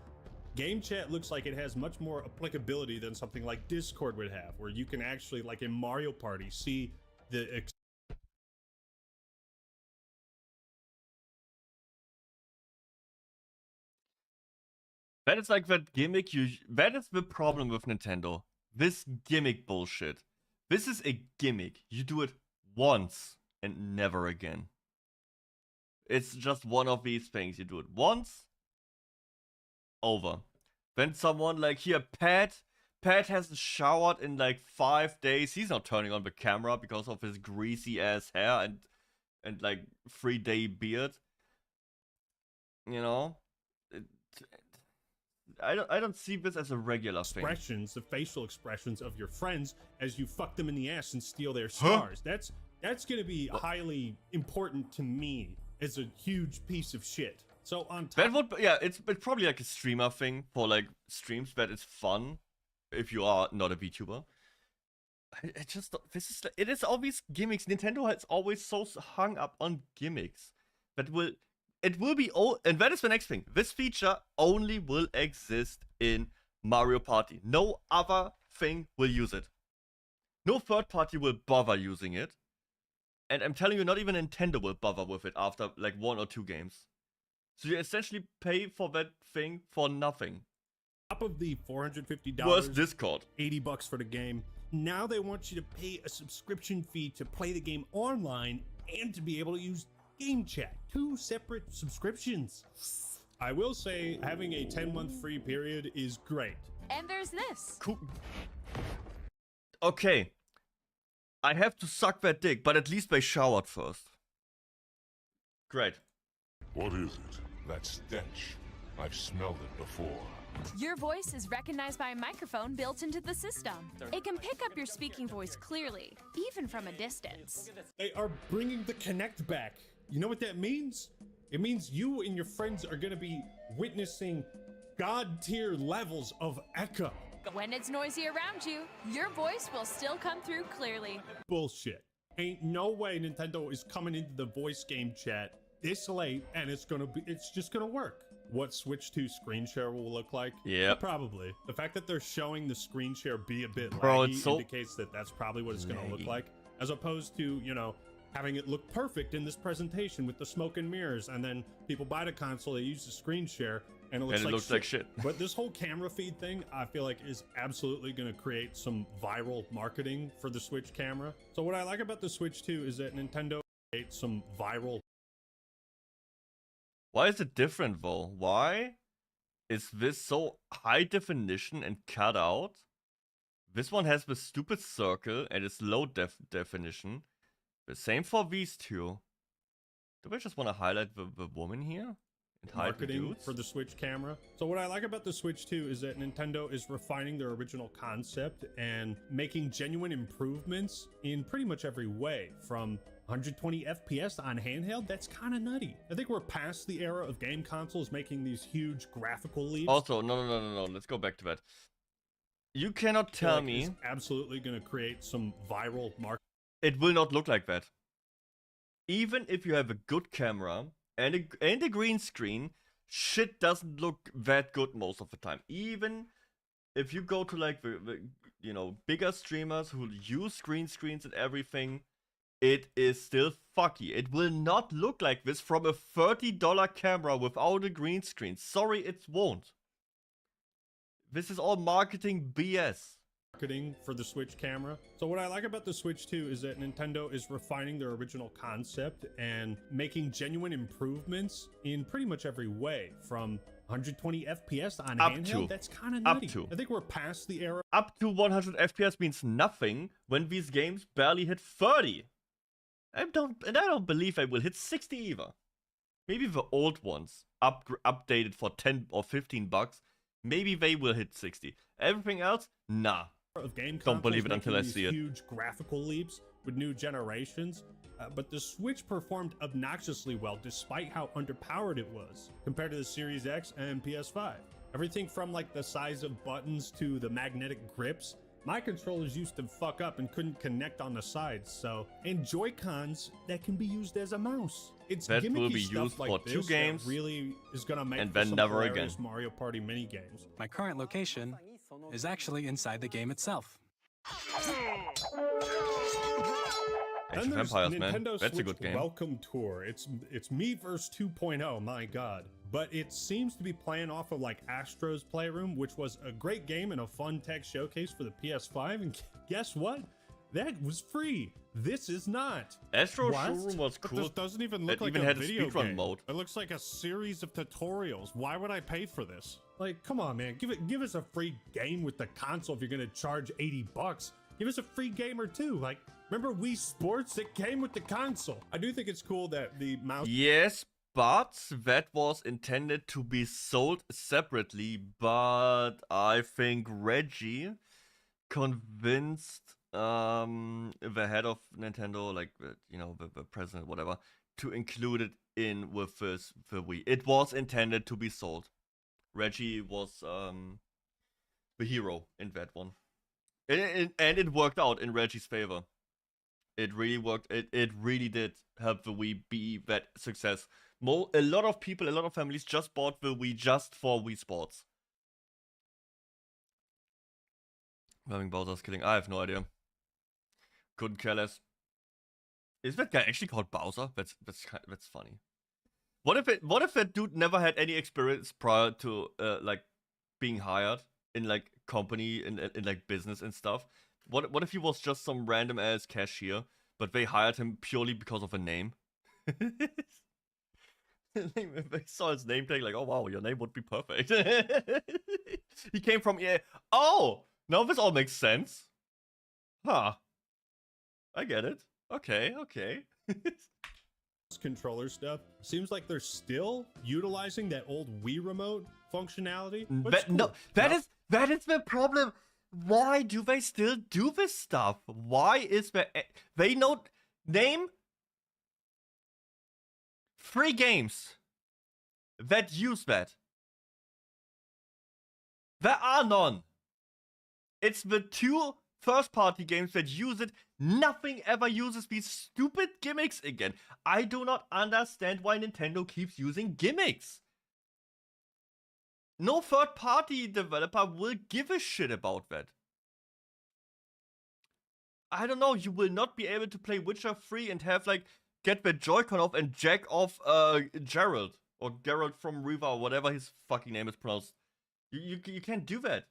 Game Chat looks like it has much more applicability than something like Discord would have, where you can actually, like in Mario Party, see the that is like that gimmick that is the problem with Nintendo. This gimmick bullshit. This is a gimmick. You do it once and never again. It's just one of these things. You do it once, over. Then someone like here, Pat hasn't showered in like 5 days. He's not turning on the camera because of his greasy ass hair and like 3-day beard. You know, I don't see this as a regular thing. Expressions, the facial expressions of your friends as you fuck them in the ass and steal their stars. That's gonna be highly important to me as a huge piece of shit. So on top, that would, yeah, it's probably like a streamer thing for like streams that is fun if you are not a Vtuber. I just, it is all these gimmicks. Nintendo has always so hung up on gimmicks that it will be all, and that is the next thing. This feature only will exist in Mario Party. No other thing will use it. No third party will bother using it. And I'm telling you, not even Nintendo will bother with it after like 1 or 2 games. So you essentially pay for that thing for nothing. Top of the $450, worse Discord, $80 for the game. Now they want you to pay a subscription fee to play the game online and to be able to use Game Chat. 2 separate subscriptions. I will say having a 10-month free period is great. And there's this. Cool. Okay. I have to suck that dick, but at least they showered first. Great. What is it? That stench. I've smelled it before. Your voice is recognized by a microphone built into the system. It can pick up your speaking voice clearly, even from a distance. They are bringing the Kinect back. You know what that means? It means you and your friends are gonna be witnessing God-tier levels of echo. When it's noisy around you, your voice will still come through clearly. Bullshit. Ain't no way Nintendo is coming into the voice game chat this late and it's just gonna work. What Switch 2 screen share will look like? Yeah, probably. The fact that they're showing the screen share be a bit laggy indicates that that's probably what it's gonna look like, as opposed to, you know, having it look perfect in this presentation with the smoke and mirrors, and then people buy the console, they use the screen share, and it looks like shit. But this whole camera feed thing, I feel like, is absolutely going to create some viral marketing for the Switch camera. So what I like about the Switch 2 is that Nintendo creates some viral. Why is it different though? Why is this so high definition and cut out? This one has the stupid circle and it's low definition. The same for these two. Do we just want to highlight the woman here? Marketing for the Switch camera. So what I like about the Switch 2 is that Nintendo is refining their original concept and making genuine improvements in pretty much every way. From 120 FPS on handheld, that's kind of nutty. I think we're past the era of game consoles making these huge graphical leaps. Also, no. Let's go back to that. You cannot tell me it's absolutely going to create some viral marketing. It will not look like that. Even if you have a good camera and a green screen, shit doesn't look that good most of the time. Even if you go to like the you know, bigger streamers who use green screens and everything, it is still fucky. It will not look like this from a $30 camera without a green screen. Sorry, it won't. This is all marketing BS. Marketing for the Switch camera. So what I like about the Switch 2 is that Nintendo is refining their original concept and making genuine improvements in pretty much every way. From 120 FPS on handheld, that's kind of nutty. I think we're past the era. Up to 100 FPS means nothing when these games barely hit 30. I don't believe I will hit 60 either. maybe the old ones updated for 10 or 15 bucks, maybe they will hit 60. Everything else, nah. Of game Don't believe it consoles until I making see it. Huge graphical leaps with new generations, but the Switch performed obnoxiously well despite how underpowered it was compared to the Series X and PS5. Everything from like the size of buttons to the magnetic grips. My controllers used to fuck up and couldn't connect on the sides, so and Joy-Cons that can be used as a mouse. It's that gimmicky will be stuff used like for this 2 games, that really is gonna make and for then some never hilarious again. Mario Party mini games. My current location is actually inside the game itself. Age Then of there's Empires, man. Nintendo That's a Switch good game. Welcome Tour. It's me versus 2.0, my god. But it seems to be playing off of like Astro's Playroom, which was a great game and a fun tech showcase for the PS5. And guess what? That was free. This is not. Astro's What? Showroom was But cool. this doesn't even look It like even a had a video speedrun game. mode. It looks like a series of tutorials. Why would I pay for this? Like, come on, man. Give us a free game with the console if you're gonna charge 80 bucks. Give us a free game or two. Like, remember Wii Sports? It came with the console. I do think it's cool that the mouse. Yes, but that was intended to be sold separately. But I think Reggie convinced the head of Nintendo, like you know, the president, whatever, to include it in with the Wii. It was intended to be sold. Reggie was the hero in that one, and it worked out in Reggie's favor. It really worked. It really did help the Wii be that success. A lot of people, a lot of families just bought the Wii just for Wii Sports. Loving Bowser's killing. I have no idea. Couldn't care less. Is that guy actually called Bowser? That's funny. What if that dude never had any experience prior to like being hired in like company in like business and stuff? What if he was just some random ass cashier, but they hired him purely because of a name? They saw his name tag, like, oh wow, your name would be perfect. He came from EA. Oh, now this all makes sense. Huh. I get it. Okay. Controller stuff seems like they're still utilizing that old Wii remote functionality. That is the problem. Why do they still do this stuff? Why is they not name 3 games that use that? There are none. It's the 2 first-party games that use it. Nothing ever uses these stupid gimmicks again. I do not understand why Nintendo keeps using gimmicks. No third-party developer will give a shit about that. I don't know, you will not be able to play Witcher 3 and have, like, get the Joy-Con off and jack off Geralt. Or Geralt from Riva, or whatever his fucking name is pronounced. You can't do that.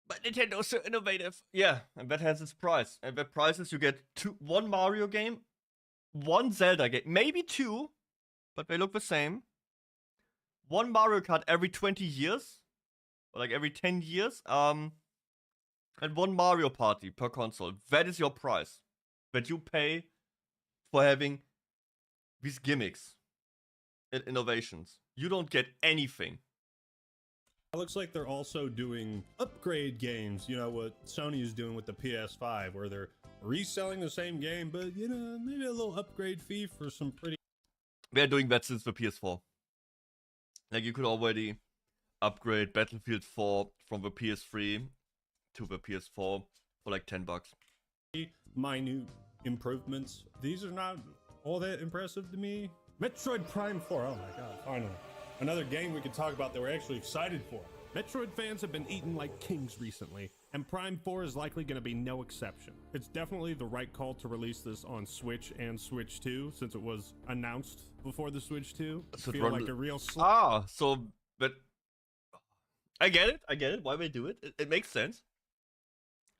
But Nintendo's so innovative. Yeah, and that has its price. And that price is you get 1 Mario game, 1 Zelda game, maybe 2, but they look the same. 1 Mario Kart every 20 years, or like every 10 years, and 1 Mario Party per console. That is your price that you pay for having these gimmicks and innovations. You don't get anything. It looks like they're also doing upgrade games, you know, what Sony is doing with the PS5, where they're reselling the same game, but, you know, maybe a little upgrade fee for some pretty... They're doing that since the PS4. Like, you could already upgrade Battlefield 4 from the PS3 to the PS4 for like $10. Minute improvements. These are not all that impressive to me. Metroid Prime 4, oh my god, finally. Another game we can talk about that we're actually excited for. Metroid fans have been eating like kings recently, and Prime 4 is likely going to be no exception. It's definitely the right call to release this on Switch and Switch 2, since it was announced before the Switch 2. So feel like a real but I get it, why they do it. It makes sense.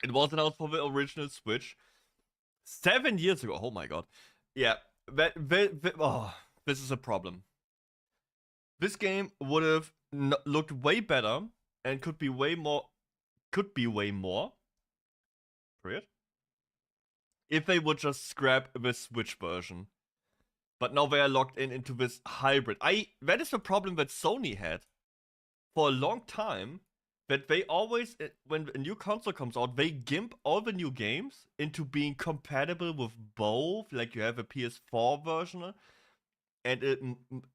It was announced for the original Switch 7 years ago. Oh my god. Yeah, this is a problem. This game would have looked way better and could be way more, period, if they would just scrap the Switch version. But now they are locked into this hybrid. That is the problem that Sony had for a long time. That they always, when a new console comes out, they gimp all the new games into being compatible with both. Like you have a PS4 version and a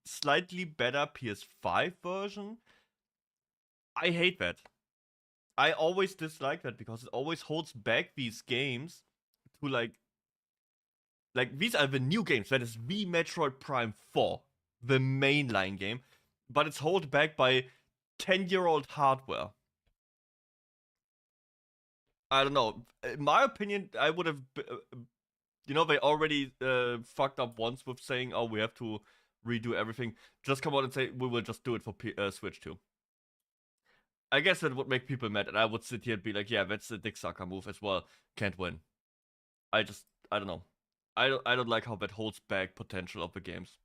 slightly better PS5 version. I hate that. I always dislike that because it always holds back these games to like these are the new games. That is the Metroid Prime 4, the mainline game, but it's held back by 10-year-old hardware. I don't know. In my opinion, I would have, you know, they already fucked up once with saying, "Oh, we have to redo everything." Just come out and say, "We will just do it for Switch too." I guess that would make people mad, and I would sit here and be like, "Yeah, that's a dick sucker move as well. Can't win." I don't know. I don't like how that holds back potential of the games.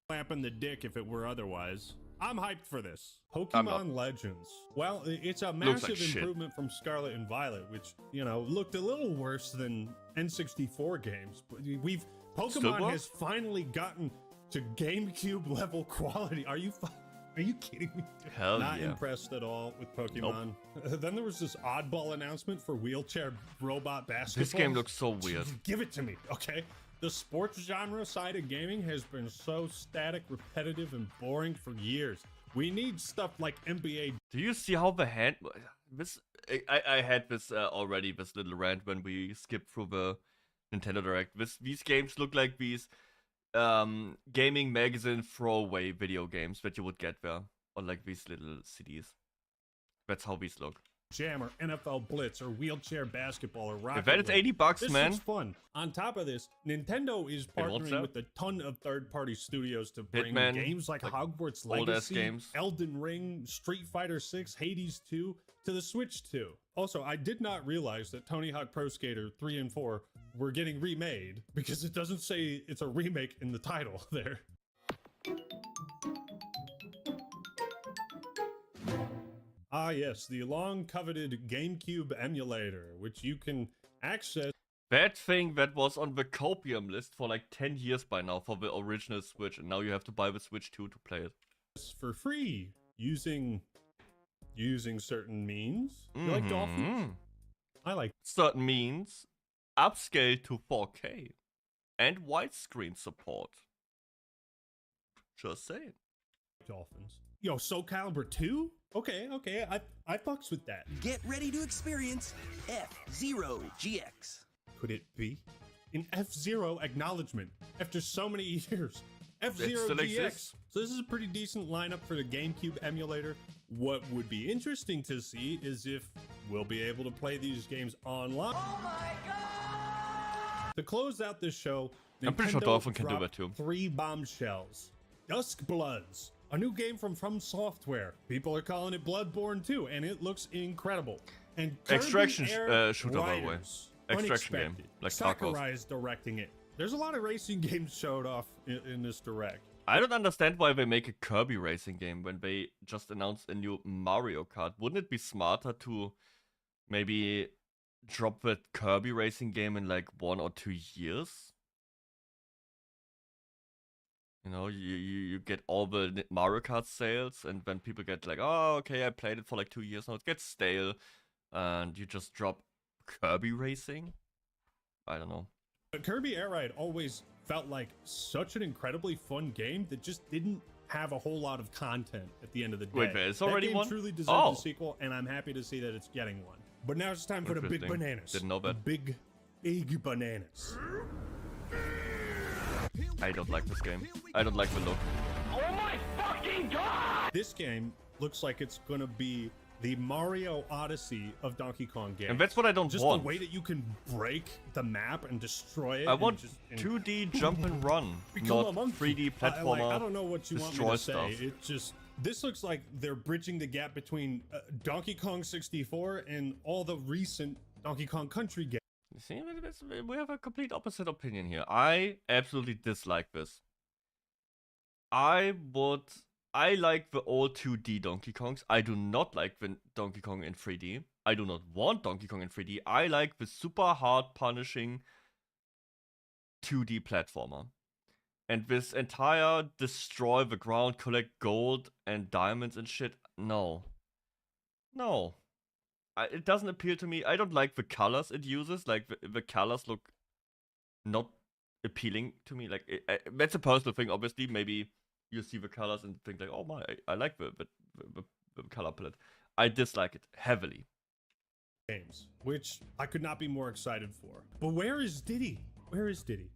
Slapping the dick if it were otherwise. I'm hyped for this. Pokemon Legends. Well, it's a massive improvement from Scarlet and Violet, which, you know, looked a little worse than N64 games. But Pokemon has finally gotten to GameCube level quality. Are you kidding me? Hell Not yeah. impressed at all with Pokemon. Nope. Then there was this oddball announcement for wheelchair robot basketball. This game looks so weird. Give it to me, okay? The sports genre side of gaming has been so static, repetitive, and boring for years. We need stuff like NBA. Do you see how the hand... I had this already, this little rant when we skipped through the Nintendo Direct. These games look like these gaming magazine throwaway video games that you would get there. Or like these little CDs. That's how these look. Jam or NFL Blitz or wheelchair basketball or Rocket If that is League. $80, this man. This is fun. On top of this, Nintendo is partnering with a ton of third-party studios to bring games like Hogwarts Legacy, games. Elden Ring, Street Fighter 6, Hades 2 to the Switch 2. Also, I did not realize that Tony Hawk Pro Skater 3 and 4 were getting remade because it doesn't say it's a remake in the title there. Ah yes, the long-coveted GameCube emulator, which you can access. That thing that was on the copium list for like 10 years by now for the original Switch, and now you have to buy the Switch 2 to play it. For free, using certain means. You like dolphins? I like certain means, upscale to 4K, and widescreen support. Just saying. Dolphins. Yo, Soul Calibur 2? Okay, I fucks with that. Get ready to experience F-Zero-GX. Could it be? An F-Zero acknowledgement after so many years. F-Zero-GX. So this is a pretty decent lineup for the GameCube emulator. What would be interesting to see is if we'll be able to play these games online. Oh my god! To close out this show, I'm pretty sure Dolphin can do that too. 3 bombshells. Dusk Bloods. A new game from Software. People are calling it Bloodborne 2, and it looks incredible. And Extraction shooter, by the way. Extraction game, like Sakurai is directing it. There's a lot of racing games showed off in this direct. I don't understand why they make a Kirby racing game when they just announced a new Mario Kart. Wouldn't it be smarter to maybe drop that Kirby racing game in like 1 or 2 years? You know, you get all the Mario Kart sales, and then people get like, oh, okay, I played it for like 2 years now, it gets stale, and you just drop Kirby racing? I don't know. But Kirby Air Ride always felt like such an incredibly fun game that just didn't have a whole lot of content at the end of the day. Wait, it's already that game one? truly deserved a sequel, and I'm happy to see that it's getting one. But now it's time for the big bananas. Didn't know that. The big bananas. I don't like this game. I don't like the look. Oh my fucking god! This game looks like it's gonna be the Mario Odyssey of Donkey Kong games. And that's what I don't just want. The way that you can break the map and destroy it. I want 2D jump and run, not 3D platformer. I don't know what you want me to say. Stuff. It just, this looks like they're bridging the gap between Donkey Kong 64 and all the recent Donkey Kong Country games. See, we have a complete opposite opinion here. I absolutely dislike this. I would I like the old 2D Donkey Kongs. I do not like the Donkey Kong in 3D. I do not want Donkey Kong in 3D. I like the super hard punishing 2D platformer. And this entire destroy the ground, collect gold and diamonds and shit. No. No. It doesn't appeal to me. I don't like the colors it uses. Like, the colors look not appealing to me. Like, that's a personal thing, obviously. Maybe you see the colors and think like, oh my, I like the color palette. I dislike it heavily. Games, which I could not be more excited for. But where is Diddy? Where is Diddy?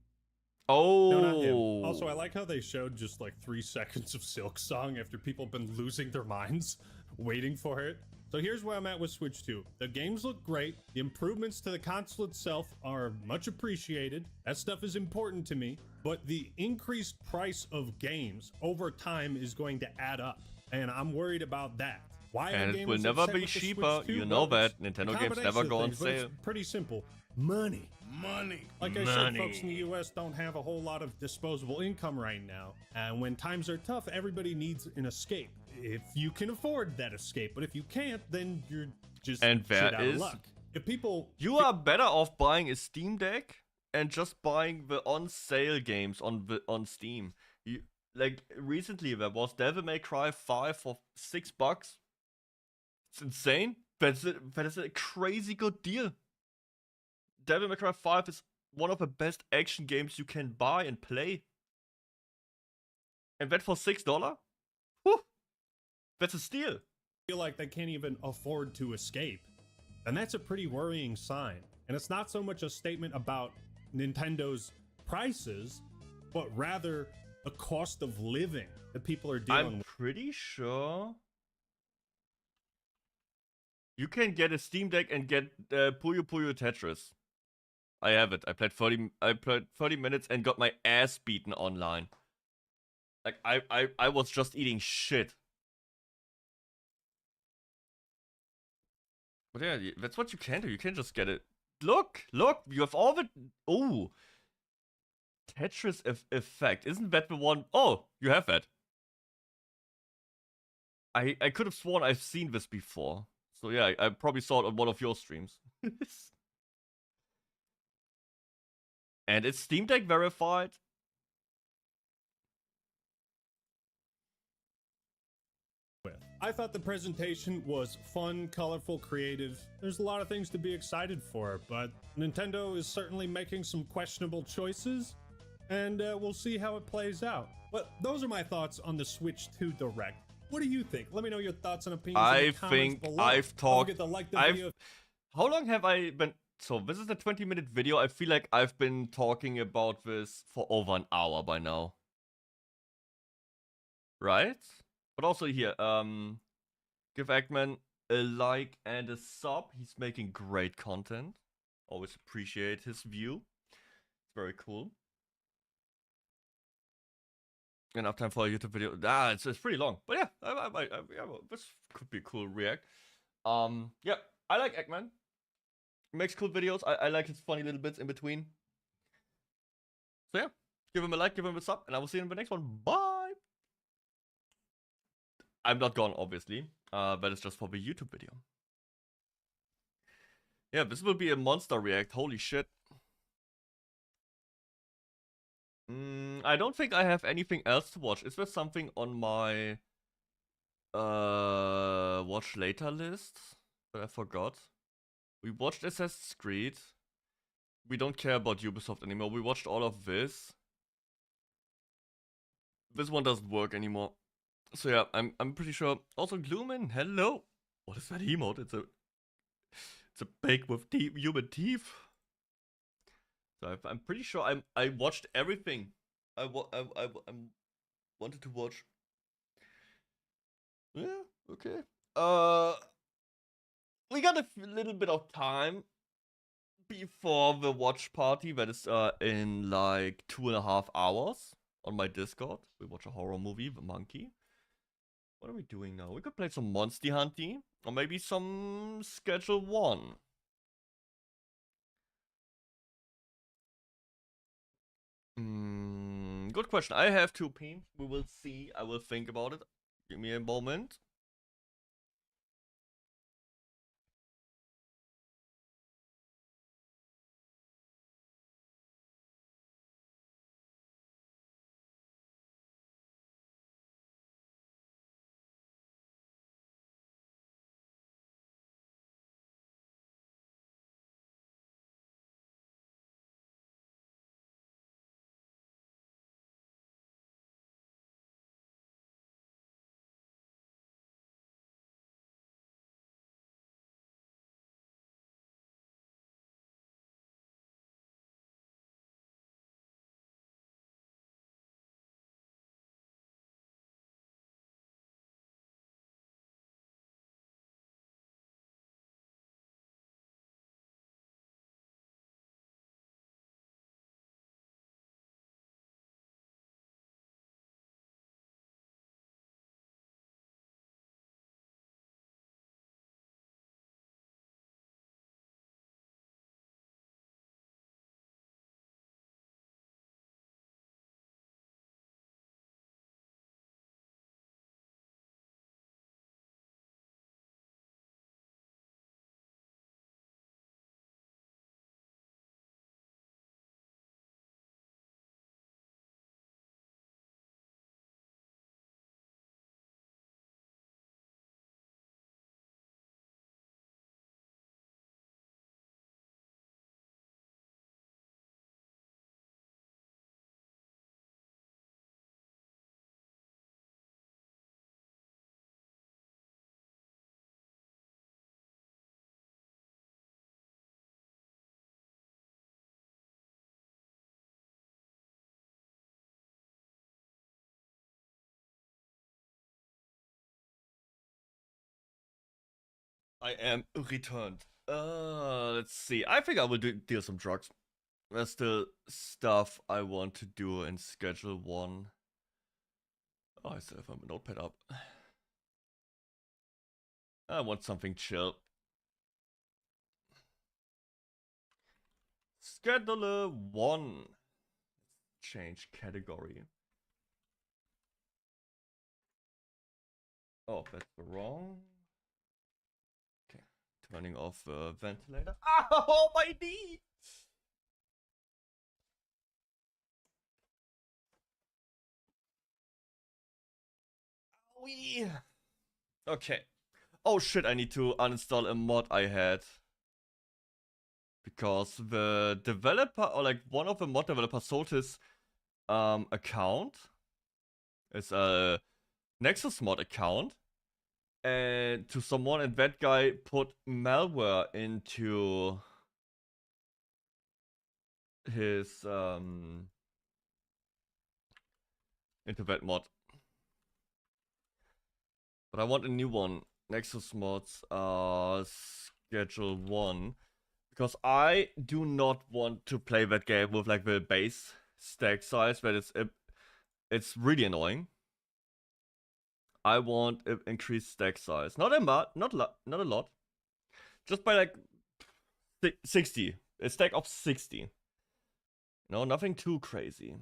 Oh. No, not him. Also, I like how they showed just like 3 seconds of Silk Song after people have been losing their minds waiting for it. So here's where I'm at with Switch 2. The games look great. The improvements to the console itself are much appreciated. That stuff is important to me. But the increased price of games over time is going to add up. And I'm worried about that. Why and are it will gamers never upset be with the cheaper. Switch 2? You know Well, that. it's Nintendo a games never combination go of on things, but it's sale. pretty simple. Money. Money. Like I said, folks in the US don't have a whole lot of disposable income right now. And when times are tough, everybody needs an escape. If you can afford that escape, but if you can't, then you're just And shit there out of is. luck. If people, You are better off buying a Steam Deck and just buying the on-sale games on Steam. You like recently there was Devil May Cry 5 for $6. It's insane. That is a crazy good deal. Devil May Cry 5 is one of the best action games you can buy and play. And that for $6? Whew. That's a steal. feel like they can't even afford to escape. And that's a pretty worrying sign. And it's not so much a statement about Nintendo's prices, but rather the cost of living that people are dealing I'm with. pretty sure you can get a Steam Deck and get Puyo Puyo Tetris. I have it. I played 30 minutes and got my ass beaten online. Like I was just eating shit. But yeah, that's what you can do. You can just get it. Look, you have all the Tetris effect. Isn't that the one? Oh, you have that. I could have sworn I've seen this before. So yeah, I probably saw it on one of your streams. And it's Steam Deck verified. I thought the presentation was fun, colorful, creative. There's a lot of things to be excited for, but Nintendo is certainly making some questionable choices, and we'll see how it plays out. But those are my thoughts on the Switch 2 Direct. What do you think? Let me know your thoughts and opinions in the comments below. I've Don't talked. forget to like the video. How long have I been? So this is a 20-minute video. I feel like I've been talking about this for over an hour by now. Right? But also here, give Eggman a like and a sub. He's making great content. Always appreciate his view. It's very cool. Enough time for a YouTube video. It's pretty long. But yeah, this could be a cool react. Yeah, I like Eggman. He makes cool videos. I like his funny little bits in between. So yeah, give him a like, give him a sub, and I will see you in the next one. Bye! I'm not gone, obviously, but it's just for the YouTube video. Yeah, this will be a monster react. Holy shit. I don't think I have anything else to watch. Is there something on my watch later list that I forgot? We watched Assassin's Creed. We don't care about Ubisoft anymore. We watched all of this. This one doesn't work anymore. So yeah, I'm pretty sure. Also, Gloomin, hello. What is that emote? It's a pig with human teeth. So I'm pretty sure I watched everything. I wanted to watch. Yeah, okay. We got a little bit of time before the watch party. That is in like 2.5 hours on my Discord. We watch a horror movie, The Monkey. What are we doing now? We could play some Monster Hunting, or maybe some Schedule 1. Good question. I have 2p. We will see. I will think about it. Give me a moment. I am returned. Let's see. I think I will deal some drugs. There's still stuff I want to do in Schedule 1. Oh, I still have my notepad up. I want something chill. Scheduler 1. Change category. Oh, that's wrong. Okay, turning off the ventilator. Oh, my knee! Owie. Okay. Oh shit, I need to uninstall a mod I had. Because the developer, or like one of the mod developers, sold his account. It's a Nexus mod account. And to someone, and that guy put malware into his into that mod. But I want a new one. Nexus mods Schedule 1. Because I do not want to play that game with like the base stack size, but it's really annoying. I want an increased stack size. Not a lot. Just by like 60. A stack of 60. No, nothing too crazy.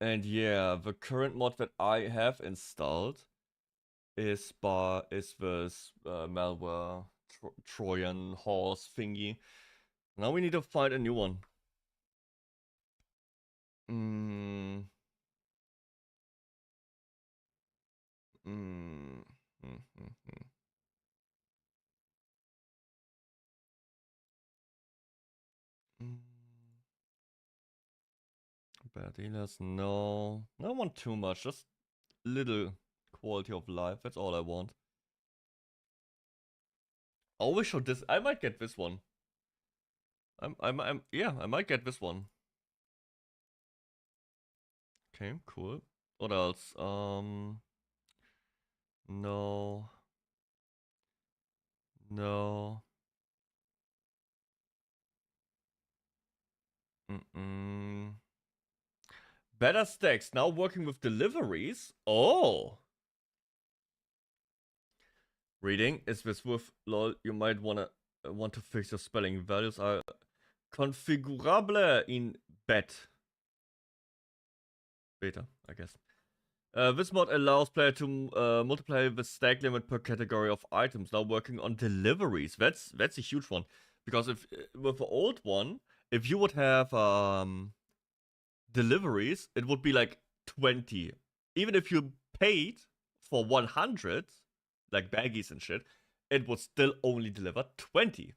And yeah, the current mod that I have installed is this malware Trojan horse thingy. Now we need to find a new one. Bad dealers, no. I don't want too much, just little quality of life. That's all I want. Oh, we should this. I might get this one. Yeah, I might get this one. Okay, cool. What else? No. No. Better stacks. Now working with deliveries. Oh. Reading is this with lol. You might want to fix your spelling. Values are configurable in bet. beta, I guess. This mod allows player to multiply the stack limit per category of items. Now working on deliveries. That's a huge one. Because if with the old one, if you would have deliveries, it would be like 20. Even if you paid for 100, like baggies and shit, it would still only deliver 20.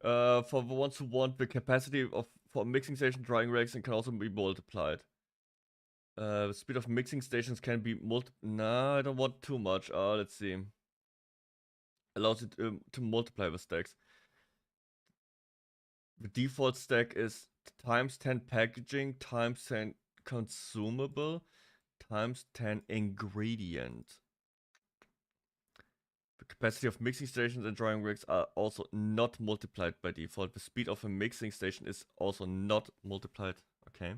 For the ones who want the capacity for mixing station, drying racks, and can also be multiplied. The speed of mixing stations can be Nah, I don't want too much. Let's see. Allows it to multiply the stacks. The default stack is times 10 packaging, times 10 consumable, times 10 ingredient. The capacity of mixing stations and drying racks are also not multiplied by default. The speed of a mixing station is also not multiplied. Okay.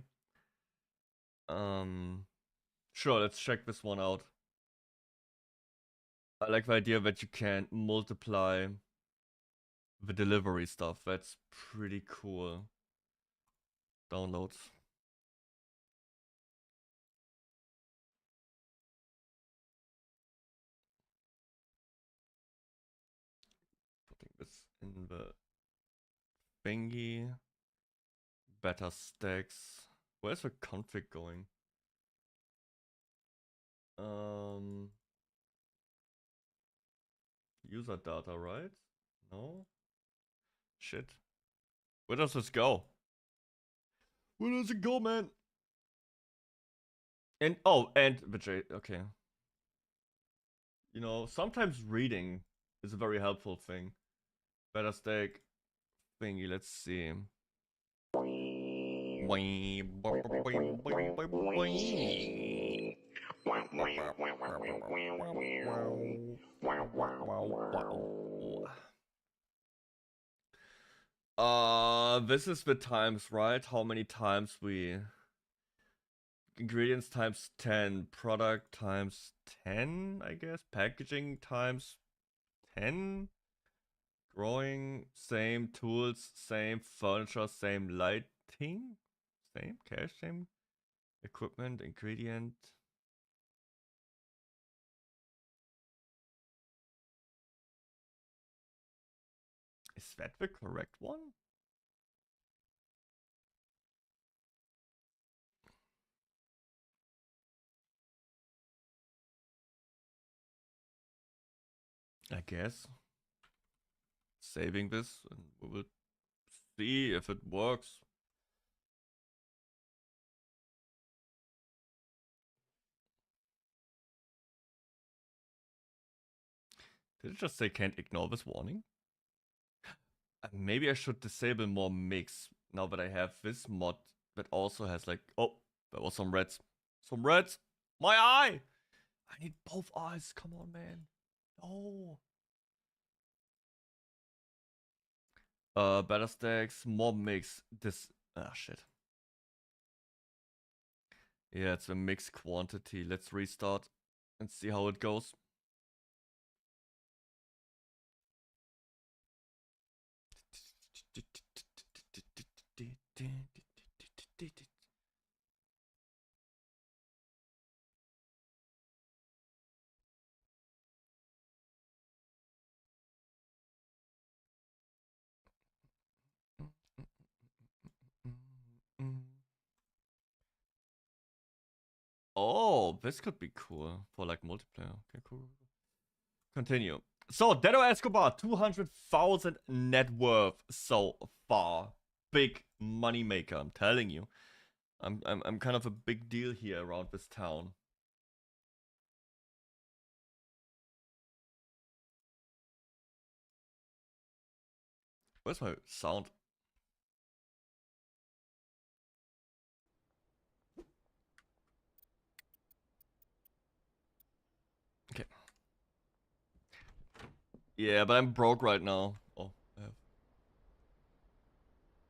Sure, let's check this one out. I like the idea that you can multiply the delivery stuff. That's pretty cool. Downloads. Putting this in the thingy. Better stacks. Where's the config going? User data, right? No? Shit. Where does this go? Where does it go, man? And and the okay. You know, sometimes reading is a very helpful thing. Better stack thingy, let's see. This is the times, right? How many times we... Ingredients times 10, product times 10, I guess. Packaging times 10. Growing, same tools, same furniture, same lighting. Same cash, same equipment, ingredient. Is that the correct one? I guess. Saving this and we will see if it works. Did it just say can't ignore this warning? Maybe I should disable more mix now that I have this mod that also has like... Oh, there was some reds. Some reds! My eye! I need both eyes. Come on, man. No. Better stacks, more mix. This... Ah, shit. Yeah, it's a mixed quantity. Let's restart and see how it goes. Oh, this could be cool for like multiplayer. Okay, cool. Continue. So, Deddo Escobar, 200,000 net worth so far. Big money maker, I'm telling you. I'm kind of a big deal here around this town. Where's my sound? Okay. Yeah, but I'm broke right now. Oh,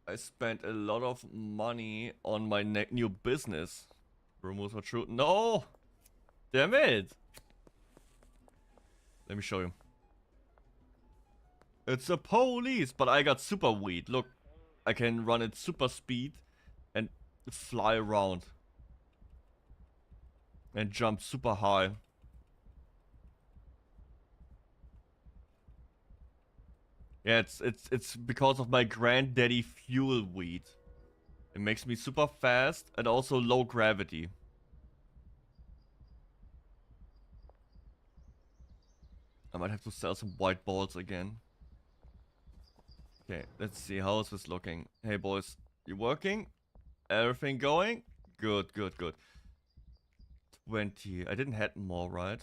I spent a lot of money on my new business. Rumors are true. No! Damn it! Let me show you. It's the police, but I got super weed. Look, I can run at super speed and fly around. And jump super high. Yeah, it's because of my granddaddy fuel weed. It makes me super fast and also low gravity. I might have to sell some white balls again. Okay, let's see. How is this looking? Hey boys, you working? Everything going? Good, good, good. 20. I didn't have more, right?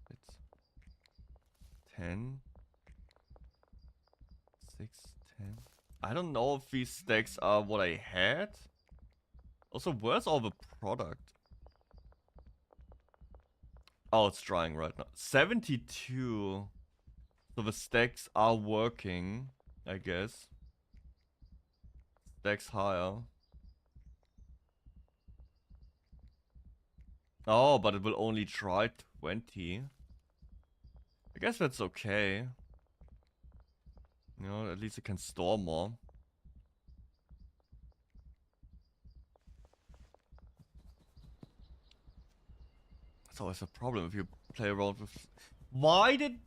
It's 10. 6, 10. I don't know if these stacks are what I had. Also, where's all the product? Oh, it's drying right now. 72. So the stacks are working, I guess. Stacks higher. Oh, but it will only dry 20. I guess that's okay. You know, at least it can store more. That's always a problem if you play around with... Why did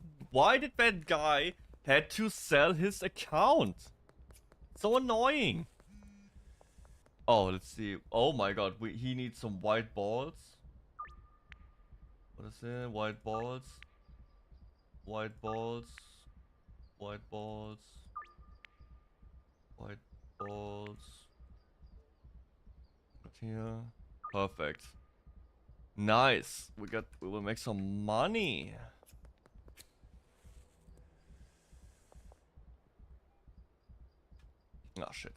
that guy had to sell his account? So annoying. Oh, let's see. Oh my god, he needs some white balls. What is it? White balls. White balls. White balls. White balls. Right here. Perfect. Nice. We will make some money. Oh shit.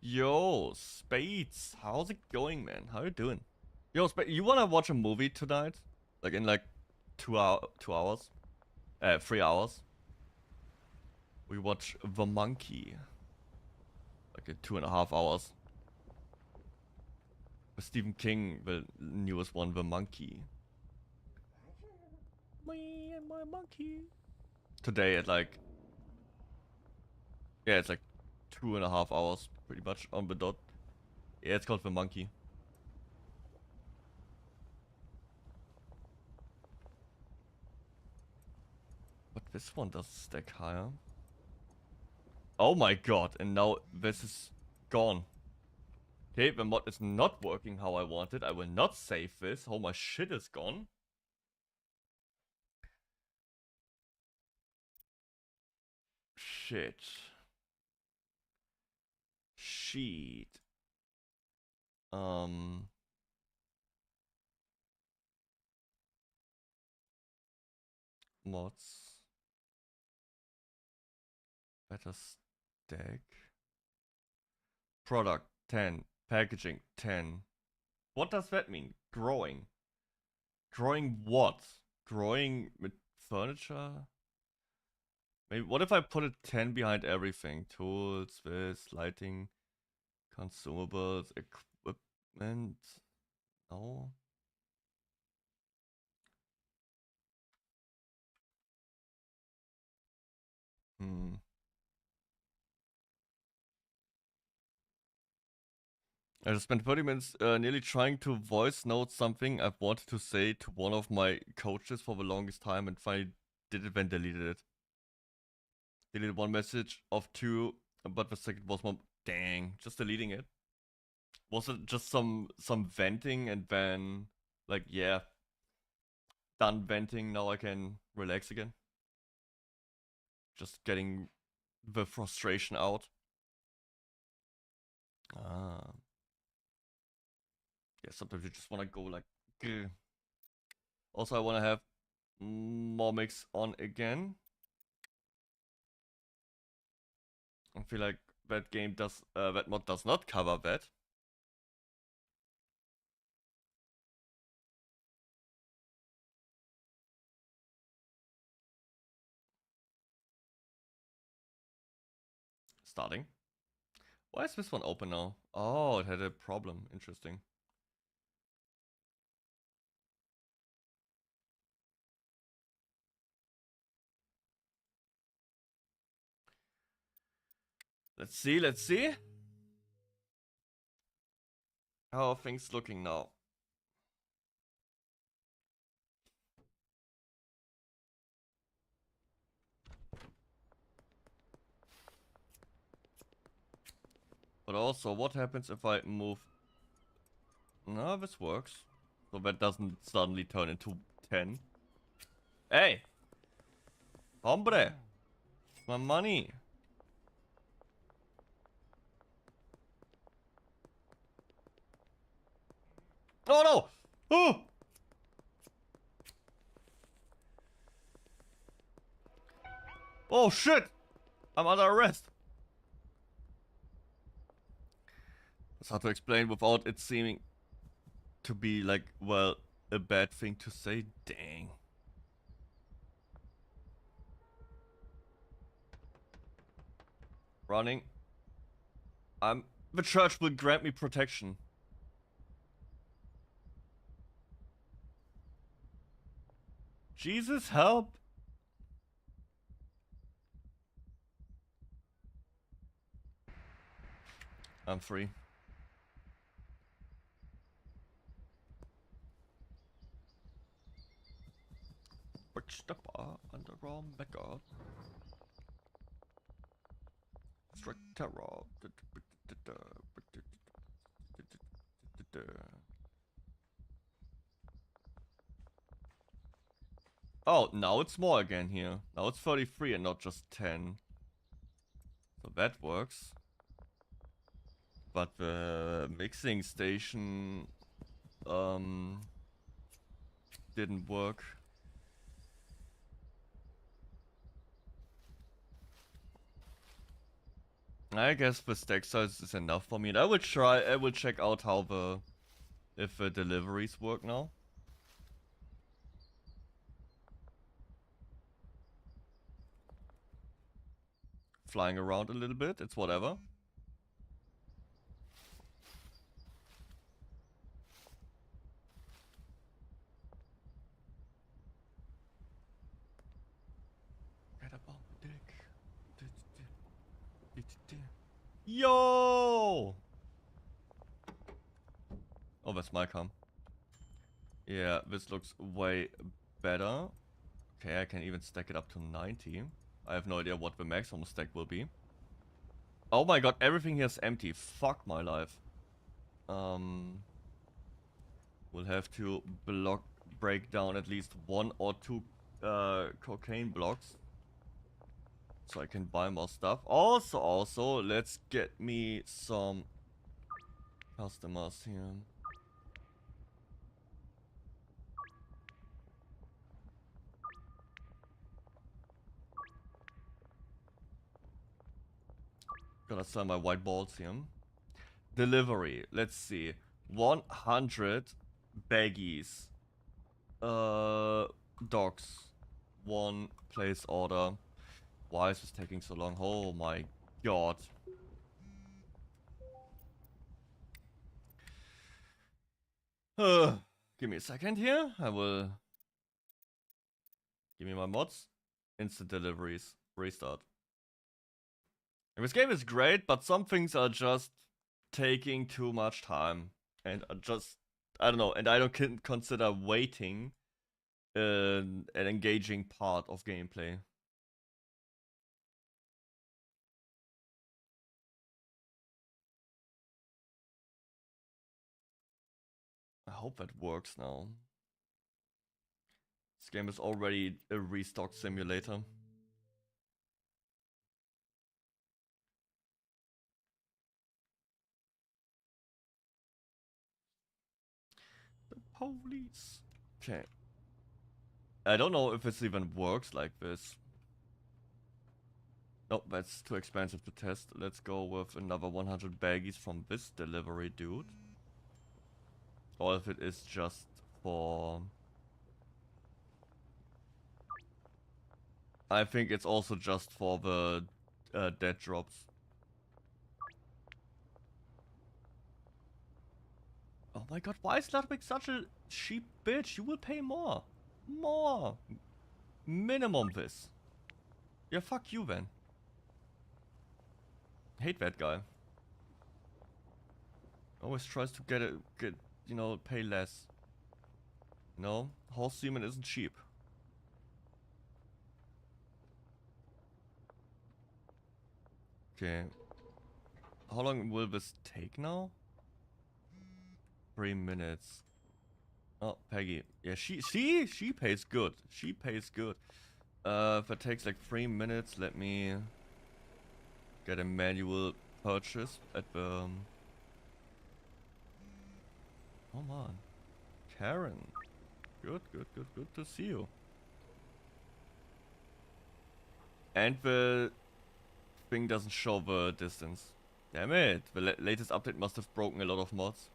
Yo, Spades. How's it going, man? How you doing? Yo, you wanna watch a movie tonight? Like in like 2 hours? 3 hours. We watch The Monkey. Like in 2.5 hours. With Stephen King, the newest one, The Monkey. Me and my monkey. Today at like... Yeah, it's like 2.5 hours, pretty much, on the dot. Yeah, it's called The Monkey. But this one does stack higher. Oh my god, and now this is gone. Okay, the mod is not working how I wanted. I will not save this. All my shit is gone. Shit. Sheet. Mods. Better stack. Product 10. Packaging 10. What does that mean? Growing. Growing what? Growing with furniture? Maybe, what if I put a 10 behind everything? Tools, this, lighting, consumables, equipment. No. I just spent 30 minutes nearly trying to voice note something I've wanted to say to one of my coaches for the longest time and finally did it, then deleted it. Deleted one message of 2, but the second was more... Dang, just deleting it. Was it just some venting and then, like, yeah, done venting, now I can relax again? Just getting the frustration out. Ah. Yeah, sometimes you just want to go like... Grr. Also, I want to have more mix on again. I feel like that game does, that mod does not cover that. Starting. Why is this one open now? Oh, it had a problem. Interesting. Let's see, let's see. How are things looking now? But also, what happens if I move... No, this works. So that doesn't suddenly turn into 10. Hey! Hombre! My money! Oh no! Oh! Oh shit! I'm under arrest! It's hard to explain without it seeming to be like, well, a bad thing to say. Dang. Running. The church will grant me protection. Jesus, help! I'm free. Which the bar underground Mecca? Strict terror. Oh, now it's more again here. Now it's 33 and not just 10. So that works. But the mixing station didn't work. I guess the stack size is enough for me, and I will check out how if the deliveries work now. Flying around a little bit, it's whatever. Yo! Oh, that's my cam. Yeah, this looks way better. Okay, I can even stack it up to 90. I have no idea what the maximum stack will be. Oh my god, everything here is empty. Fuck my life. We'll have to break down at least 1 or 2 cocaine blocks. So I can buy more stuff. Also, let's get me some customers here. Gonna sell my white balls here. Delivery. Let's see. 100 baggies. Dogs. 1 place order. Why is this taking so long? Oh my god. Give me a second here. I will... Give me my mods. Instant deliveries. Restart. And this game is great, but some things are just taking too much time. And are just... I don't know. And I don't consider waiting an engaging part of gameplay. I hope that works now. This game is already a restock simulator. The police. Okay. I don't know if this even works like this. Nope, that's too expensive to test. Let's go with another 100 baggies from this delivery dude. Or if it is just for... I think it's also just for the dead drops. Oh my god, why is Ludwig such a cheap bitch? You will pay more. More. Minimum this. Yeah, fuck you then. Hate that guy. Always tries to get you know, pay less. No, horse semen isn't cheap. Okay. How long will this take now? 3 minutes. Oh, Peggy. Yeah, she pays good. She pays good. If it takes like 3 minutes, let me get a manual purchase at the... Come on. Karen. Good to see you. And the thing doesn't show the distance. Damn it. The latest update must have broken a lot of mods.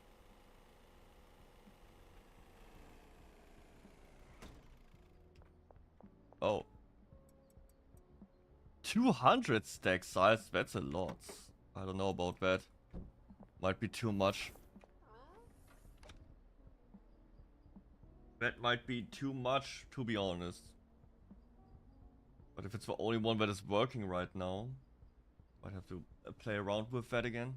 Oh. 200 stack size? That's a lot. I don't know about that. Might be too much. That might be too much, to be honest. But if it's the only one that is working right now, might have to play around with that again.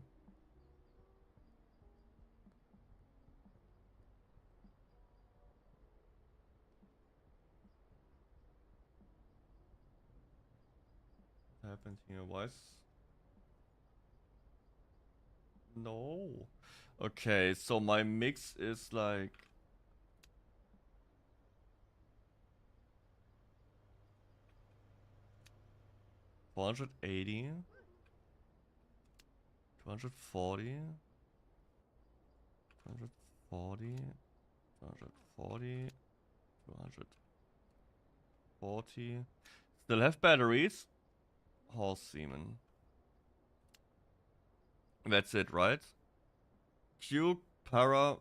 What happened here? Why is... No. Okay, so my mix is like... 480, 240, 240, 240, 240. Still have batteries. Horse semen. That's it, right? Q, para,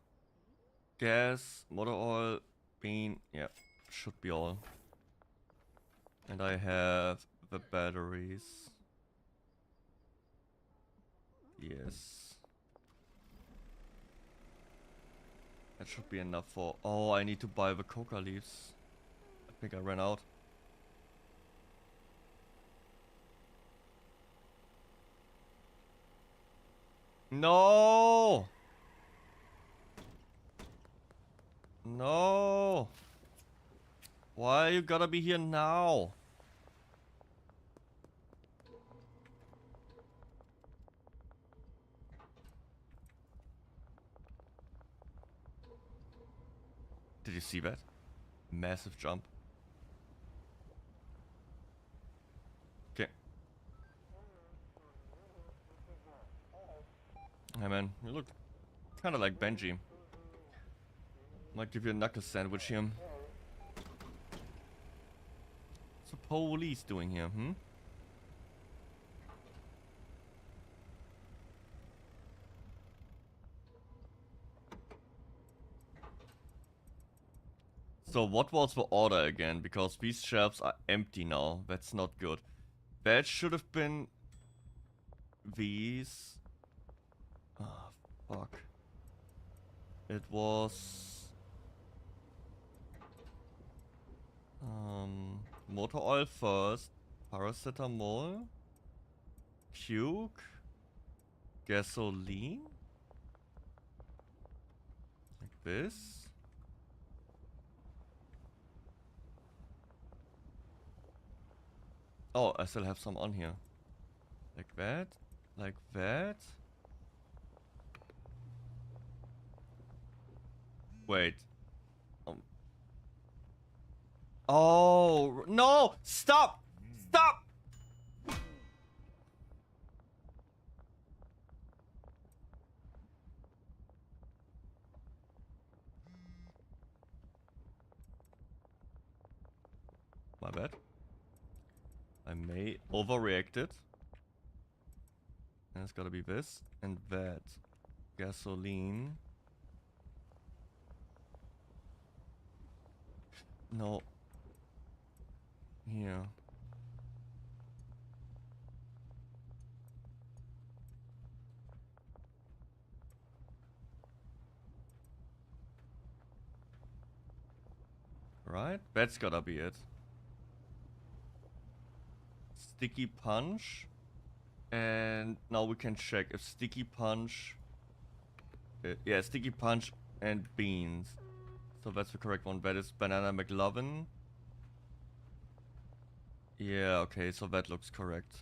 gas, motor oil, bean. Yeah, should be all. And I have the batteries. Yes. That should be enough for... Oh, I need to buy the coca leaves. I think I ran out. No! No! Why you gotta be here now? Did you see that? Massive jump. Okay. Hey man, you look kind of like Benji. Might give you a knuckle sandwich here. What's the police doing here, hmm? So what was the order again? Because these shelves are empty now. That's not good. That should have been these. Ah, fuck. It was motor oil first, paracetamol, puke, gasoline, like this. Oh, I still have some on here. Like that. Like that. Wait. Oh, no! Stop! Stop! My bad. I may overreacted. And it's gotta be this and that. Gasoline. No. Here. Right? That's gotta be it. Sticky punch. And now we can check if sticky punch Yeah, Sticky Punch and Beans. So that's the correct one. That is Banana McLovin. Yeah, okay, so that looks correct.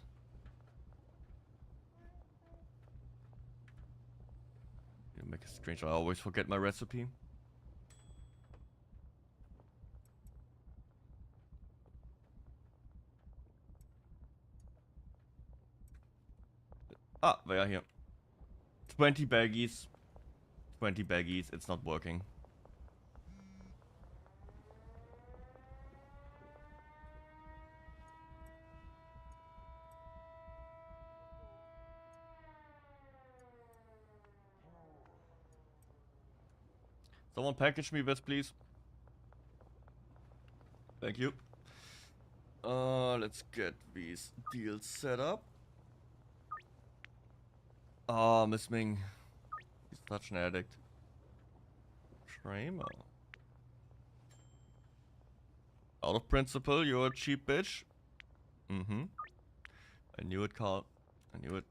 Make a screenshot. I always forget my recipe. Ah, they are here. 20 baggies. 20 baggies. It's not working. Someone package me this, please. Thank you. Let's get these deals set up. Oh, Miss Ming. He's such an addict. Tramer. Out of principle, you're a cheap bitch. Mm-hmm. I knew it, Carl. I knew it.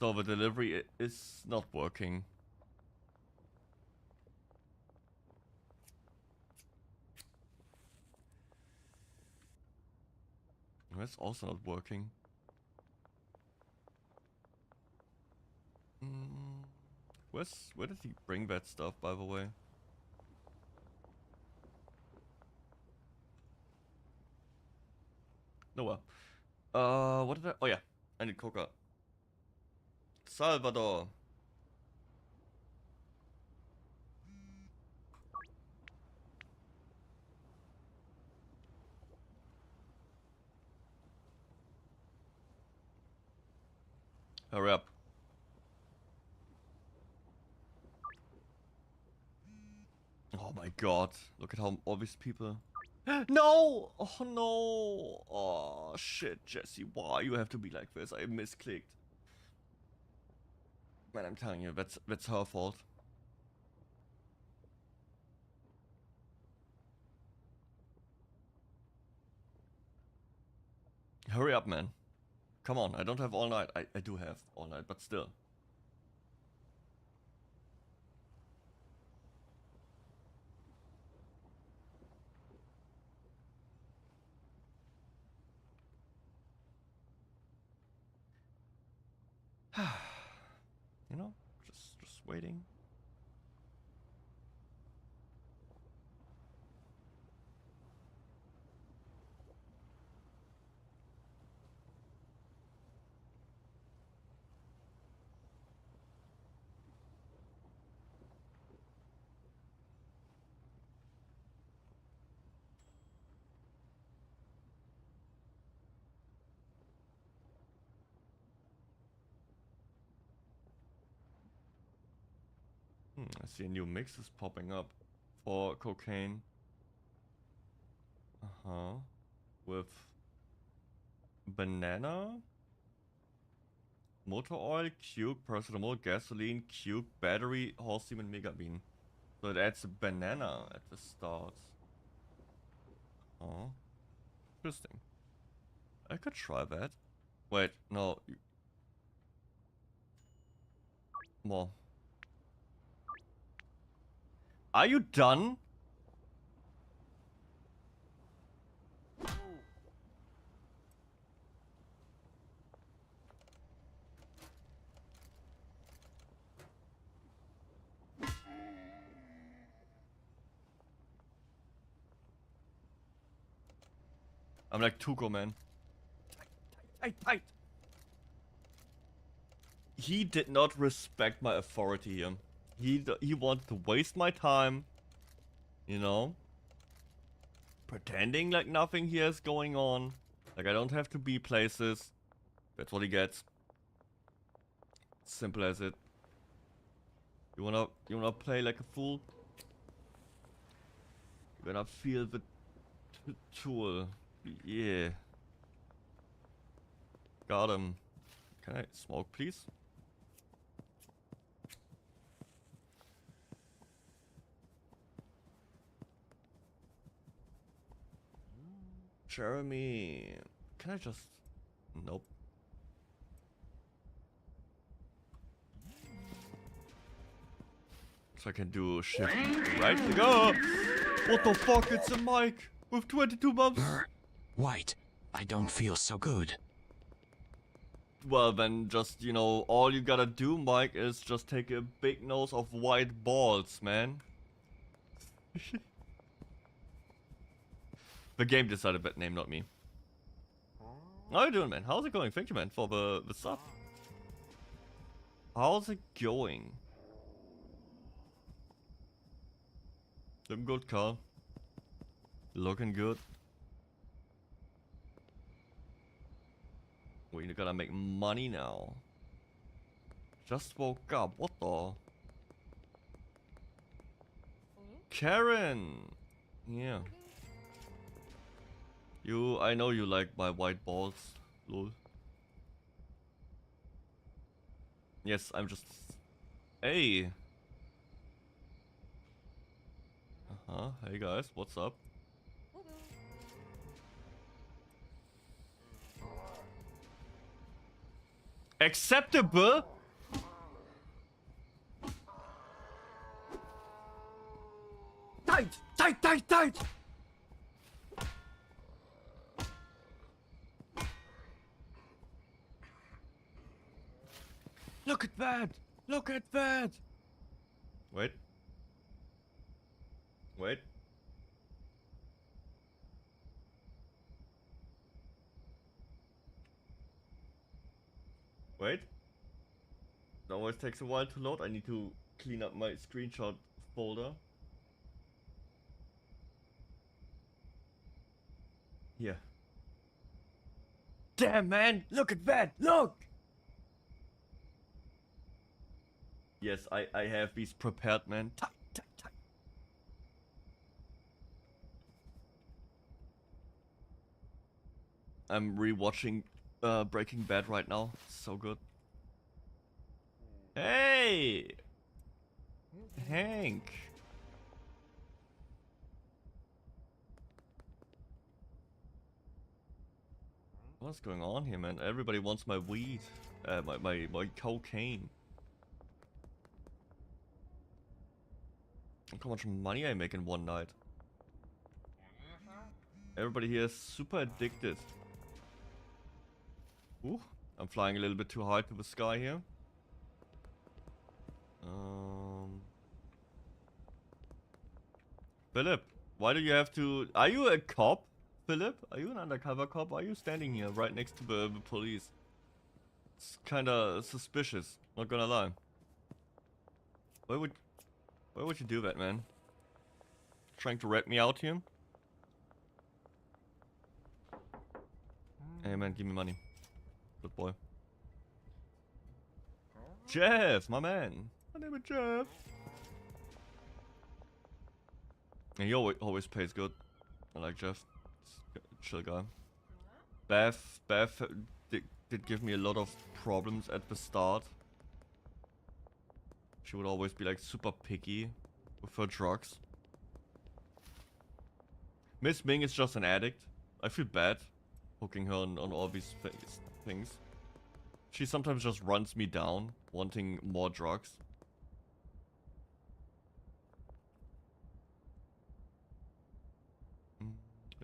So the delivery is not working. That's also not working. Where did he bring that stuff, by the way? Nowhere. What did I? Oh yeah, I need coca. Salvador. Hurry up. Oh my god. Look at how all these people... No! Oh no! Oh shit, Jesse. Why you have to be like this? I misclicked. Man, I'm telling you, that's her fault. Hurry up, man. Come on, I don't have all night. I do have all night, but still. You know, just waiting. I see a new mix is popping up for cocaine. With banana, motor oil, cube, paracetamol, gasoline, cube, battery, horse semen, mega bean. So it adds a banana at the start. Oh, interesting. I could try that. Wait, no. More. Are you done? I'm like Tuco, man. Tight. He did not respect my authority here. He wanted to waste my time, you know, pretending like nothing here is going on, like I don't have to be places. That's what he gets. Simple as it. You wanna play like a fool? You're gonna feel the tool. Yeah. Got him. Can I smoke, please? Jeremy. Can I just... Nope. So I can do shift right click. Oh! What the fuck? It's a mic with 22 bumps. White, I don't feel so good. Well, then just, you know, all you gotta do, Mike, is just take a big nose of white balls, man. The game decided that name, not me. How you doing, man? How's it going? Thank you, man, for the sub. How's it going? Looking good, Carl. Looking good. We gotta make money now. Just woke up. What the? Karen! Yeah. I know you like my white balls. Lol. Yes, I'm just... Hey! Hey guys, what's up? Acceptable? Tight! Tight, tight, tight! Look at that! Look at that! Wait. Wait. Wait. It always takes a while to load. I need to clean up my screenshot folder. Here. Damn, man! Look at that! Look! Yes, I have these prepared, man. Tight, tight, tight. I'm rewatching Breaking Bad right now. So good. Hey! Hank! What's going on here, man? Everybody wants my weed. My cocaine. Look how much money I make in one night. Everybody here is super addicted. Ooh, I'm flying a little bit too high to the sky here. Philip, why do you have to... Are you a cop, Philip? Are you an undercover cop? Why are you standing here right next to the police? It's kinda suspicious, not gonna lie. Why would you do that, man? Trying to rat me out here? Hey man, give me money. Good boy. Jeff, my man. My name is Jeff. And he always pays good. I like Jeff. He's a chill guy. Beth did give me a lot of problems at the start. She would always be like super picky with her drugs. Miss Ming is just an addict. I feel bad hooking her on all these things. She sometimes just runs me down, wanting more drugs.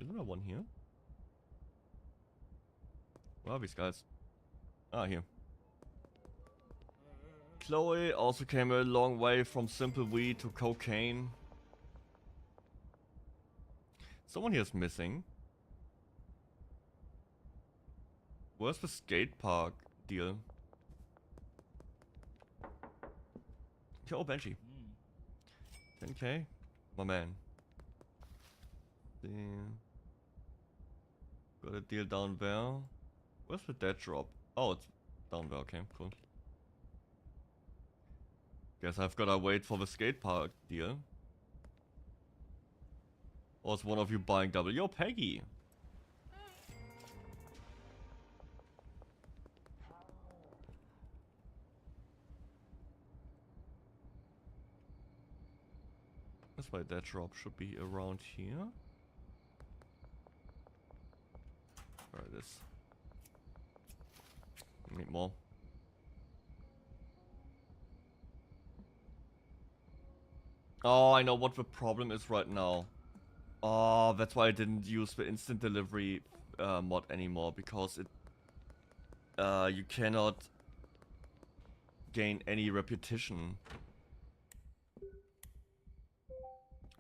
Isn't there one here? Where are these guys? Ah, here. Chloe also came a long way from simple weed to cocaine. Someone here is missing. Where's the skate park deal? Oh, Benji. 10k? My man. Damn. Got a deal down there. Where's the dead drop? Oh, it's down there. Okay, cool. Guess I've gotta wait for the skate park deal. Or is one of you buying double? Yo, Peggy! That's why that drop should be around here. Where it is. Need more. Oh, I know what the problem is right now. Oh, that's why I didn't use the instant delivery mod anymore, because it you cannot gain any repetition.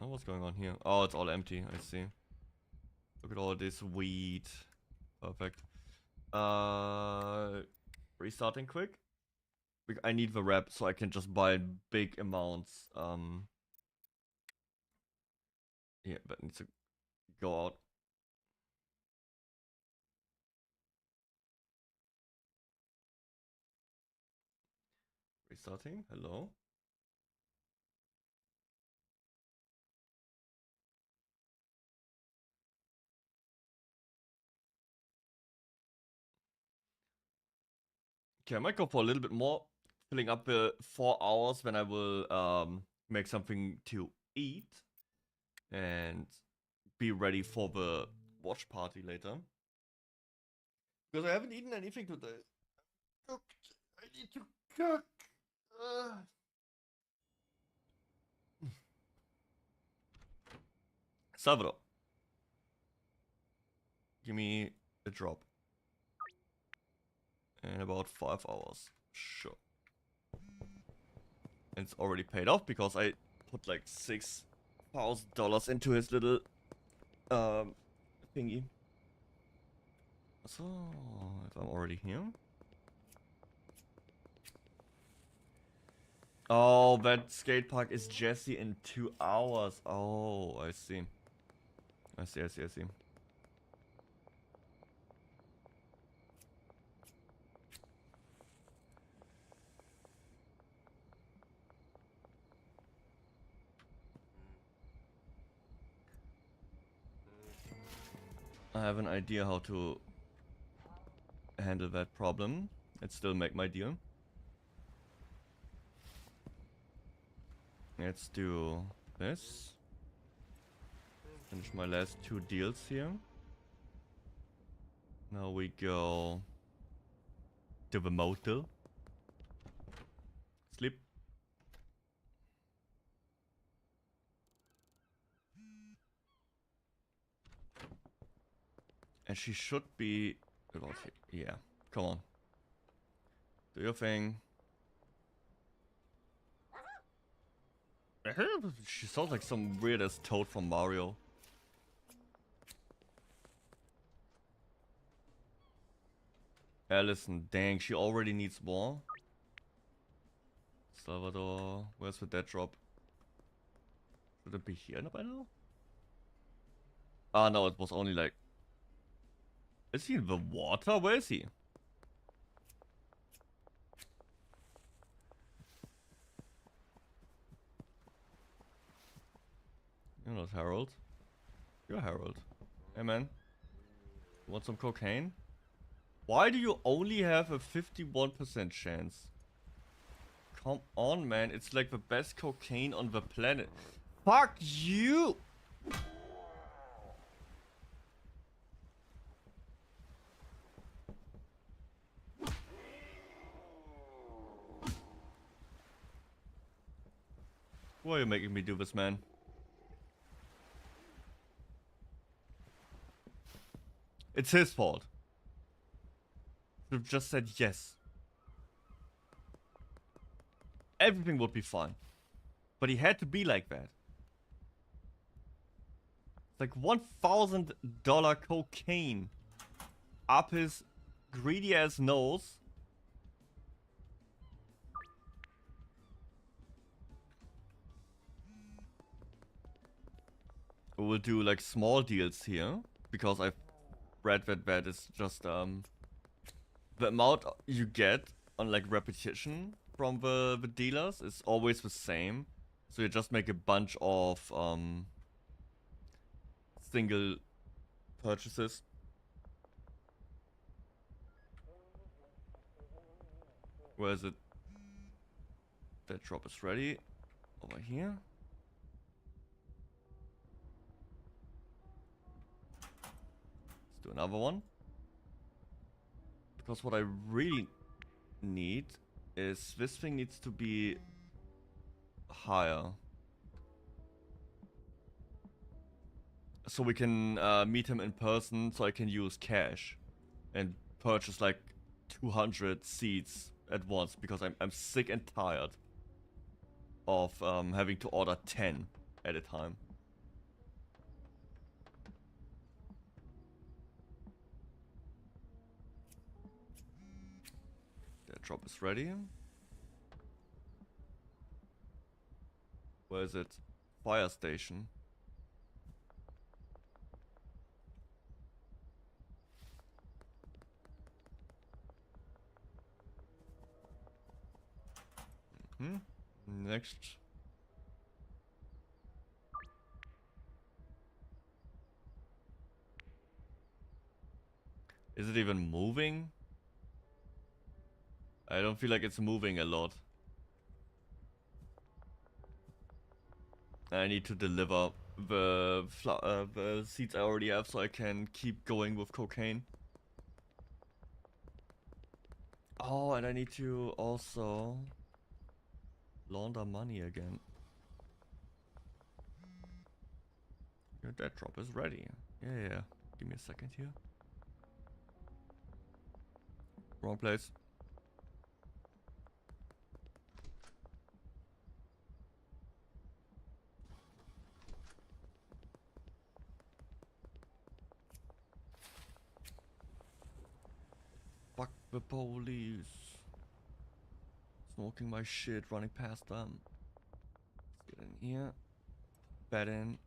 Oh, what's going on here? Oh, it's all empty. I see. Look at all this weed. Perfect. Restarting quick. I need the wrap so I can just buy big amounts. Yeah, that needs to go out. Restarting. Hello. Okay, I might go for a little bit more, filling up the 4 hours, when I will make something to eat and be ready for the watch party later. Because I haven't eaten anything today. I need to cook. Salvador, give me a drop. In about 5 hours. Sure. And it's already paid off because I put like $6,000 into his little thingy. So, if I'm already here. Oh, that skate park is Jesse in 2 hours. Oh, I see. I see. I have an idea how to handle that problem and still make my deal. Let's do this. Finish my last 2 deals here. Now we go to the motel. Sleep. And she should be about here. Yeah, come on. Do your thing. She sounds like some weird ass toad from Mario. Allison, dang, she already needs more. Salvador, where's the dead drop? Should it be here by now? Ah, no, it was only like... Is he in the water? Where is he? You're not Harold. You're Harold. Hey man. You want some cocaine? Why do you only have a 51% chance? Come on, man. It's like the best cocaine on the planet. Fuck you! Why are you making me do this, man? It's his fault. Should have just said yes. Everything would be fine. But he had to be like that. It's like $1,000 cocaine up his greedy ass nose. We'll do like small deals here, because I've read that is just the amount you get on like repetition from the dealers is always the same. So you just make a bunch of single purchases. Where is it? That drop is ready. Over here. Let's do another one. Because what I really need is this thing needs to be higher. so we can meet him in person, so I can use cash and purchase like 200 seeds at once, because I'm sick and tired of having to order 10 at a time. That drop is ready. Where is it? Fire station. Next. Is it even moving? I don't feel like it's moving a lot. I need to deliver the seeds I already have, so I can keep going with cocaine. Oh, and I need to also launder money again. Yeah, that drop is ready. Yeah. Give me a second here. Wrong place. Fuck the police. Smoking my shit, running past them. Let's get in here. Bed in.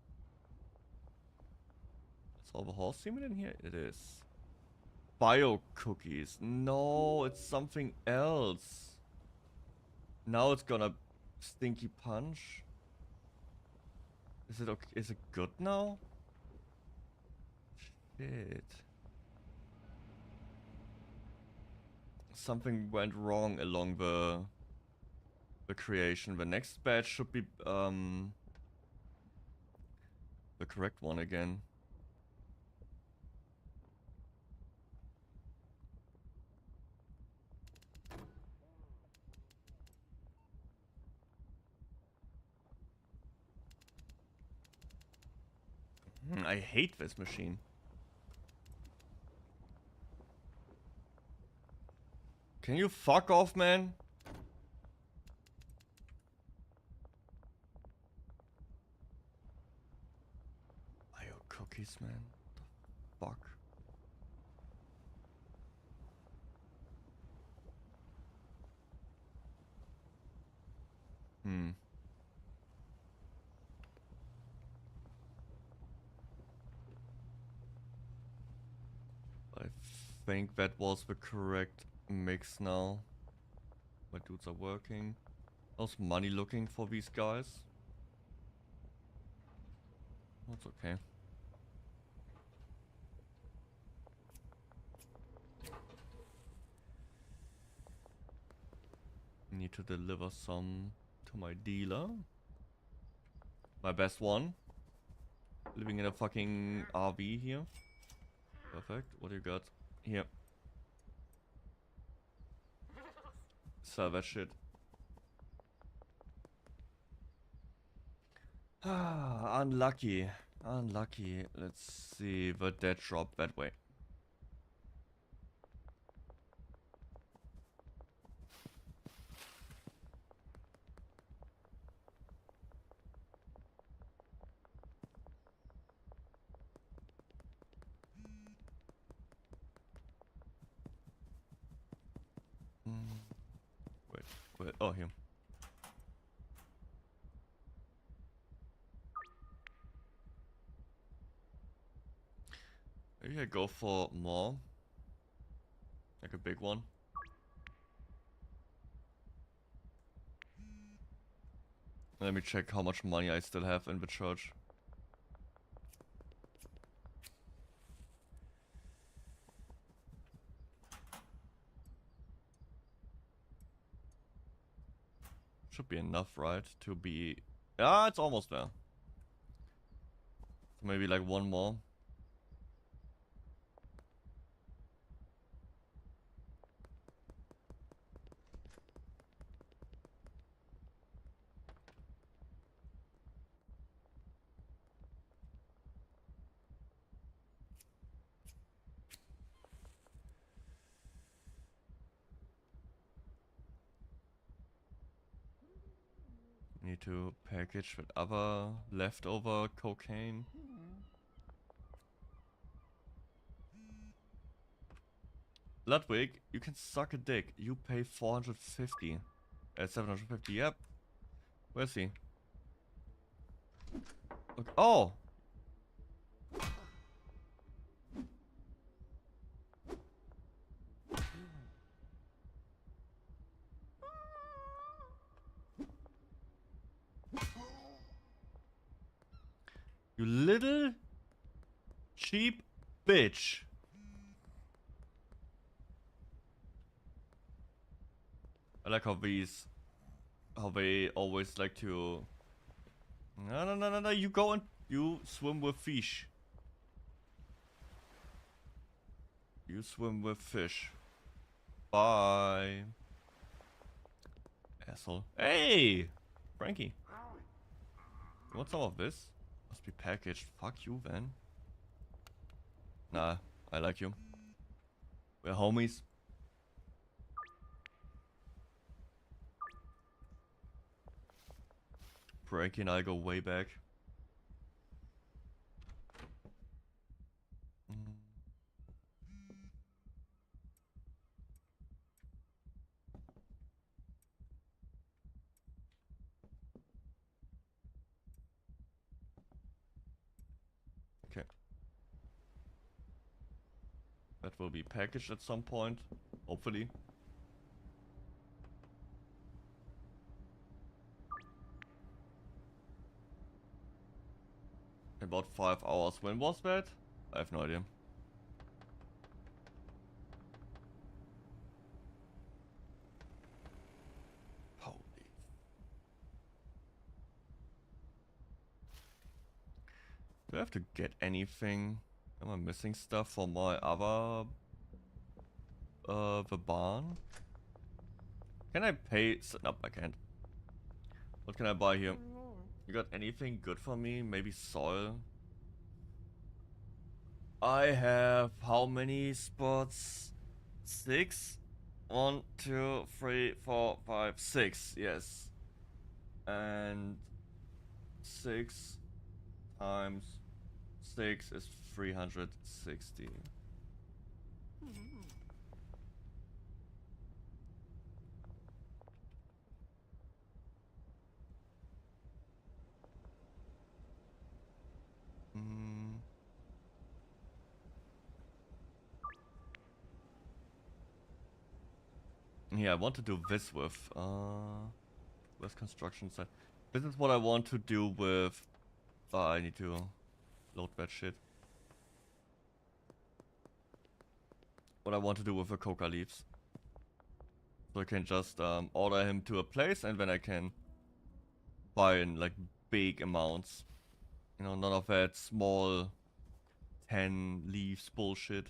Is all the horse semen in here? It is. Bio cookies. No, it's something else. Now it's gonna stinky punch. Is it okay? Is it good now? Shit. Something went wrong along the creation. The next batch should be the correct one again. I hate this machine. Can you fuck off, man? Bio cookies, man. The fuck? I think that was the correct mix now. My dudes are working. How's money looking for these guys? That's okay. Need to deliver some to my dealer. My best one. Living in a fucking RV here. Perfect. What do you got? Here. Sell that shit. Unlucky. Unlucky. Let's see the dead drop that way. Wait. Oh, here. Maybe I go for more. Like a big one. Let me check how much money I still have in the church. Should be enough, right? To be... Ah, it's almost there. Maybe like one more. need to package with other leftover cocaine. Ludwig, you can suck a dick. You pay 450. 750, yep. Where's he? Look, oh! You little cheap bitch. I like how they always like to. No, you go and you swim with fish. You swim with fish. Bye. Asshole. Hey! Frankie. You want some of this? Must be packaged. Fuck you, then. Nah, I like you. We're homies. Frankie and I go way back. Okay. That will be packaged at some point, hopefully. About 5 hours. When was that? I have no idea. Holy. Do I have to get anything? Am I missing stuff for my other the barn? Can I pay? Nope, I can't. What can I buy here? You got anything good for me? Maybe soil? I have how many spots? 6? 1, 2, 3, 4, 5, 6. Yes. And 6 times 6 is 360. Yeah, I want to do this with construction site. This is what I want to do with. I need to load that shit. What I want to do with the coca leaves. So I can just order him to a place and then I can buy in like big amounts. You know, none of that small 10 leaves bullshit.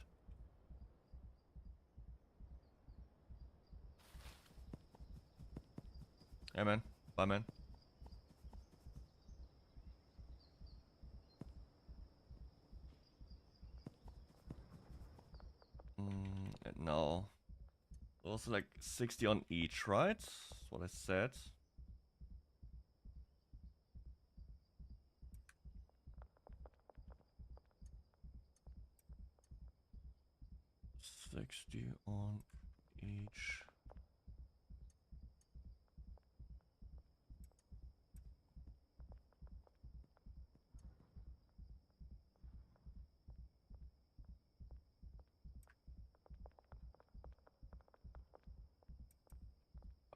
Yeah, man. Bye, man. And now, also like 60 on each, right? That's what I said. $60 on each.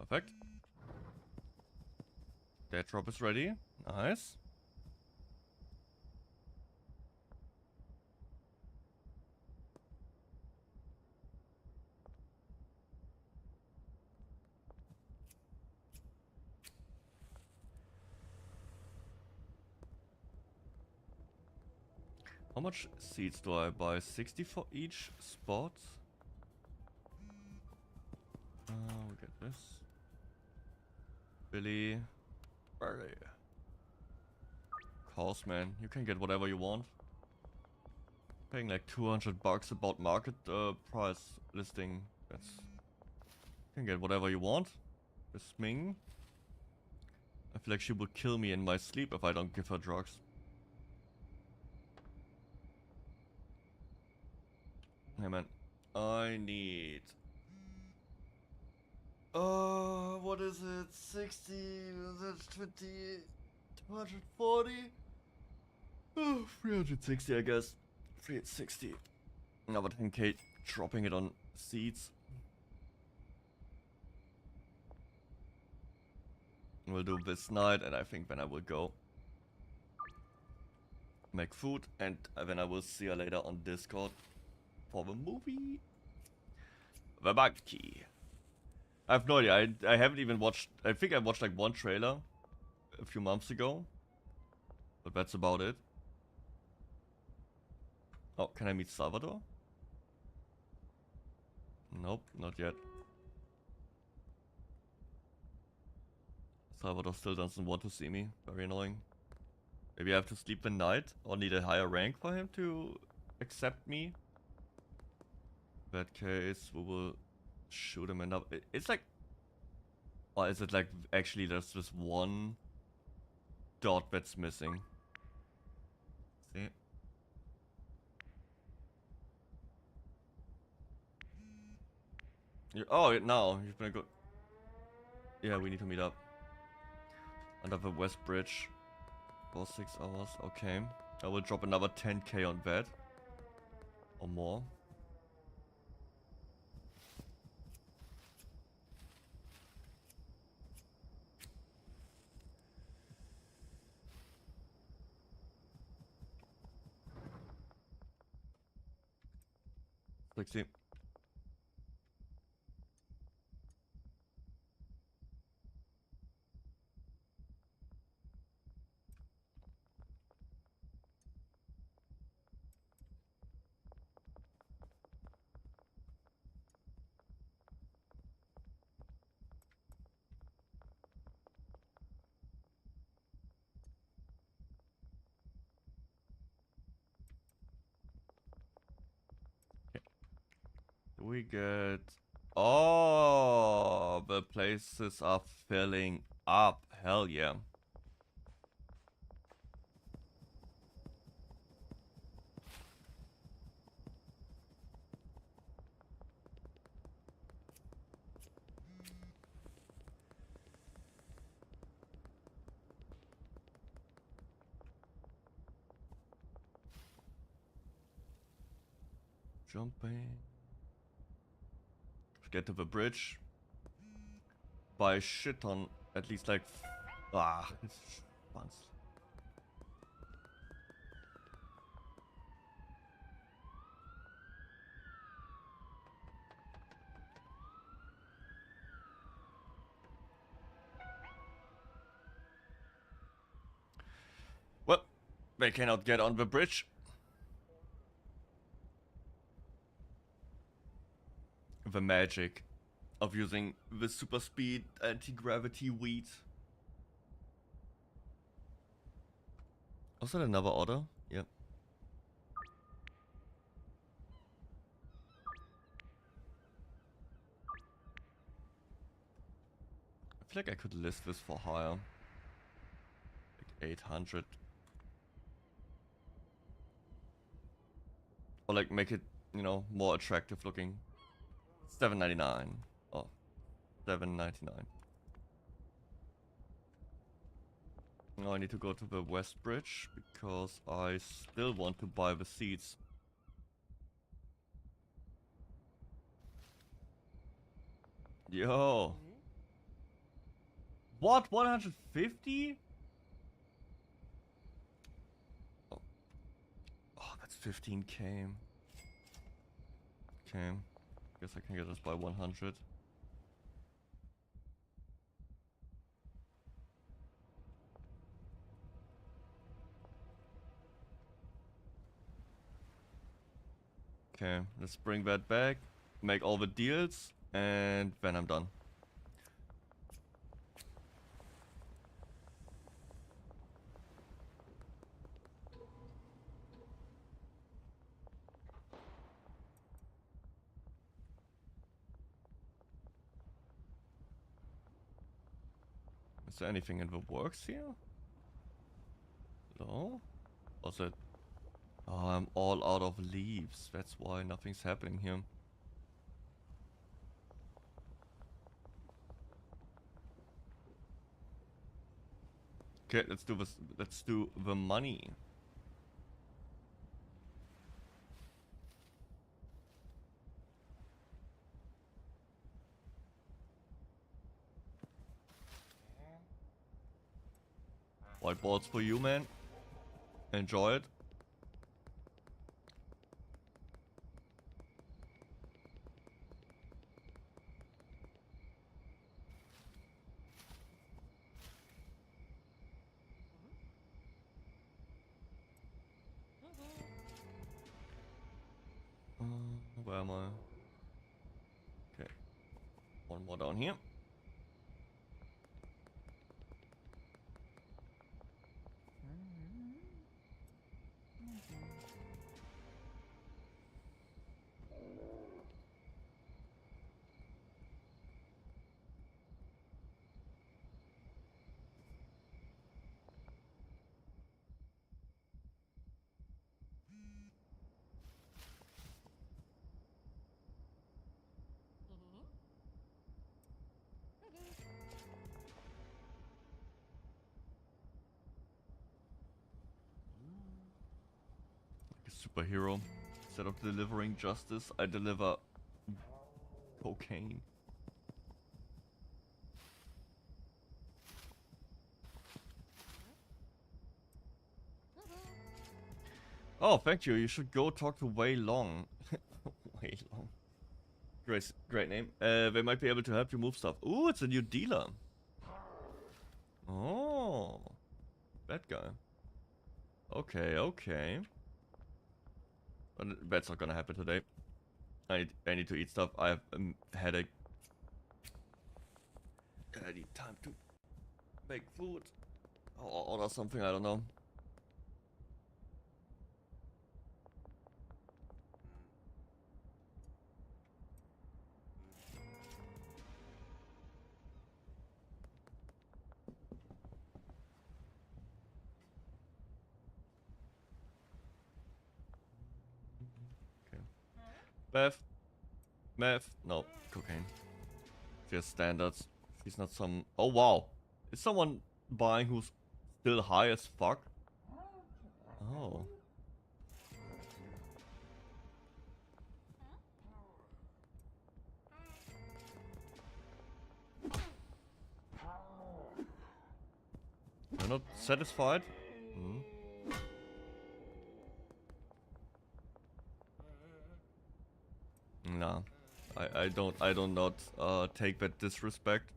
Perfect. That drop is ready. Nice. How much seeds do I buy? 60 for each spot? We get this. Billy. Barley. Course, man. You can get whatever you want. Paying like $200 about market price listing. That's. You can get whatever you want. This Ming. I feel like she will kill me in my sleep if I don't give her drugs. Hey man, I need... what is it? 60, that's 20, 240? Oh, 360 I guess. 360. Another 10k, dropping it on seeds. We'll do this night, and I think then I will go make food, and then I will see you later on Discord for the movie. The Monkey. I have no idea. I haven't even watched. I think I watched like one trailer a few months ago, but that's about it. Oh, can I meet Salvador? Nope, not yet. Salvador still doesn't want to see me. Very annoying. Maybe I have to sleep the night or need a higher rank for him to accept me. In that case, we will shoot him enough. It's like... Or is it like actually there's this one dot that's missing? See? Oh, no, he's gonna go... Yeah, we need to meet up. Under the West Bridge. For 6 hours, okay. I will drop another 10k on that. Or more. See. We get... Oh, the places are filling up. Hell yeah. Jumping. Get to the bridge. Buy a shit ton. At least like... it's once. Well, they cannot get on the bridge. The magic of using the super speed anti-gravity weed. Was that another order? Yep. I feel like I could list this for higher. Like 800. Or like make it, you know, more attractive looking. $7.99. Oh, $7.99. Now I need to go to the West Bridge because I still want to buy the seats. Yo. What? 150? Oh, that's 15k. Okay. Guess I can get this by 100. Okay, let's bring that back, make all the deals, and then I'm done. Is there anything in the works here? No? Was it? Oh, I'm all out of leaves. That's why nothing's happening here. Okay, let's do this. Let's do the money. White balls for you, man. Enjoy it. Where am I? Okay. One more down here. Superhero. Instead of delivering justice, I deliver cocaine. Oh, thank you. You should go talk to Wei Long. Wei Long. Great name. They might be able to help you move stuff. Ooh, it's a new dealer. Oh, that guy. Okay, okay. But that's not gonna happen today. I need to eat stuff. I have a headache. I need time to make food. Or order something, I don't know. Meth, no, cocaine. Just standards. She's not some. Oh wow, is someone buying who's still high as fuck? Oh. You're not satisfied? Hmm. Nah, I don't not take that disrespect.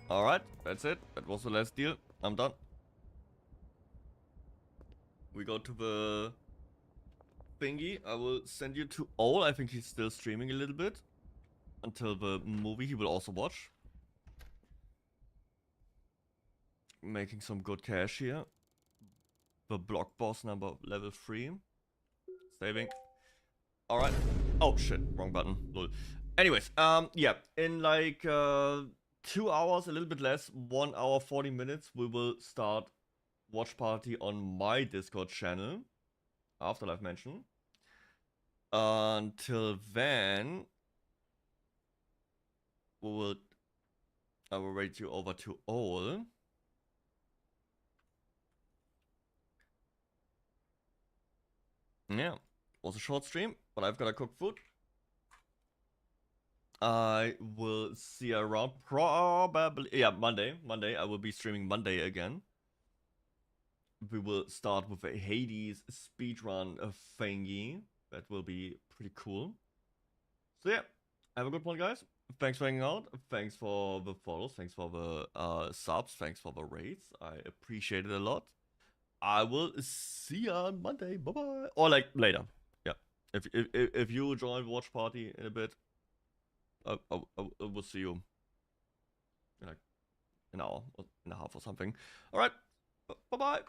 All right, that's it. That was the last deal. I'm done. We go to the thingy. I will send you to Ol. I think he's still streaming a little bit until the movie he will also watch. Making some good cash here. The block boss number level 3. Saving. Alright. Oh shit, wrong button. Lol. Anyways, yeah, in like 2 hours, a little bit less, 1 hour 40 minutes, we will start watch party on my Discord channel. Afterlife mention. Until then, I will rate you over to Ol. Yeah, was a short stream, but I've got to cook food. I will see you around probably, yeah, Monday. I will be streaming Monday again. We will start with a Hades speedrun thingy. That will be pretty cool. So yeah, have a good one, guys. Thanks for hanging out. Thanks for the follows. Thanks for the subs. Thanks for the raids. I appreciate it a lot. I will see you on Monday. Bye bye. Or like later. Yeah. If you join watch party in a bit, I will see you in like an hour or in a half or something. All right. Bye bye.